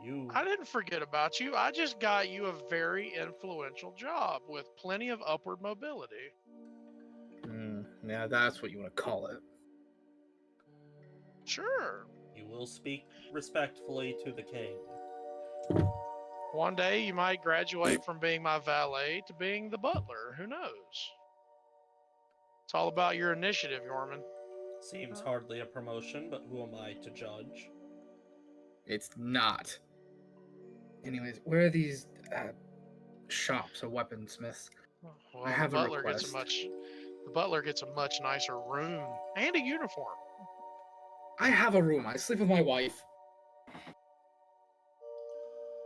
You I didn't forget about you. I just got you a very influential job with plenty of upward mobility. Yeah, that's what you want to call it. Sure. you will speak respectfully to the king. One day you might graduate from being my valet to being the butler. Who knows? It's all about your initiative, Yorman. Seems hardly a promotion, but who am I to judge? It's not. Anyways, where are these shops or weaponsmiths? Well, I have the a butler gets request. the butler gets a much nicer room and a uniform. I have a room. I sleep with my wife.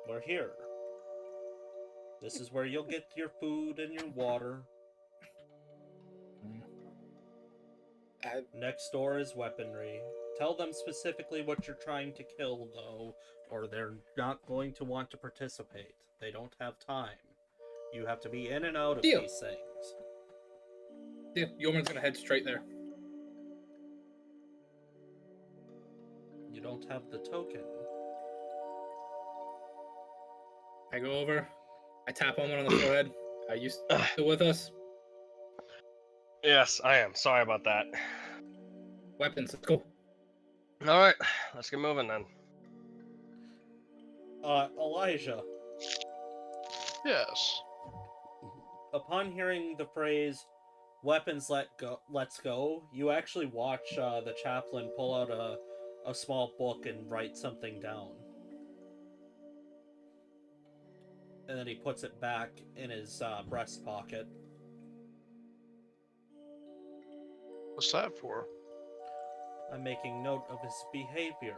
We're here. This is where you'll get your food and your water. Next door is weaponry. Tell them specifically what you're trying to kill, though, or they're not going to want to participate. They don't have time. You have to be in and out of Deal. these things. Yeah, Yeoman's gonna head straight there. You don't have the token. I go over. I tap Omen on the forehead. Are you still with us? Yes, I am. Sorry about that. Weapons, let's go. All right, let's get moving then. Elijah, Yes. upon hearing the phrase "weapons let's go," you actually watch the chaplain pull out a small book and write something down. And then he puts it back in his breast pocket. What's that for? I'm making note of his behavior.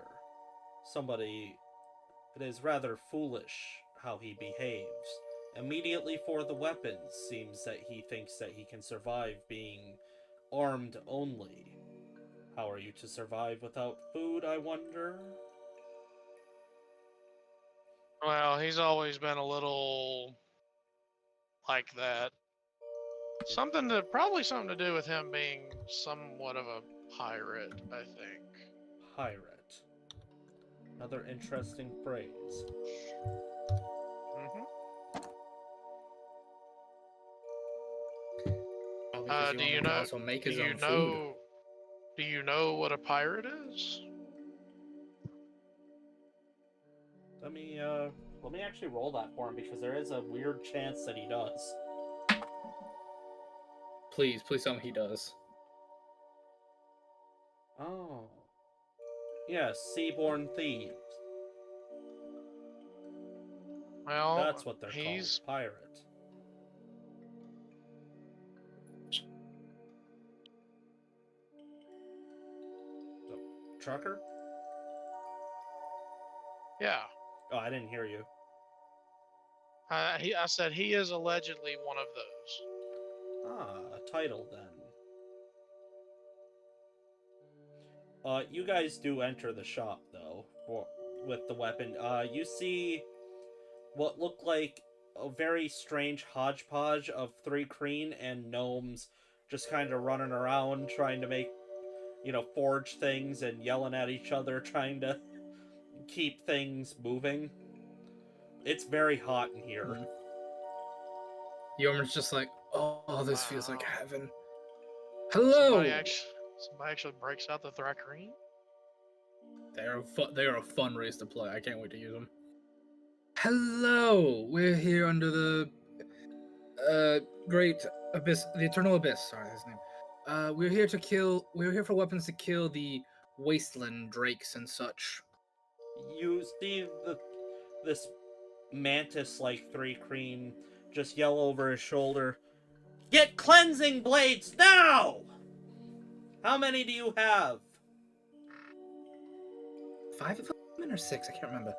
It is rather foolish how he behaves. Immediately for the weapons, seems that he thinks that he can survive being armed only. How are you to survive without food, I wonder? Well, he's always been a little like that. Probably something to do with him being somewhat of a pirate, I think. Pirate. Another interesting phrase. Mm-hmm. Because Do you Yeoman can know? also make Do his you own food. know? Do you know what a pirate is? Let me actually roll that for him because there is a weird chance that he does. Please tell me he does. Oh. Yes, seaborne thieves. Well, That's what they're he's called, pirate. So, trucker? yeah. Oh, I didn't hear you. I said he is allegedly one of those. Ah, a title then. You guys do enter the shop though, with the weapon. You see what look like a very strange hodgepodge of 3 Kreen and gnomes just kind of running around trying to make, forge things and yelling at each other, trying to keep things moving. It's very hot in here. Yeoman's just like, oh, this feels like Wow. heaven. Hello! Somebody actually breaks out the Thrakreen? They are a fun race to play. I can't wait to use them. Hello! We're here under the great abyss, the eternal abyss. Sorry, his name. We're here for weapons to kill the wasteland drakes and such. You see this mantis-like 3 Kreen just yell over his shoulder, "Get cleansing blades now! How many do you have?" 5 of them or 6? I can't remember.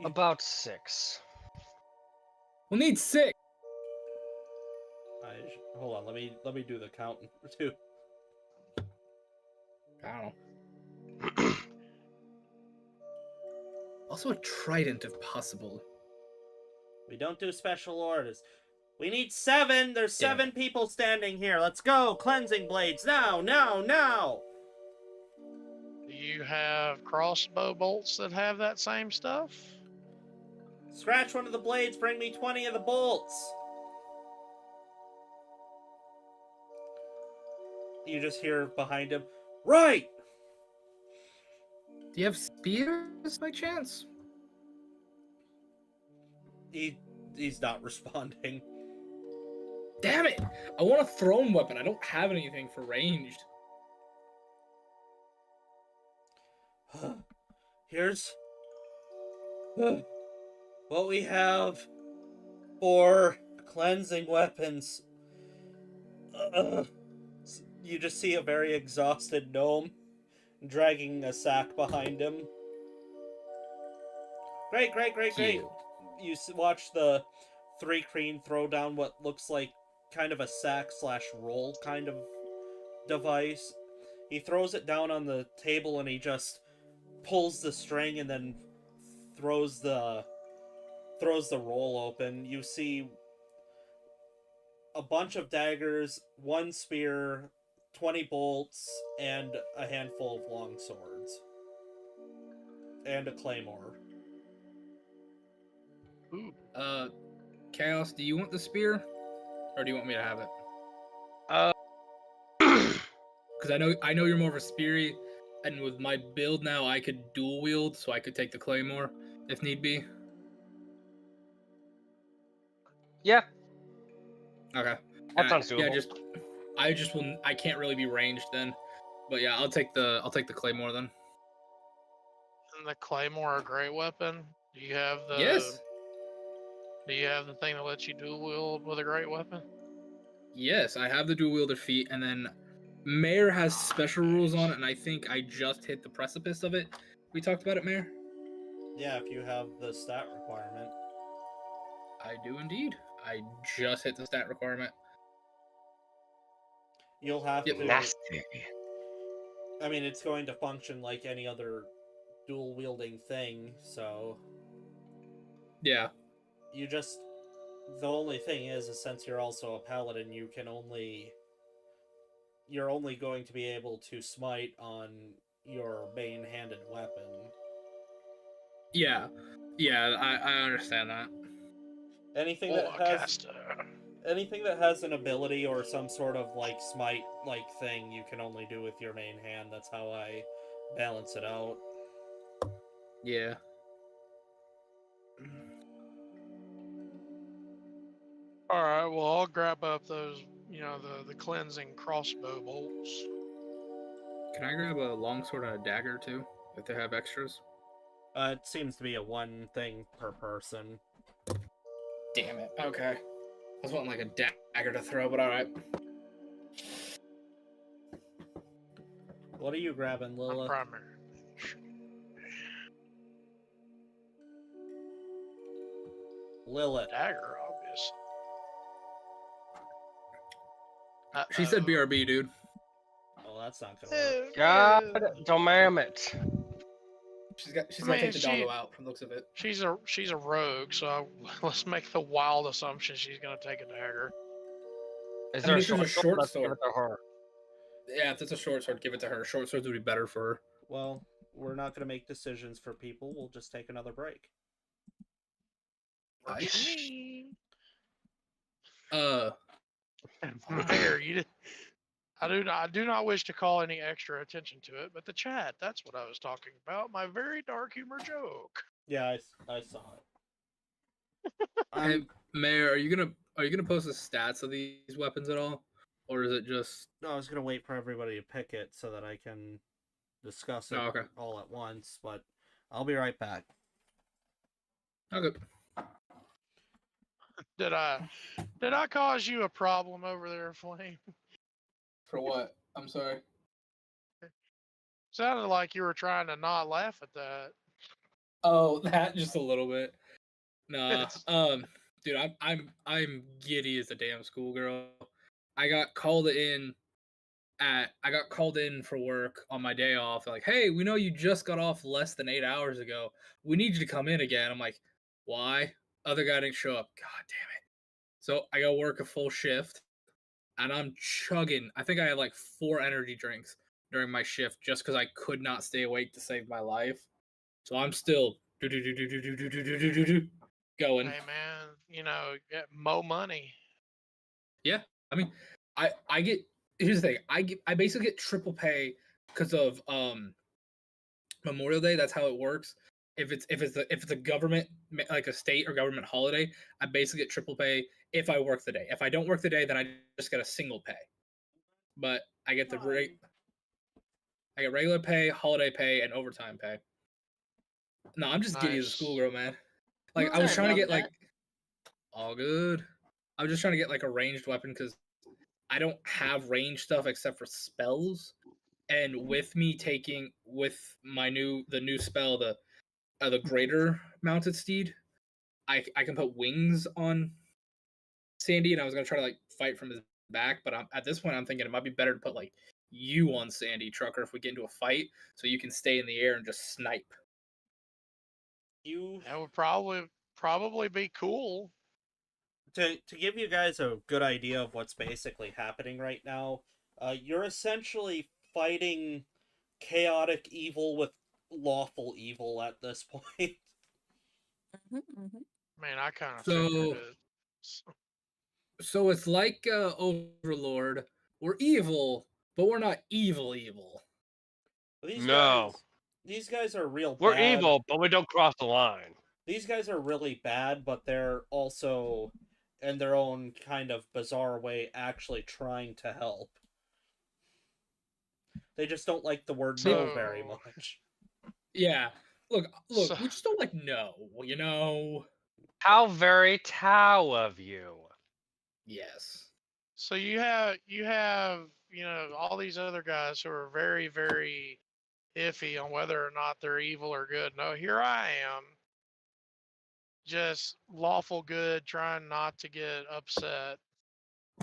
About 6. We'll need 6. Hold on, let me do the count too. I don't know. Also a trident if possible. We don't do special orders. We need 7. There's 7 people standing here. Let's go. Cleansing blades. Now, now, now. Do you have crossbow bolts that have that same stuff? Scratch one of the blades. Bring me 20 of the bolts. You just hear behind him, right! Do you have spears by chance? He's not responding. Damn it! I want a thrown weapon. I don't have anything for ranged. Here's what we have for cleansing weapons. You just see a very exhausted gnome dragging a sack behind him. Great, great, great, great. You watch the 3 Kreen throw down what looks like kind of a sack/roll kind of device. He throws it down on the table and he just pulls the string and then throws the roll open. You see a bunch of daggers, 1 spear, 20 bolts, and a handful of long swords. And a claymore. Ooh. Chaos, do you want the spear? Or do you want me to have it? Because I know you're more of a speary, and with my build now, I could dual wield, so I could take the claymore if need be. Yeah, Okay. that sounds doable. Yeah, I can't really be ranged then. But yeah, I'll take the claymore then. Isn't the claymore a great weapon? Do you have the Yes. Do you have the thing that lets you dual wield with a great weapon? Yes, I have the dual wielder feat, and then Mayor has special rules on it, and I think I just hit the precipice of it. We talked about it, Mayor? Yeah, if you have the stat requirement. I do indeed. I just hit the stat requirement. You'll have Yep. to... Nasty. I mean, it's going to function like any other dual-wielding thing, so... Yeah. You just... The only thing is since you're also a paladin, you can only... You're only going to be able to smite on your main-handed weapon. Yeah. Yeah, I understand that. Anything Oh, that has... caster. Anything that has an ability or some sort of, like, smite-like thing, you can only do with your main hand. That's how I balance it out. Yeah. All right, well, I'll grab up those, the cleansing crossbow bolts. Can I grab a longsword and a dagger too, if they have extras? It seems to be a 1 thing per person. Damn it. Okay. I was wanting like a dagger to throw, but alright. What are you grabbing, I'm Lilith? primary. Lilith. Dagger, obvious. She said BRB, dude. Oh, that's not gonna work. God damn it. She's got to I mean, take the doggo out from the looks of it. She's a rogue, so let's make the wild assumption she's gonna take a dagger. Is I there mean, a if there's a short short Let's give sword. it to her. Yeah, if it's a short sword, give it to her. Short swords would be better for her. Well, we're not gonna make decisions for people. We'll just take another break. Nice. Fair, I do not wish to call any extra attention to it, but the chat, that's what I was talking about. My very dark humor joke. Yeah, I saw it. Hey, Mayor, are you gonna post the stats of these weapons at all, or is it just? No, I was gonna wait for everybody to pick it so that I can discuss it Oh, okay. all at once, but I'll be right back. Okay. Did I cause you a problem over there, Flame? For what? I'm sorry. Sounded like you were trying to not laugh at that. Oh, that just a little bit. Nah. It's- Dude, I'm giddy as a damn schoolgirl. I got called in for work on my day off. Like, hey, we know you just got off less than 8 hours ago. We need you to come in again. I'm like, why? Other guy didn't show up. God damn it. So I go work a full shift, and I'm chugging. I think I had like 4 energy drinks during my shift just because I could not stay awake to save my life. So I'm still going. Hey man, get mo money. Yeah, I mean, I get. Here's the thing. I basically get triple pay because of Memorial Day. That's how it works. If it's a government, like a state or government holiday, I basically get triple pay if I work the day. If I don't work the day, then I just get a single pay. But I get I get regular pay, holiday pay, and overtime pay. No, I'm just giddy as a Nice. schoolgirl, man. Like I Sorry was trying to about get that. like all good. I was just trying to get like a ranged weapon because I don't have range stuff except for spells. And with me taking with the new spell, the greater mounted steed, I can put wings on Sandy, and I was gonna try to like fight from his back, but at this point I'm thinking it might be better to put like you on Sandy, Trucker, if we get into a fight, so you can stay in the air and just snipe. You That would probably be cool. to give you guys a good idea of what's basically happening right now. You're essentially fighting chaotic evil with lawful evil at this point. I mean, I kind of So figured it. so it's like Overlord. We're evil, but we're not evil. These No. guys, these guys are real We're bad. evil, but we don't cross the line. These guys are really bad, but they're also, in their own kind of bizarre way, actually trying to help. They just don't like the word no very So- much. Yeah. Look, So- we just don't like no, you know. How very Tao of you. Yes. So you have all these other guys who are very, very iffy on whether or not they're evil or good. No, here I am, just lawful good, trying not to get upset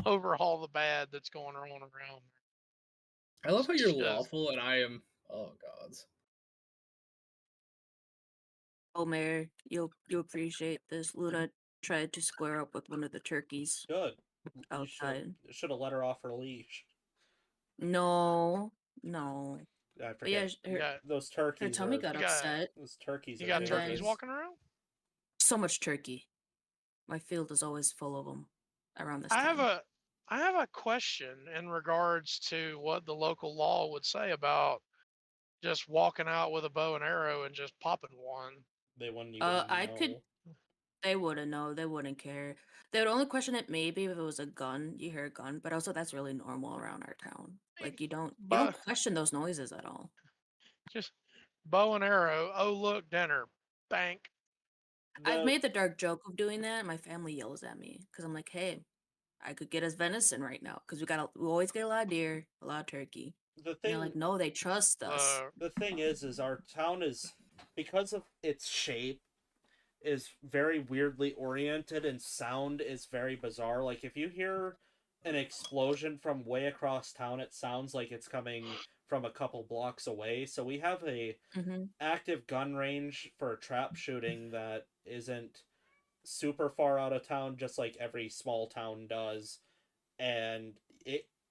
over all the bad that's going on around. I love how you're Just- lawful and I am. Oh gods. Oh, Mayor, you'll appreciate this. Luna tried to square up with one of the turkeys Good. You outside. should have let her off her leash. No. I But yeah, forget. You got Those her turkeys tummy are got You got- upset. those turkeys you are got And turkeys then- walking around. So much turkey. My field is always full of them around this I time. have a question in regards to what the local law would say about just walking out with a bow and arrow and just popping one. They wouldn't even I know. could. They wouldn't know. They wouldn't care. They would only question it maybe if it was a gun. You hear a gun, but also that's really normal around our town. Like you don't But question those noises at all. just bow and arrow. Oh look, dinner. Bank. I've made the dark joke of doing that. My family yells at me because I'm like, hey, I could get us venison right now because we always get a lot of deer, a lot of turkey. the And they're thing like, no, they trust us. the thing is our town is, because of its shape, is very weirdly oriented, and sound is very bizarre. Like if you hear an explosion from way across town, it sounds like it's coming from a couple blocks away. So we have a hmm active gun range for trap shooting that isn't super far out of town, just like every small town does, and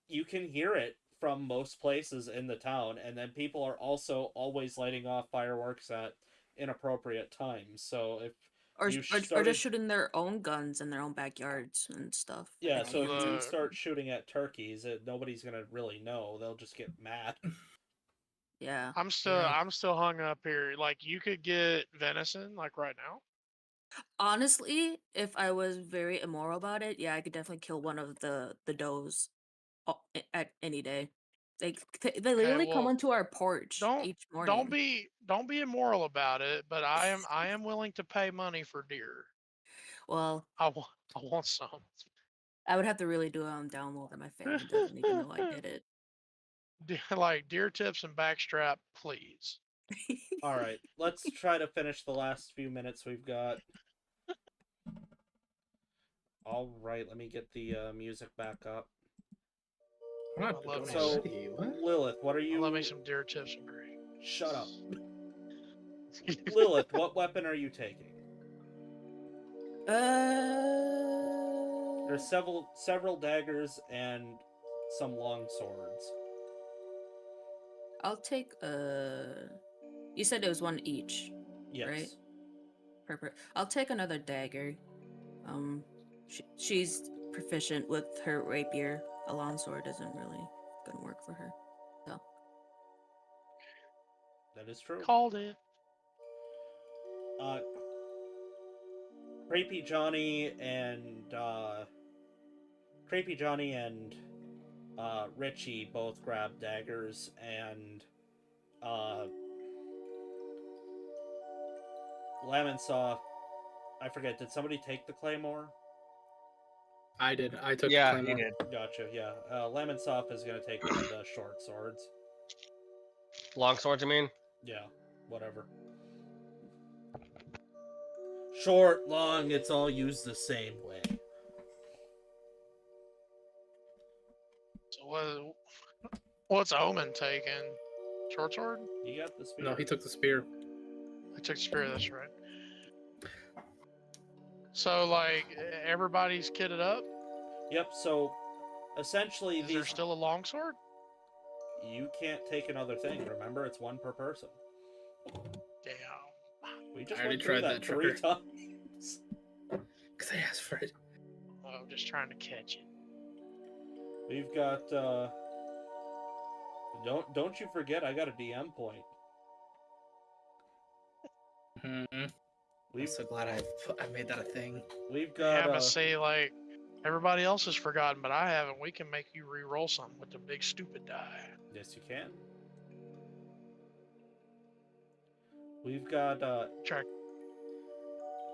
you can hear it from most places in the town. And then people are also always lighting off fireworks at inappropriate times. So if Or, you or started, just shooting their own guns in their own backyards and stuff. yeah, like so if hens and you stuff. start shooting at turkeys, nobody's gonna really know. They'll just get mad. Yeah. I'm still hung up here. Like you could get venison like right now. Honestly, if I was very immoral about it, yeah, I could definitely kill one of the does at any day. They literally come well, onto our porch each morning. Don't be immoral about it, but I am willing to pay money for deer. Well, I want some. I would have to really do it on down low that my family doesn't even know I did it. Like deer tips and backstrap, please. All right, let's try to finish the last few minutes we've got. All right, let me get the music back up. I'm not I love doing me So, already, what? Lilith, what are you? Love me some deer tips and gravy. Shut up. Lilith, what weapon are you taking? There's several daggers and some long swords. I'll take You said it was one each, Yes. right? I'll take another dagger. She's proficient with her rapier. A long sword isn't really gonna work for her. So That is true. Called it. Creepy Johnny and Richie both grab daggers, and Lemon saw. I forget. Did somebody take the claymore? I did. I took Yeah, the he claymore. did. Gotcha. Yeah. Lemon Soft is gonna take one of the short swords. Long swords, you mean? Yeah. Whatever. Short, long, it's all used the same way. So what's Omen taking? Short sword? You got the spear. No, he took the spear. I took spear. That's right. So like everybody's kitted up. Yep. So essentially, Is there still a longsword? You can't take another thing. Remember, it's one per person. Damn. We just I already went through tried that that, 3 Trucker. times. Because I asked for it. Oh, I'm just trying to catch it. We've got. Don't you forget, I got a DM point. I'm so glad I made that a thing. We've Yeah, got. but say like everybody else has forgotten, but I haven't. We can make you re-roll something with the big stupid die. Yes, you can. We've got. Check.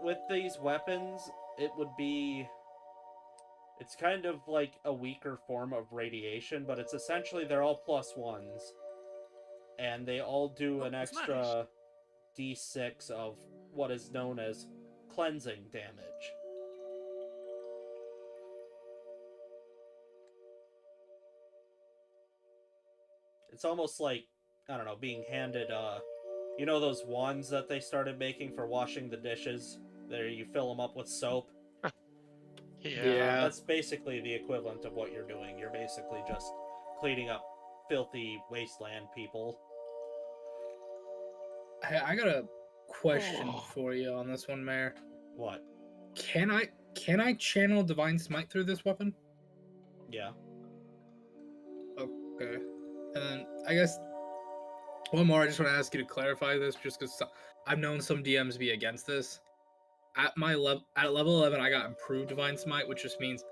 With these weapons, it would be. It's kind of like a weaker form of radiation, but it's essentially they're all +1s. And they all do an extra d6 of what is known as cleansing damage. It's almost like, I don't know, being handed, you know those wands that they started making for washing the dishes? There, you fill them up with soap. Yeah. That's basically the equivalent of what you're doing. You're basically just cleaning up filthy wasteland people. I got a question for you on this one, Mayor. What? Can I channel Divine Smite through this weapon? Yeah. Okay. And then I guess one more. I just want to ask you to clarify this, just because I've known some DMs be against this. At level 11, I got improved Divine Smite, which just means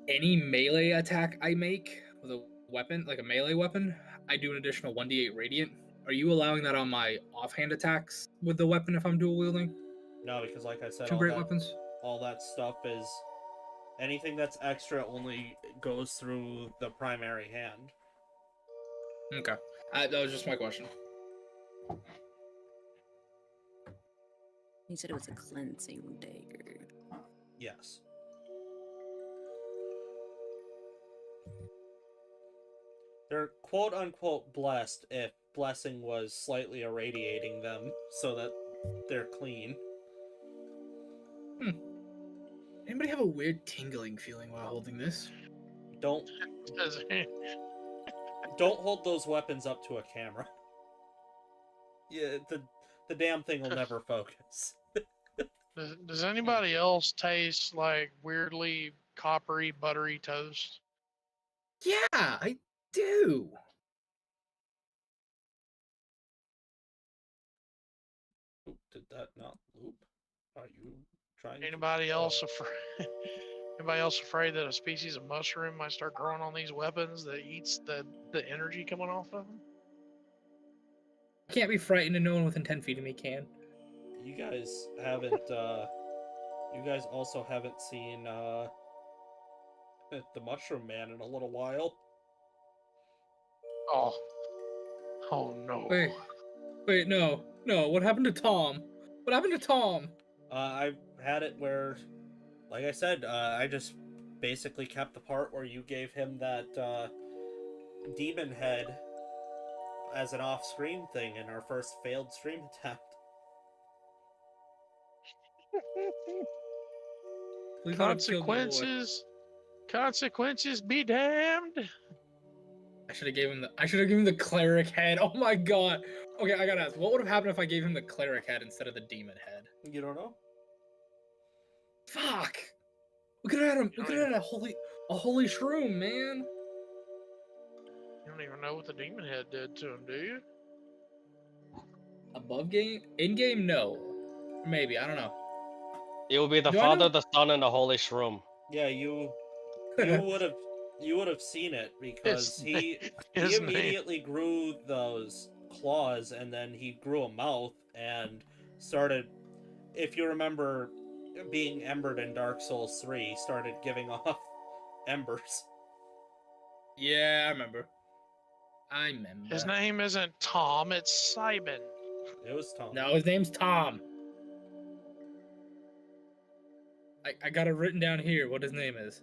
any melee attack I make with a weapon, like a melee weapon, I do an additional 1d8 radiant. Are you allowing that on my offhand attacks with the weapon if I'm dual wielding? No, because like I said, Two great weapons. All that stuff is anything that's extra only goes through the primary hand. Okay, that was just my question. you said it was a cleansing dagger. Yes. They're quote unquote blessed if blessing was slightly irradiating them so that they're clean. Anybody have a weird tingling feeling while holding this? Don't hold those weapons up to a camera. Yeah, the damn thing will never focus. Does anybody else taste like weirdly coppery, buttery toast? Yeah, I do. Did that not loop? Are you trying? Anybody else afraid? Anybody else afraid that a species of mushroom might start growing on these weapons that eats the energy coming off of them? I can't be frightened, and no one within 10 feet of me can. You guys haven't. You guys also haven't seen the Mushroom Man in a little while. Oh no! Wait, no. What happened to Tom? What happened to Tom? I've had it where, like I said, I just basically kept the part where you gave him that demon head as an off-screen thing in our first failed stream attempt. Please let him kill my boy. Consequences be damned. I should have given him the cleric head. Oh my god. Okay, I gotta ask, what would have happened if I gave him the cleric head instead of the demon head? You don't know? Fuck. We could have had him. We could have had a holy shroom, man. You don't even know what the demon head did to him, do you? Above game, in game, no. Maybe I don't know. It will be the Do I Father, know? the Son, and the Holy Shroom. Yeah, you would have seen it because he His name. immediately grew those claws and then he grew a mouth and started, if you remember being embered in Dark Souls 3, started giving off embers. Yeah, I remember. His name isn't Tom, it's Simon. It was Tom. No, his name's Tom. I got it written down here what his name is.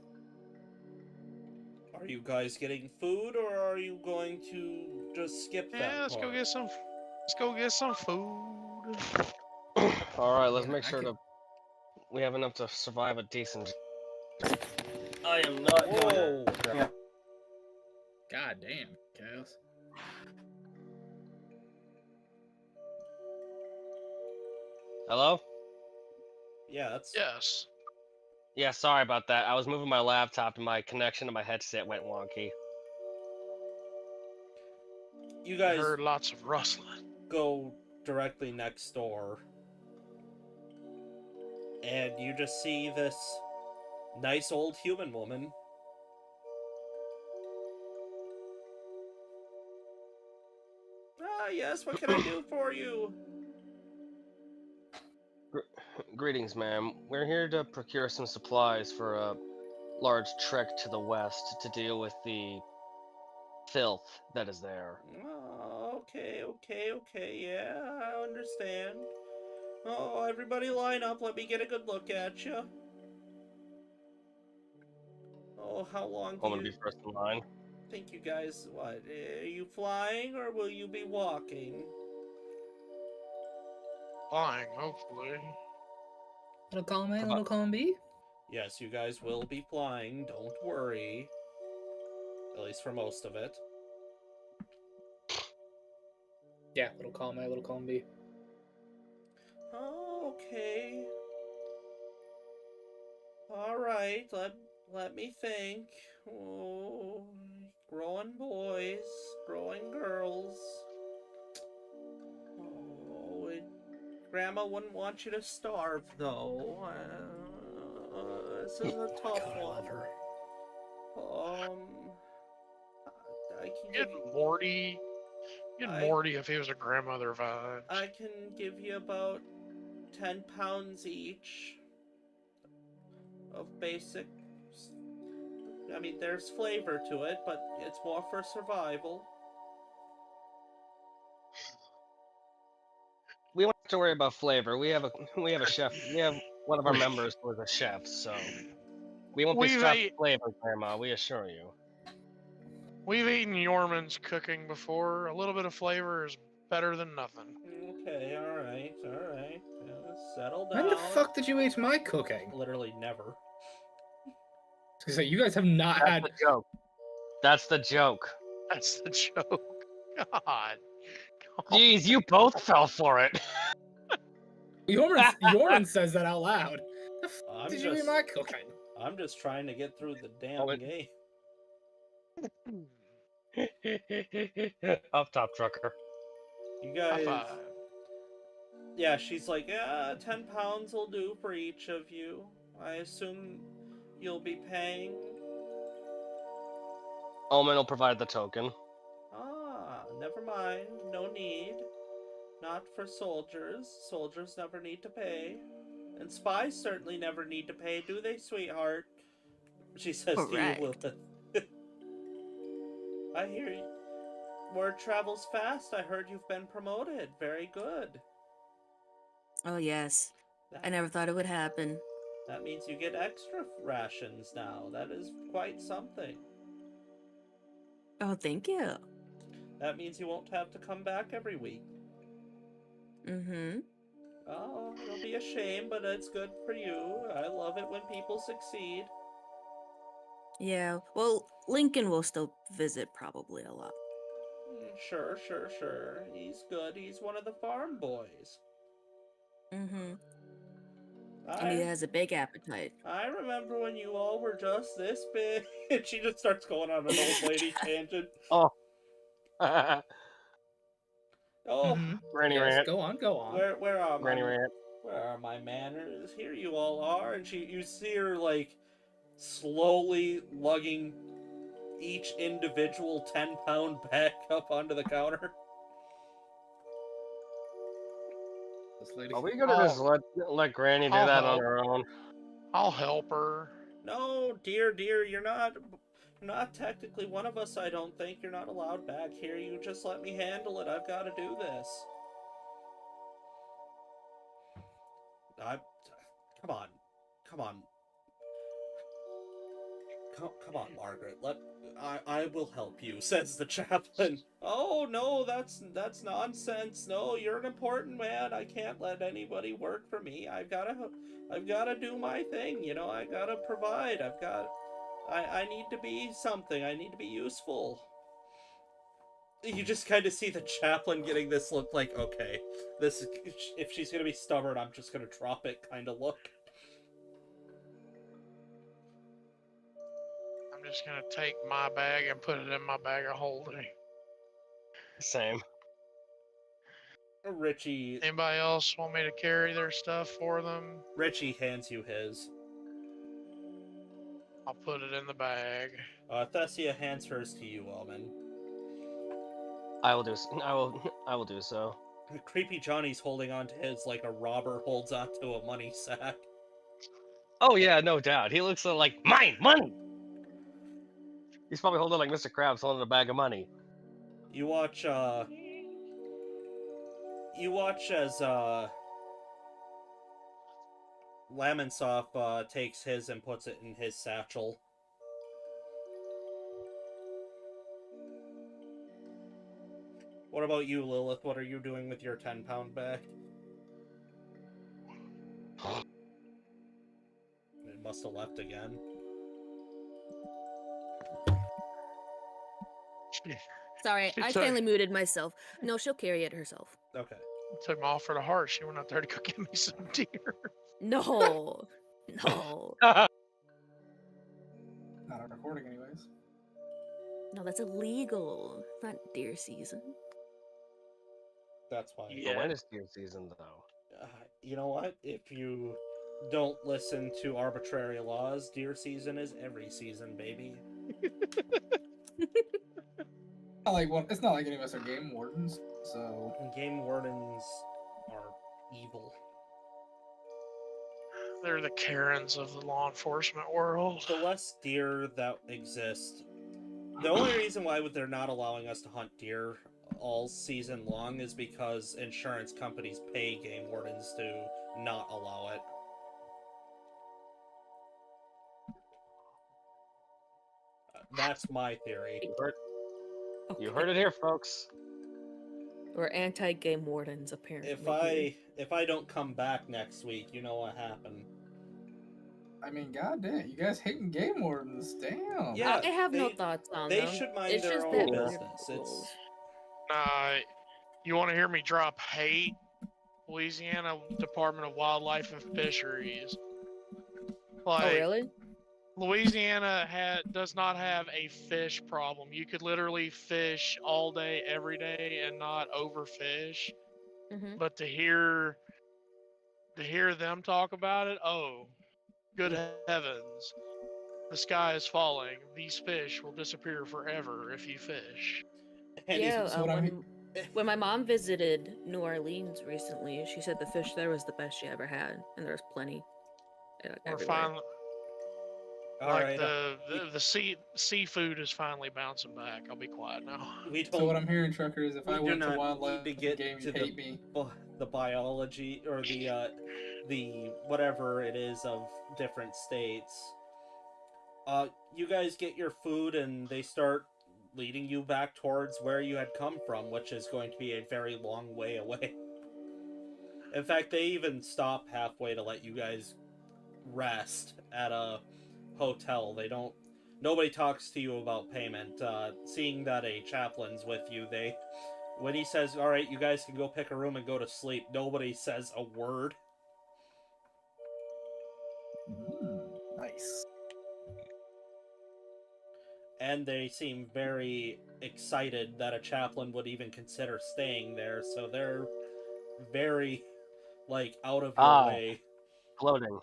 Are you guys getting food or are you going to just skip that Yeah, let's part? go get some food. All right, let's Yeah, make I sure could- we have enough to survive a decent. I am not going. Whoa! God damn, Chaos. Hello? Yeah, that's Yes. Yeah, sorry about that. I was moving my laptop and my connection to my headset went wonky. you I guys heard lots of rustling. go directly next door and you just see this nice old human woman. Ah, yes, what can I do for you? Greetings, ma'am. We're here to procure some supplies for a large trek to the west to deal with the filth that is there. Oh, okay, yeah, I understand. Oh, everybody line up, let me get a good look at you. Oh, how long do I'm gonna you be first in line. think you guys, what, are you flying or will you be walking? Flying, hopefully. Little column A, little column B. Yes, you guys will be flying, don't worry. At least for most of it. Yeah, little column A, little column B. Oh, okay. Alright, let me think. Oh, growing boys, growing girls. Oh, Grandma wouldn't want you to starve, though. This is a tough God, I one. love her. I can Get give Morty. Get I- Morty if he was a grandmother vibe. I can give you about 10 pounds each of basic. I mean, there's flavor to it, but it's more for survival. We don't have to worry about flavor. We have a chef. We have one of our members who is a chef, so we won't be We've strapped ate- for flavor, Grandma. We assure you. We've eaten Yorman's cooking before. A little bit of flavor is better than nothing. Okay, alright. Settle down. When the fuck did you eat my cooking? Literally never. I was gonna say, you guys have not That's had. the joke. That's the joke. That's the joke. God. Jeez, you both fell for it. Yorman says that out loud. The fuck I'm did you eat just- my cooking? I'm just trying to get through the damn Oh, it- game. Up top, trucker. You High guys. five. Yeah, she's like, 10 pounds will do for each of you. I assume you'll be paying. Omen will provide the token. Ah, never mind. No need. Not for soldiers. Soldiers never need to pay. And spies certainly never need to pay, do they, sweetheart? She says Correct. to you, Lilith. I hear you. Word travels fast. I heard you've been promoted. Very good. Oh, yes. I That, never thought it would happen. that means you get extra rations now. That is quite something. Oh, thank you. That means you won't have to come back every week. Mm-hmm. Oh, it'll be a shame, but it's good for you. I love it when people succeed. Yeah, well, Lincoln will still visit probably a lot. Sure, sure, sure. He's good. He's one of the farm boys. Mm-hmm. And he has a big appetite. I remember when you all were just this big. And she just starts going on an old lady tangent. Oh. Oh, Granny Yes, rant. go on. where are Granny my rant. where are my manners? Here you all are, and you see her like slowly lugging each individual 10-pound bag up onto the counter. This lady. Are we gonna just let Granny do I'll that on help. her own? I'll help her. No, dear, you're not technically one of us. I don't think you're not allowed back here. You just let me handle it. I've got to do this. Come on, come on, come on, Margaret. I will help you," says the chaplain. "Oh no, that's nonsense. No, you're an important man. I can't let anybody work for me. I've gotta do my thing. You know, I gotta provide. I need to be something. I need to be useful." You just kind of see the chaplain getting this look like, okay, this if she's gonna be stubborn, I'm just gonna drop it kind of look. I'm just gonna take my bag and put it in my bag of holding. Same. Richie Anybody else want me to carry their stuff for them? hands you his. I'll put it in the bag. Thessia hands hers to you, Omen. I will do. I will do so. Creepy Johnny's holding onto his like a robber holds onto a money sack. Oh yeah, no doubt. He looks like mine money. He's probably holding like Mr. Krabs holding a bag of money. You watch as Lamonsoff takes his and puts it in his satchel. What about you, Lilith? What are you doing with your 10-pound bag? It must have left again. Sorry, I finally muted myself. No, she'll carry it herself. Okay. Took my offer to heart. She went out there to go get me some deer. No. No. Not a recording, anyways. No, that's illegal. It's not deer season. That's why. Yeah. When is deer season though? You know what? If you don't listen to arbitrary laws, deer season is every season, baby. It's not like any of us are game wardens, so Game wardens are evil. They're the Karens of the law enforcement world. The less deer that exist, the only reason why they're not allowing us to hunt deer all season long is because insurance companies pay game wardens to not allow it. That's my theory. You heard it here, folks. We're anti-game wardens, apparently. If I don't come back next week, you know what happened. I mean, goddamn, you guys hating game wardens, damn. Yeah, I have no thoughts on They them. should mind It's their just own that business. rules. You want to hear me drop hate? Louisiana Department of Wildlife and Fisheries. Oh, really? Louisiana does not have a fish problem. You could literally fish all day, every day, and not overfish. Mm-hmm. But to hear them talk about it, oh, good heavens! The sky is falling. These fish will disappear forever if you fish. And Yeah, so what I mean- when my mom visited New Orleans recently, she said the fish there was the best she ever had, and there was plenty. We're Everywhere. finally all like right, the seafood is finally bouncing back. I'll be quiet now. we don't. So what I'm hearing, Trucker, is if we I do went to not wildlife need to get game, to you'd hate me. the biology or the whatever it is of different states. You guys get your food and they start leading you back towards where you had come from, which is going to be a very long way away. In fact, they even stop halfway to let you guys rest at a hotel. They don't. Nobody talks to you about payment. Seeing that a chaplain's with you, when he says, "All right, you guys can go pick a room and go to sleep," nobody says a word. Nice. And they seem very excited that a chaplain would even consider staying there, so they're very, like, out of your way. Gloating.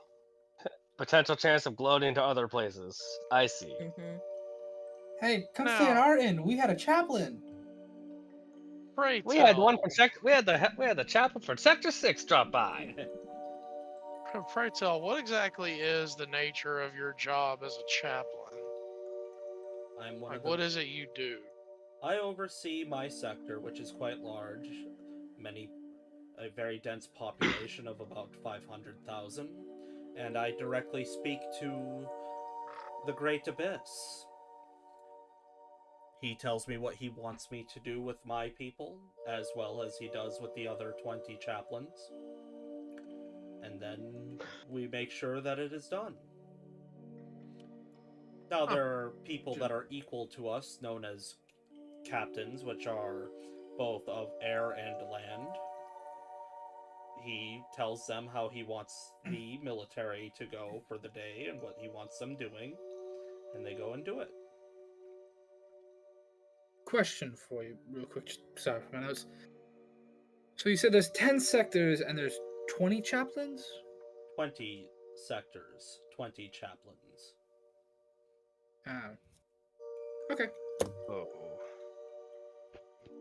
Potential chance of gloating to other places. I see. Mm-hmm. Hey, come stay at Now- our inn. We had a chaplain. Pray We had tell, one from we had the chaplain for Sector 6 drop by. Pray tell, what exactly is the nature of your job as a chaplain? I'm one Like, of the... what is it you do? I oversee my sector, which is quite large. A very dense population of about 500,000. And I directly speak to the Great Abyss. He tells me what he wants me to do with my people, as well as he does with the other 20 chaplains. And then we make sure that it is done. Now, there are people that are equal to us, known as captains, which are both of air and land. He tells them how he wants the military to go for the day and what he wants them doing, and they go and do it. Question for you, real quick. Sorry for my notes. So you said there's 10 sectors and there's 20 chaplains? 20 sectors, 20 chaplains. Okay. Oh.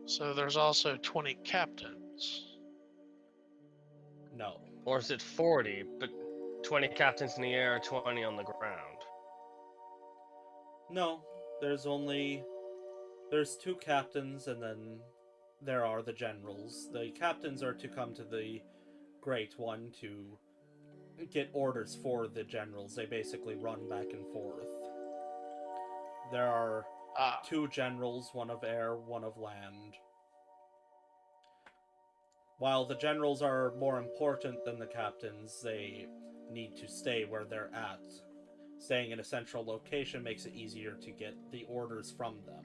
So there's also 20 captains. No. Or is it 40, but 20 captains in the air, 20 on the ground? No, there's 2 captains, and then there are the generals. The captains are to come to the Great One to get orders for the generals. They basically run back and forth. There are 2 generals, one of air, one of land. While the generals are more important than the captains, they need to stay where they're at. Staying in a central location makes it easier to get the orders from them.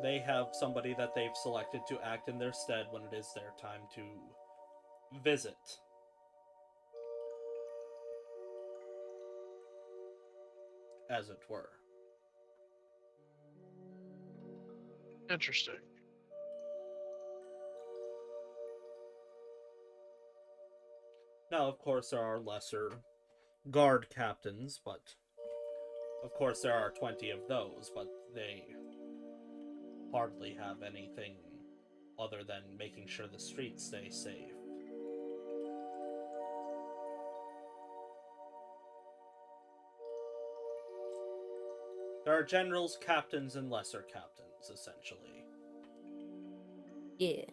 They have somebody that they've selected to act in their stead when it is their time to visit. As it were. Interesting. Now, of course, there are lesser guard captains, but of course there are 20 of those, but they hardly have anything other than making sure the streets stay safe. There are generals, captains, and lesser captains, essentially. Yeah.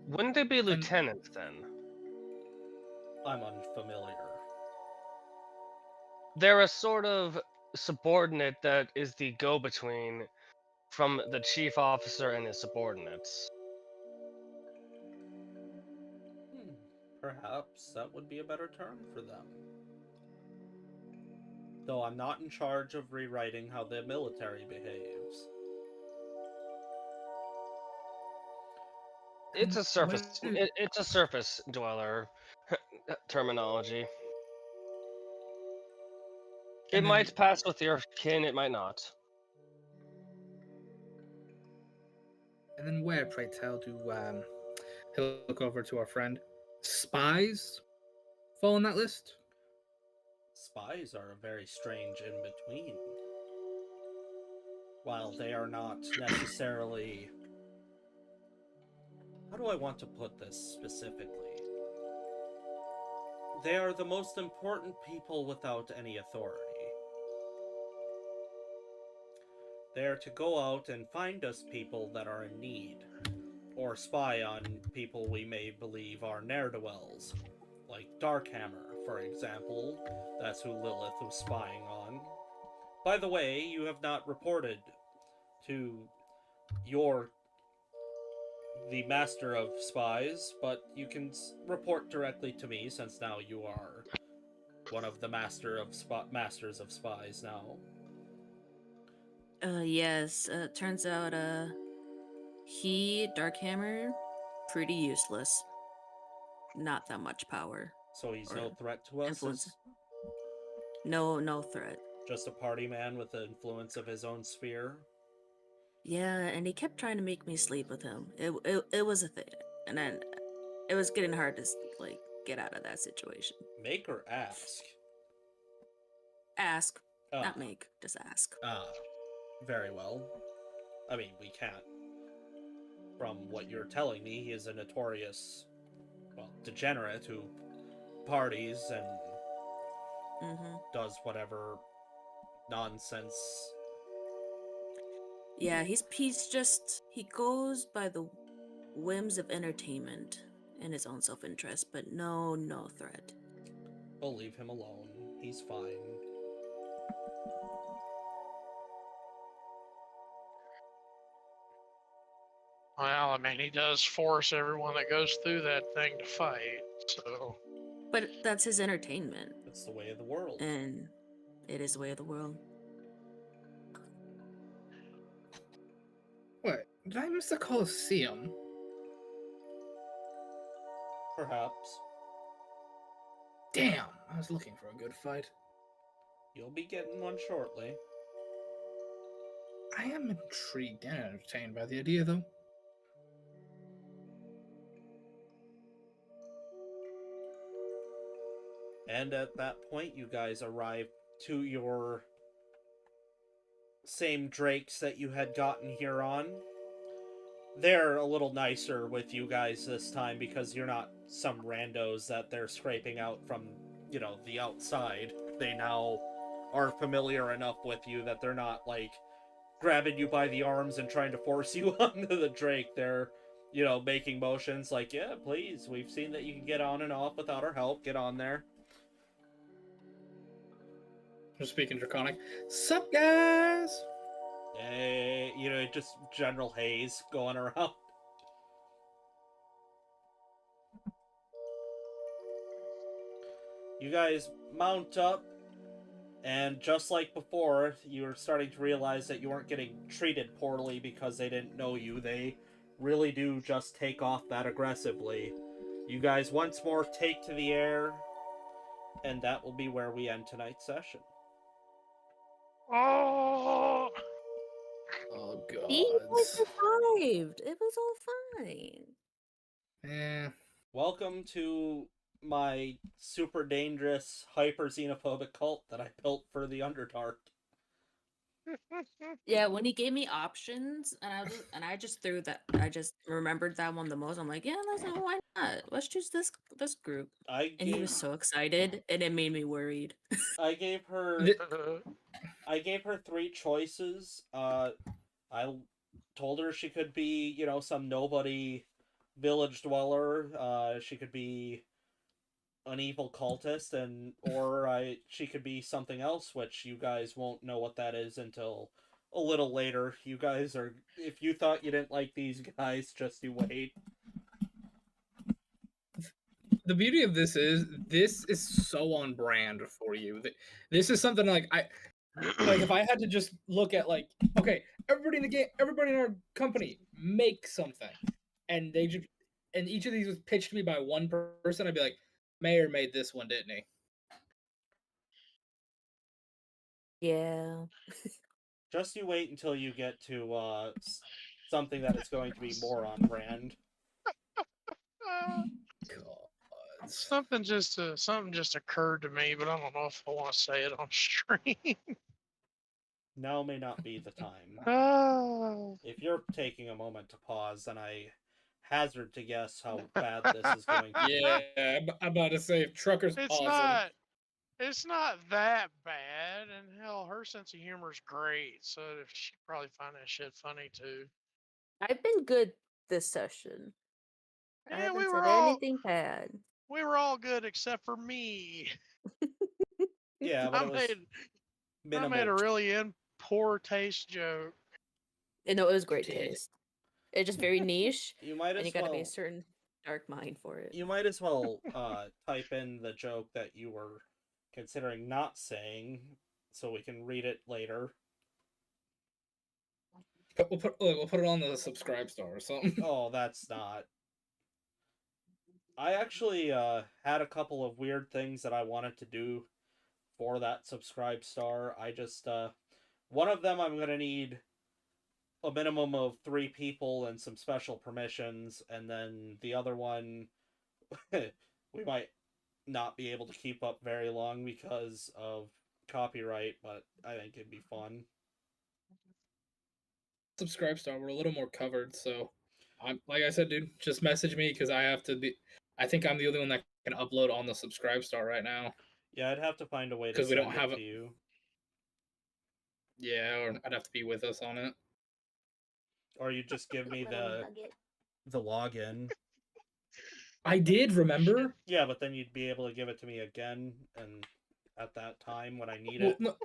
Wouldn't they be lieutenants then? I'm unfamiliar. They're a sort of subordinate that is the go-between from the chief officer and his subordinates. Perhaps that would be a better term for them. Though I'm not in charge of rewriting how the military behaves. It's a surface. It's a surface dweller terminology. It might pass with your kin. It might not. And then where, pray tell, do he'll look over to our friend, spies fall on that list? Spies are a very strange in-between. While they are not necessarily... How do I want to put this specifically? They are the most important people without any authority. They are to go out and find us people that are in need, or spy on people we may believe are ne'er-do-wells, like Darkhammer, for example. That's who Lilith was spying on. By the way, you have not reported to your the master of spies, but you can report directly to me since now you are one of the masters of spies now. Yes. Turns out, Darkhammer, pretty useless. Not that much power. So he's Or no threat to us. influence. No threat. Just a party man with the influence of his own sphere. Yeah, and he kept trying to make me sleep with him. It was a thing, and then it was getting hard to like get out of that situation. Make or ask? Ask, Ah. not make, just ask. Very well. I mean, we can't. From what you're telling me, he is a notorious, well, degenerate who parties and does whatever nonsense. Yeah, he goes by the whims of entertainment and his own self-interest, but no threat. We'll leave him alone. He's fine. Well, I mean, he does force everyone that goes through that thing to fight, so... But that's his entertainment. It's the way of the world. And it is the way of the world. What? Did I miss the Colosseum? Perhaps. Damn, I was looking for a good fight. You'll be getting one shortly. I am intrigued and entertained by the idea, though. And at that point, you guys arrive to your same drakes that you had gotten here on. They're a little nicer with you guys this time because you're not some randos that they're scraping out from, the outside. They now are familiar enough with you that they're not, like, grabbing you by the arms and trying to force you onto the drake. They're, making motions like, yeah, please, we've seen that you can get on and off without our help. Get on there. I'm speaking Draconic. Sup, guys? Hey, just general haze going around. You guys mount up, and just like before, you're starting to realize that you weren't getting treated poorly because they didn't know you. They really do just take off that aggressively. You guys once more take to the air, and that will be where we end tonight's session. Oh! Oh, God. He survived. It was all fine. Yeah. Welcome to my super dangerous, hyper xenophobic cult that I built for the Underdark. Yeah, when he gave me options, and I just threw that. I just remembered that one the most. I'm like, yeah, why not? Let's choose this group. And he was so excited, and it made me worried. I gave her 3 choices. I told her she could be, some nobody village dweller. She could be an evil cultist, or she could be something else, which you guys won't know what that is until a little later. You guys are, if you thought you didn't like these guys, just you wait. The beauty of this is so on brand for you. This is something like if I had to just look at okay, everybody in the game, everybody in our company, make something, and each of these was pitched to me by one person, I'd be like, Mayor made this one, didn't he? Yeah. Just you wait until you get to something that is going to be more on brand. God. Something just occurred to me, but I don't know if I want to say it on stream. Now may not be the time. Oh. If you're taking a moment to pause, then I hazard to guess how bad this is going to be. Yeah, I'm about to say, if truckers pausing. It's not that bad, and hell, her sense of humor is great, so she'd probably find that shit funny too. I've been good this session. I Yeah, haven't we said were all anything bad. we were all good except for me. Yeah, but it was I made a really in poor taste joke. You know, it was great Did. taste. It's just very niche, You might and as you gotta be a well. certain dark mind for it. You might as well type in the joke that you were considering not saying, so we can read it later. We'll put it on the subscribe star or something. Oh, that's not. I actually had a couple of weird things that I wanted to do for that subscribe star. I just one of them I'm gonna need a minimum of 3 people and some special permissions, and then the other one we might not be able to keep up very long because of copyright, but I think it'd be fun. Subscribe star, we're a little more covered, so I'm like I said, dude, just message me because I have to be. I think I'm the only one that can upload on the subscribe star right now. Yeah, I'd have to find a way to 'Cause we send don't it have to a- you. Yeah, or I'd have to be with us on it. Or you just give me the login. I did remember. Yeah, but then you'd be able to give it to me again and at that time when I need Well, it.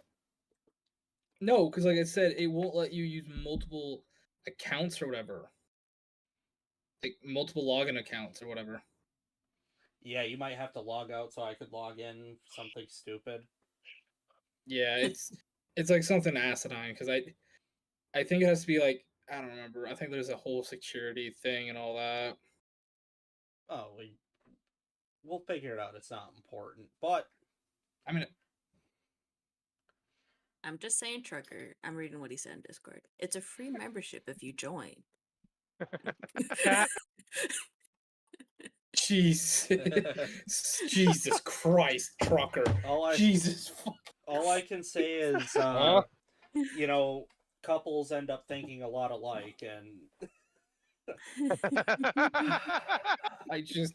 no, because like I said, it won't let you use multiple accounts or whatever, like multiple login accounts or whatever. Yeah, you might have to log out so I could log in something stupid. Yeah, it's like something asinine because I think it has to be like I don't remember. I think there's a whole security thing and all that. Oh, we'll figure it out. It's not important. But I mean, I'm just saying, Trucker. I'm reading what he said in Discord. It's a free membership if you join. jeez, Jesus Christ, trucker, Jesus. All I can say is, you know, couples end up thinking a lot alike, and I just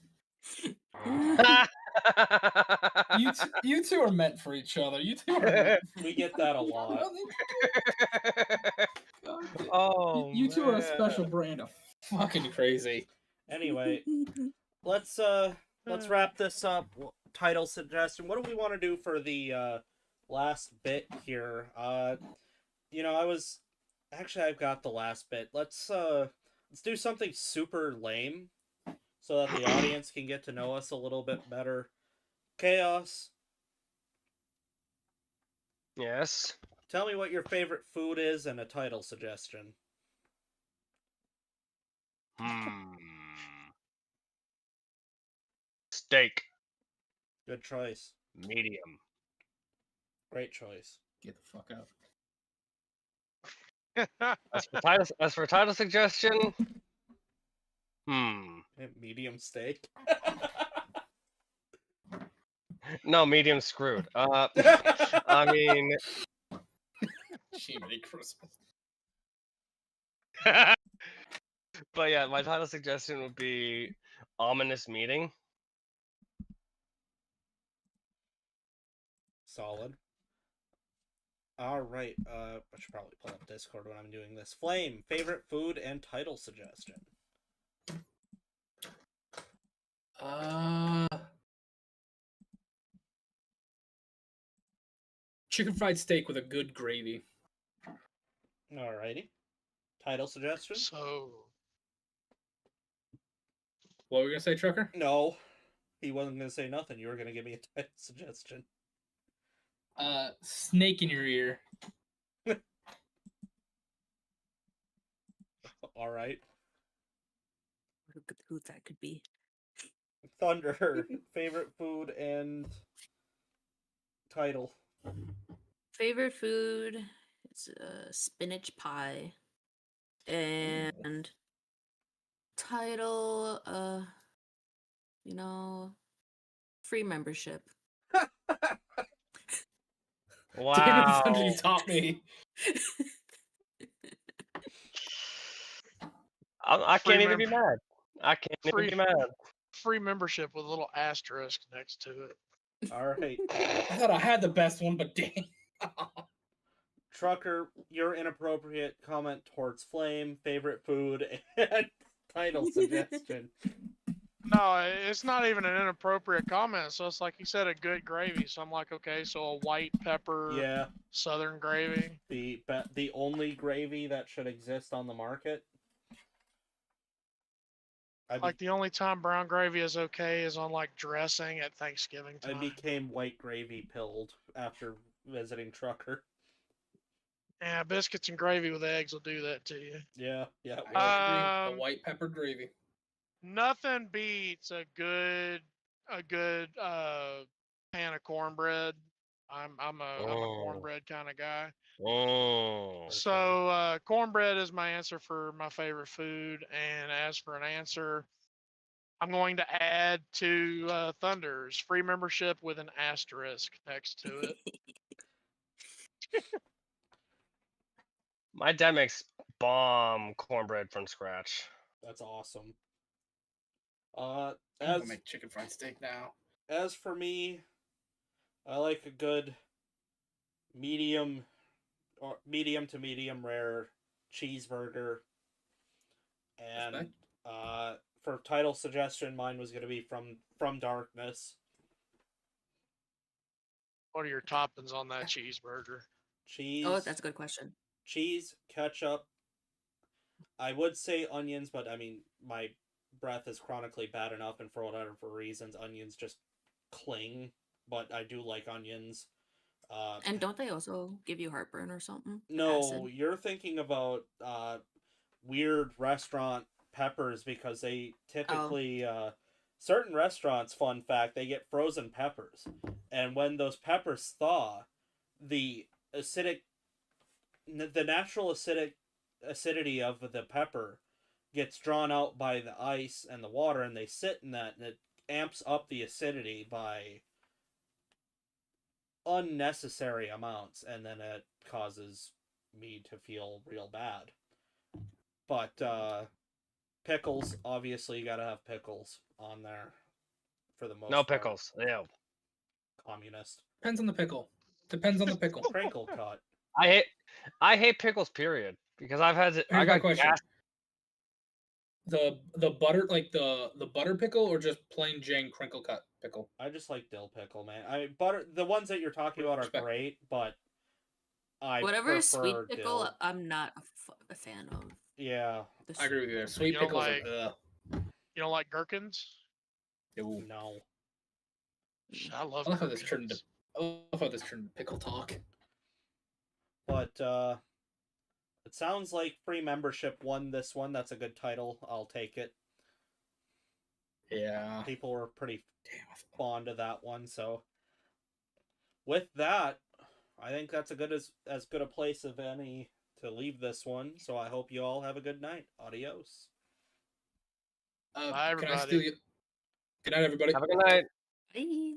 you two are meant for each other. You two are meant for we get that a lot. Oh, you two are a man. special brand of fucking crazy. Anyway, let's wrap this up. Title suggestion. What do we want to do for the last bit here? You know, I've got the last bit. Let's do something super lame so that the audience can get to know us a little bit better. Chaos, Yes. tell me what your favorite food is and a title suggestion. Steak. Good choice. Medium. Great choice. Get the fuck out. As for title suggestion, Medium steak. no, medium screwed. I mean, Jiminy Christmas. but yeah, my title suggestion would be ominous meeting. Solid. All right. I should probably pull up Discord when I'm doing this. Flame, favorite food and title suggestion. Chicken fried steak with a good gravy. Alrighty. Title suggestion? So, What were we gonna say, Trucker? No. He wasn't gonna say nothing. You were gonna give me a title suggestion. Snake in your ear. Alright. Who that could be? Thunder, favorite food and title. Favorite food is spinach pie. And title, you know, free membership. Damn it, Thunder, Wow. you taught me. I Free can't even be member- mad. I can't even free be mad. free membership with a little asterisk next to it. Alright. I thought I had the best one, but dang. Trucker, your inappropriate comment towards Flame, favorite food, and title suggestion. No, it's not even an inappropriate comment. So it's like he said, a good gravy. So I'm like, okay, so a white pepper Yeah, southern gravy. the only gravy that should exist on the market. Like the only time brown gravy is okay is on like dressing at Thanksgiving I time. became white gravy pilled after visiting Trucker. Yeah, biscuits and gravy with eggs will do that to you. Yeah, yeah. I agree. The white pepper gravy. Nothing beats a good pan of cornbread. I'm a cornbread kind of guy. Oh. So cornbread is my answer for my favorite food. And as for an answer, I'm going to add to Thunder's free membership with an asterisk next to it. My dad makes bomb cornbread from scratch. That's awesome. I'm As gonna make chicken fried steak now. as for me, I like a good medium to medium rare cheeseburger. And Respect. for title suggestion, mine was going to be from Darkness. What are your toppings on that cheeseburger? Cheese. Oh, that's a good question. Cheese, ketchup. I would say onions, but I mean, my breath is chronically bad enough, and for whatever reasons, onions just cling. But I do like onions. And don't they also give you heartburn or something? No, Acid? you're thinking about weird restaurant peppers because they typically certain restaurants, fun fact, they get frozen peppers, and when those peppers thaw, the natural acidity of the pepper gets drawn out by the ice and the water, and they sit in that, and it amps up the acidity by unnecessary amounts, and then it causes me to feel real bad. But pickles, obviously, you gotta have pickles on there for the most No part. pickles. Ew. Communist. Depends on the pickle. Depends on the pickle. Crinkle cut. I hate pickles. Period. Because I Here's my got question. gas. The butter, like the butter pickle, or just plain Jane crinkle cut pickle? I just like dill pickle, man. The ones that you're talking about are Respect. great, but I Whatever is sweet prefer pickle, dill. I'm not a fan of. Yeah. I agree with you there. Sweet You don't pickles. like- Are, You don't like gherkins? Ooh. No. I love I love how this turned gherkins. into. I love how this turned into pickle talk. But it sounds like free membership won this one. That's a good title. I'll take it. Yeah. People were pretty Damn. fond of that one, so with that, I think that's as good a place of any to leave this one. So I hope you all have a good night. Adios. Bye, Can I everybody. steal you? Good night, everybody. Have a good night. Bye.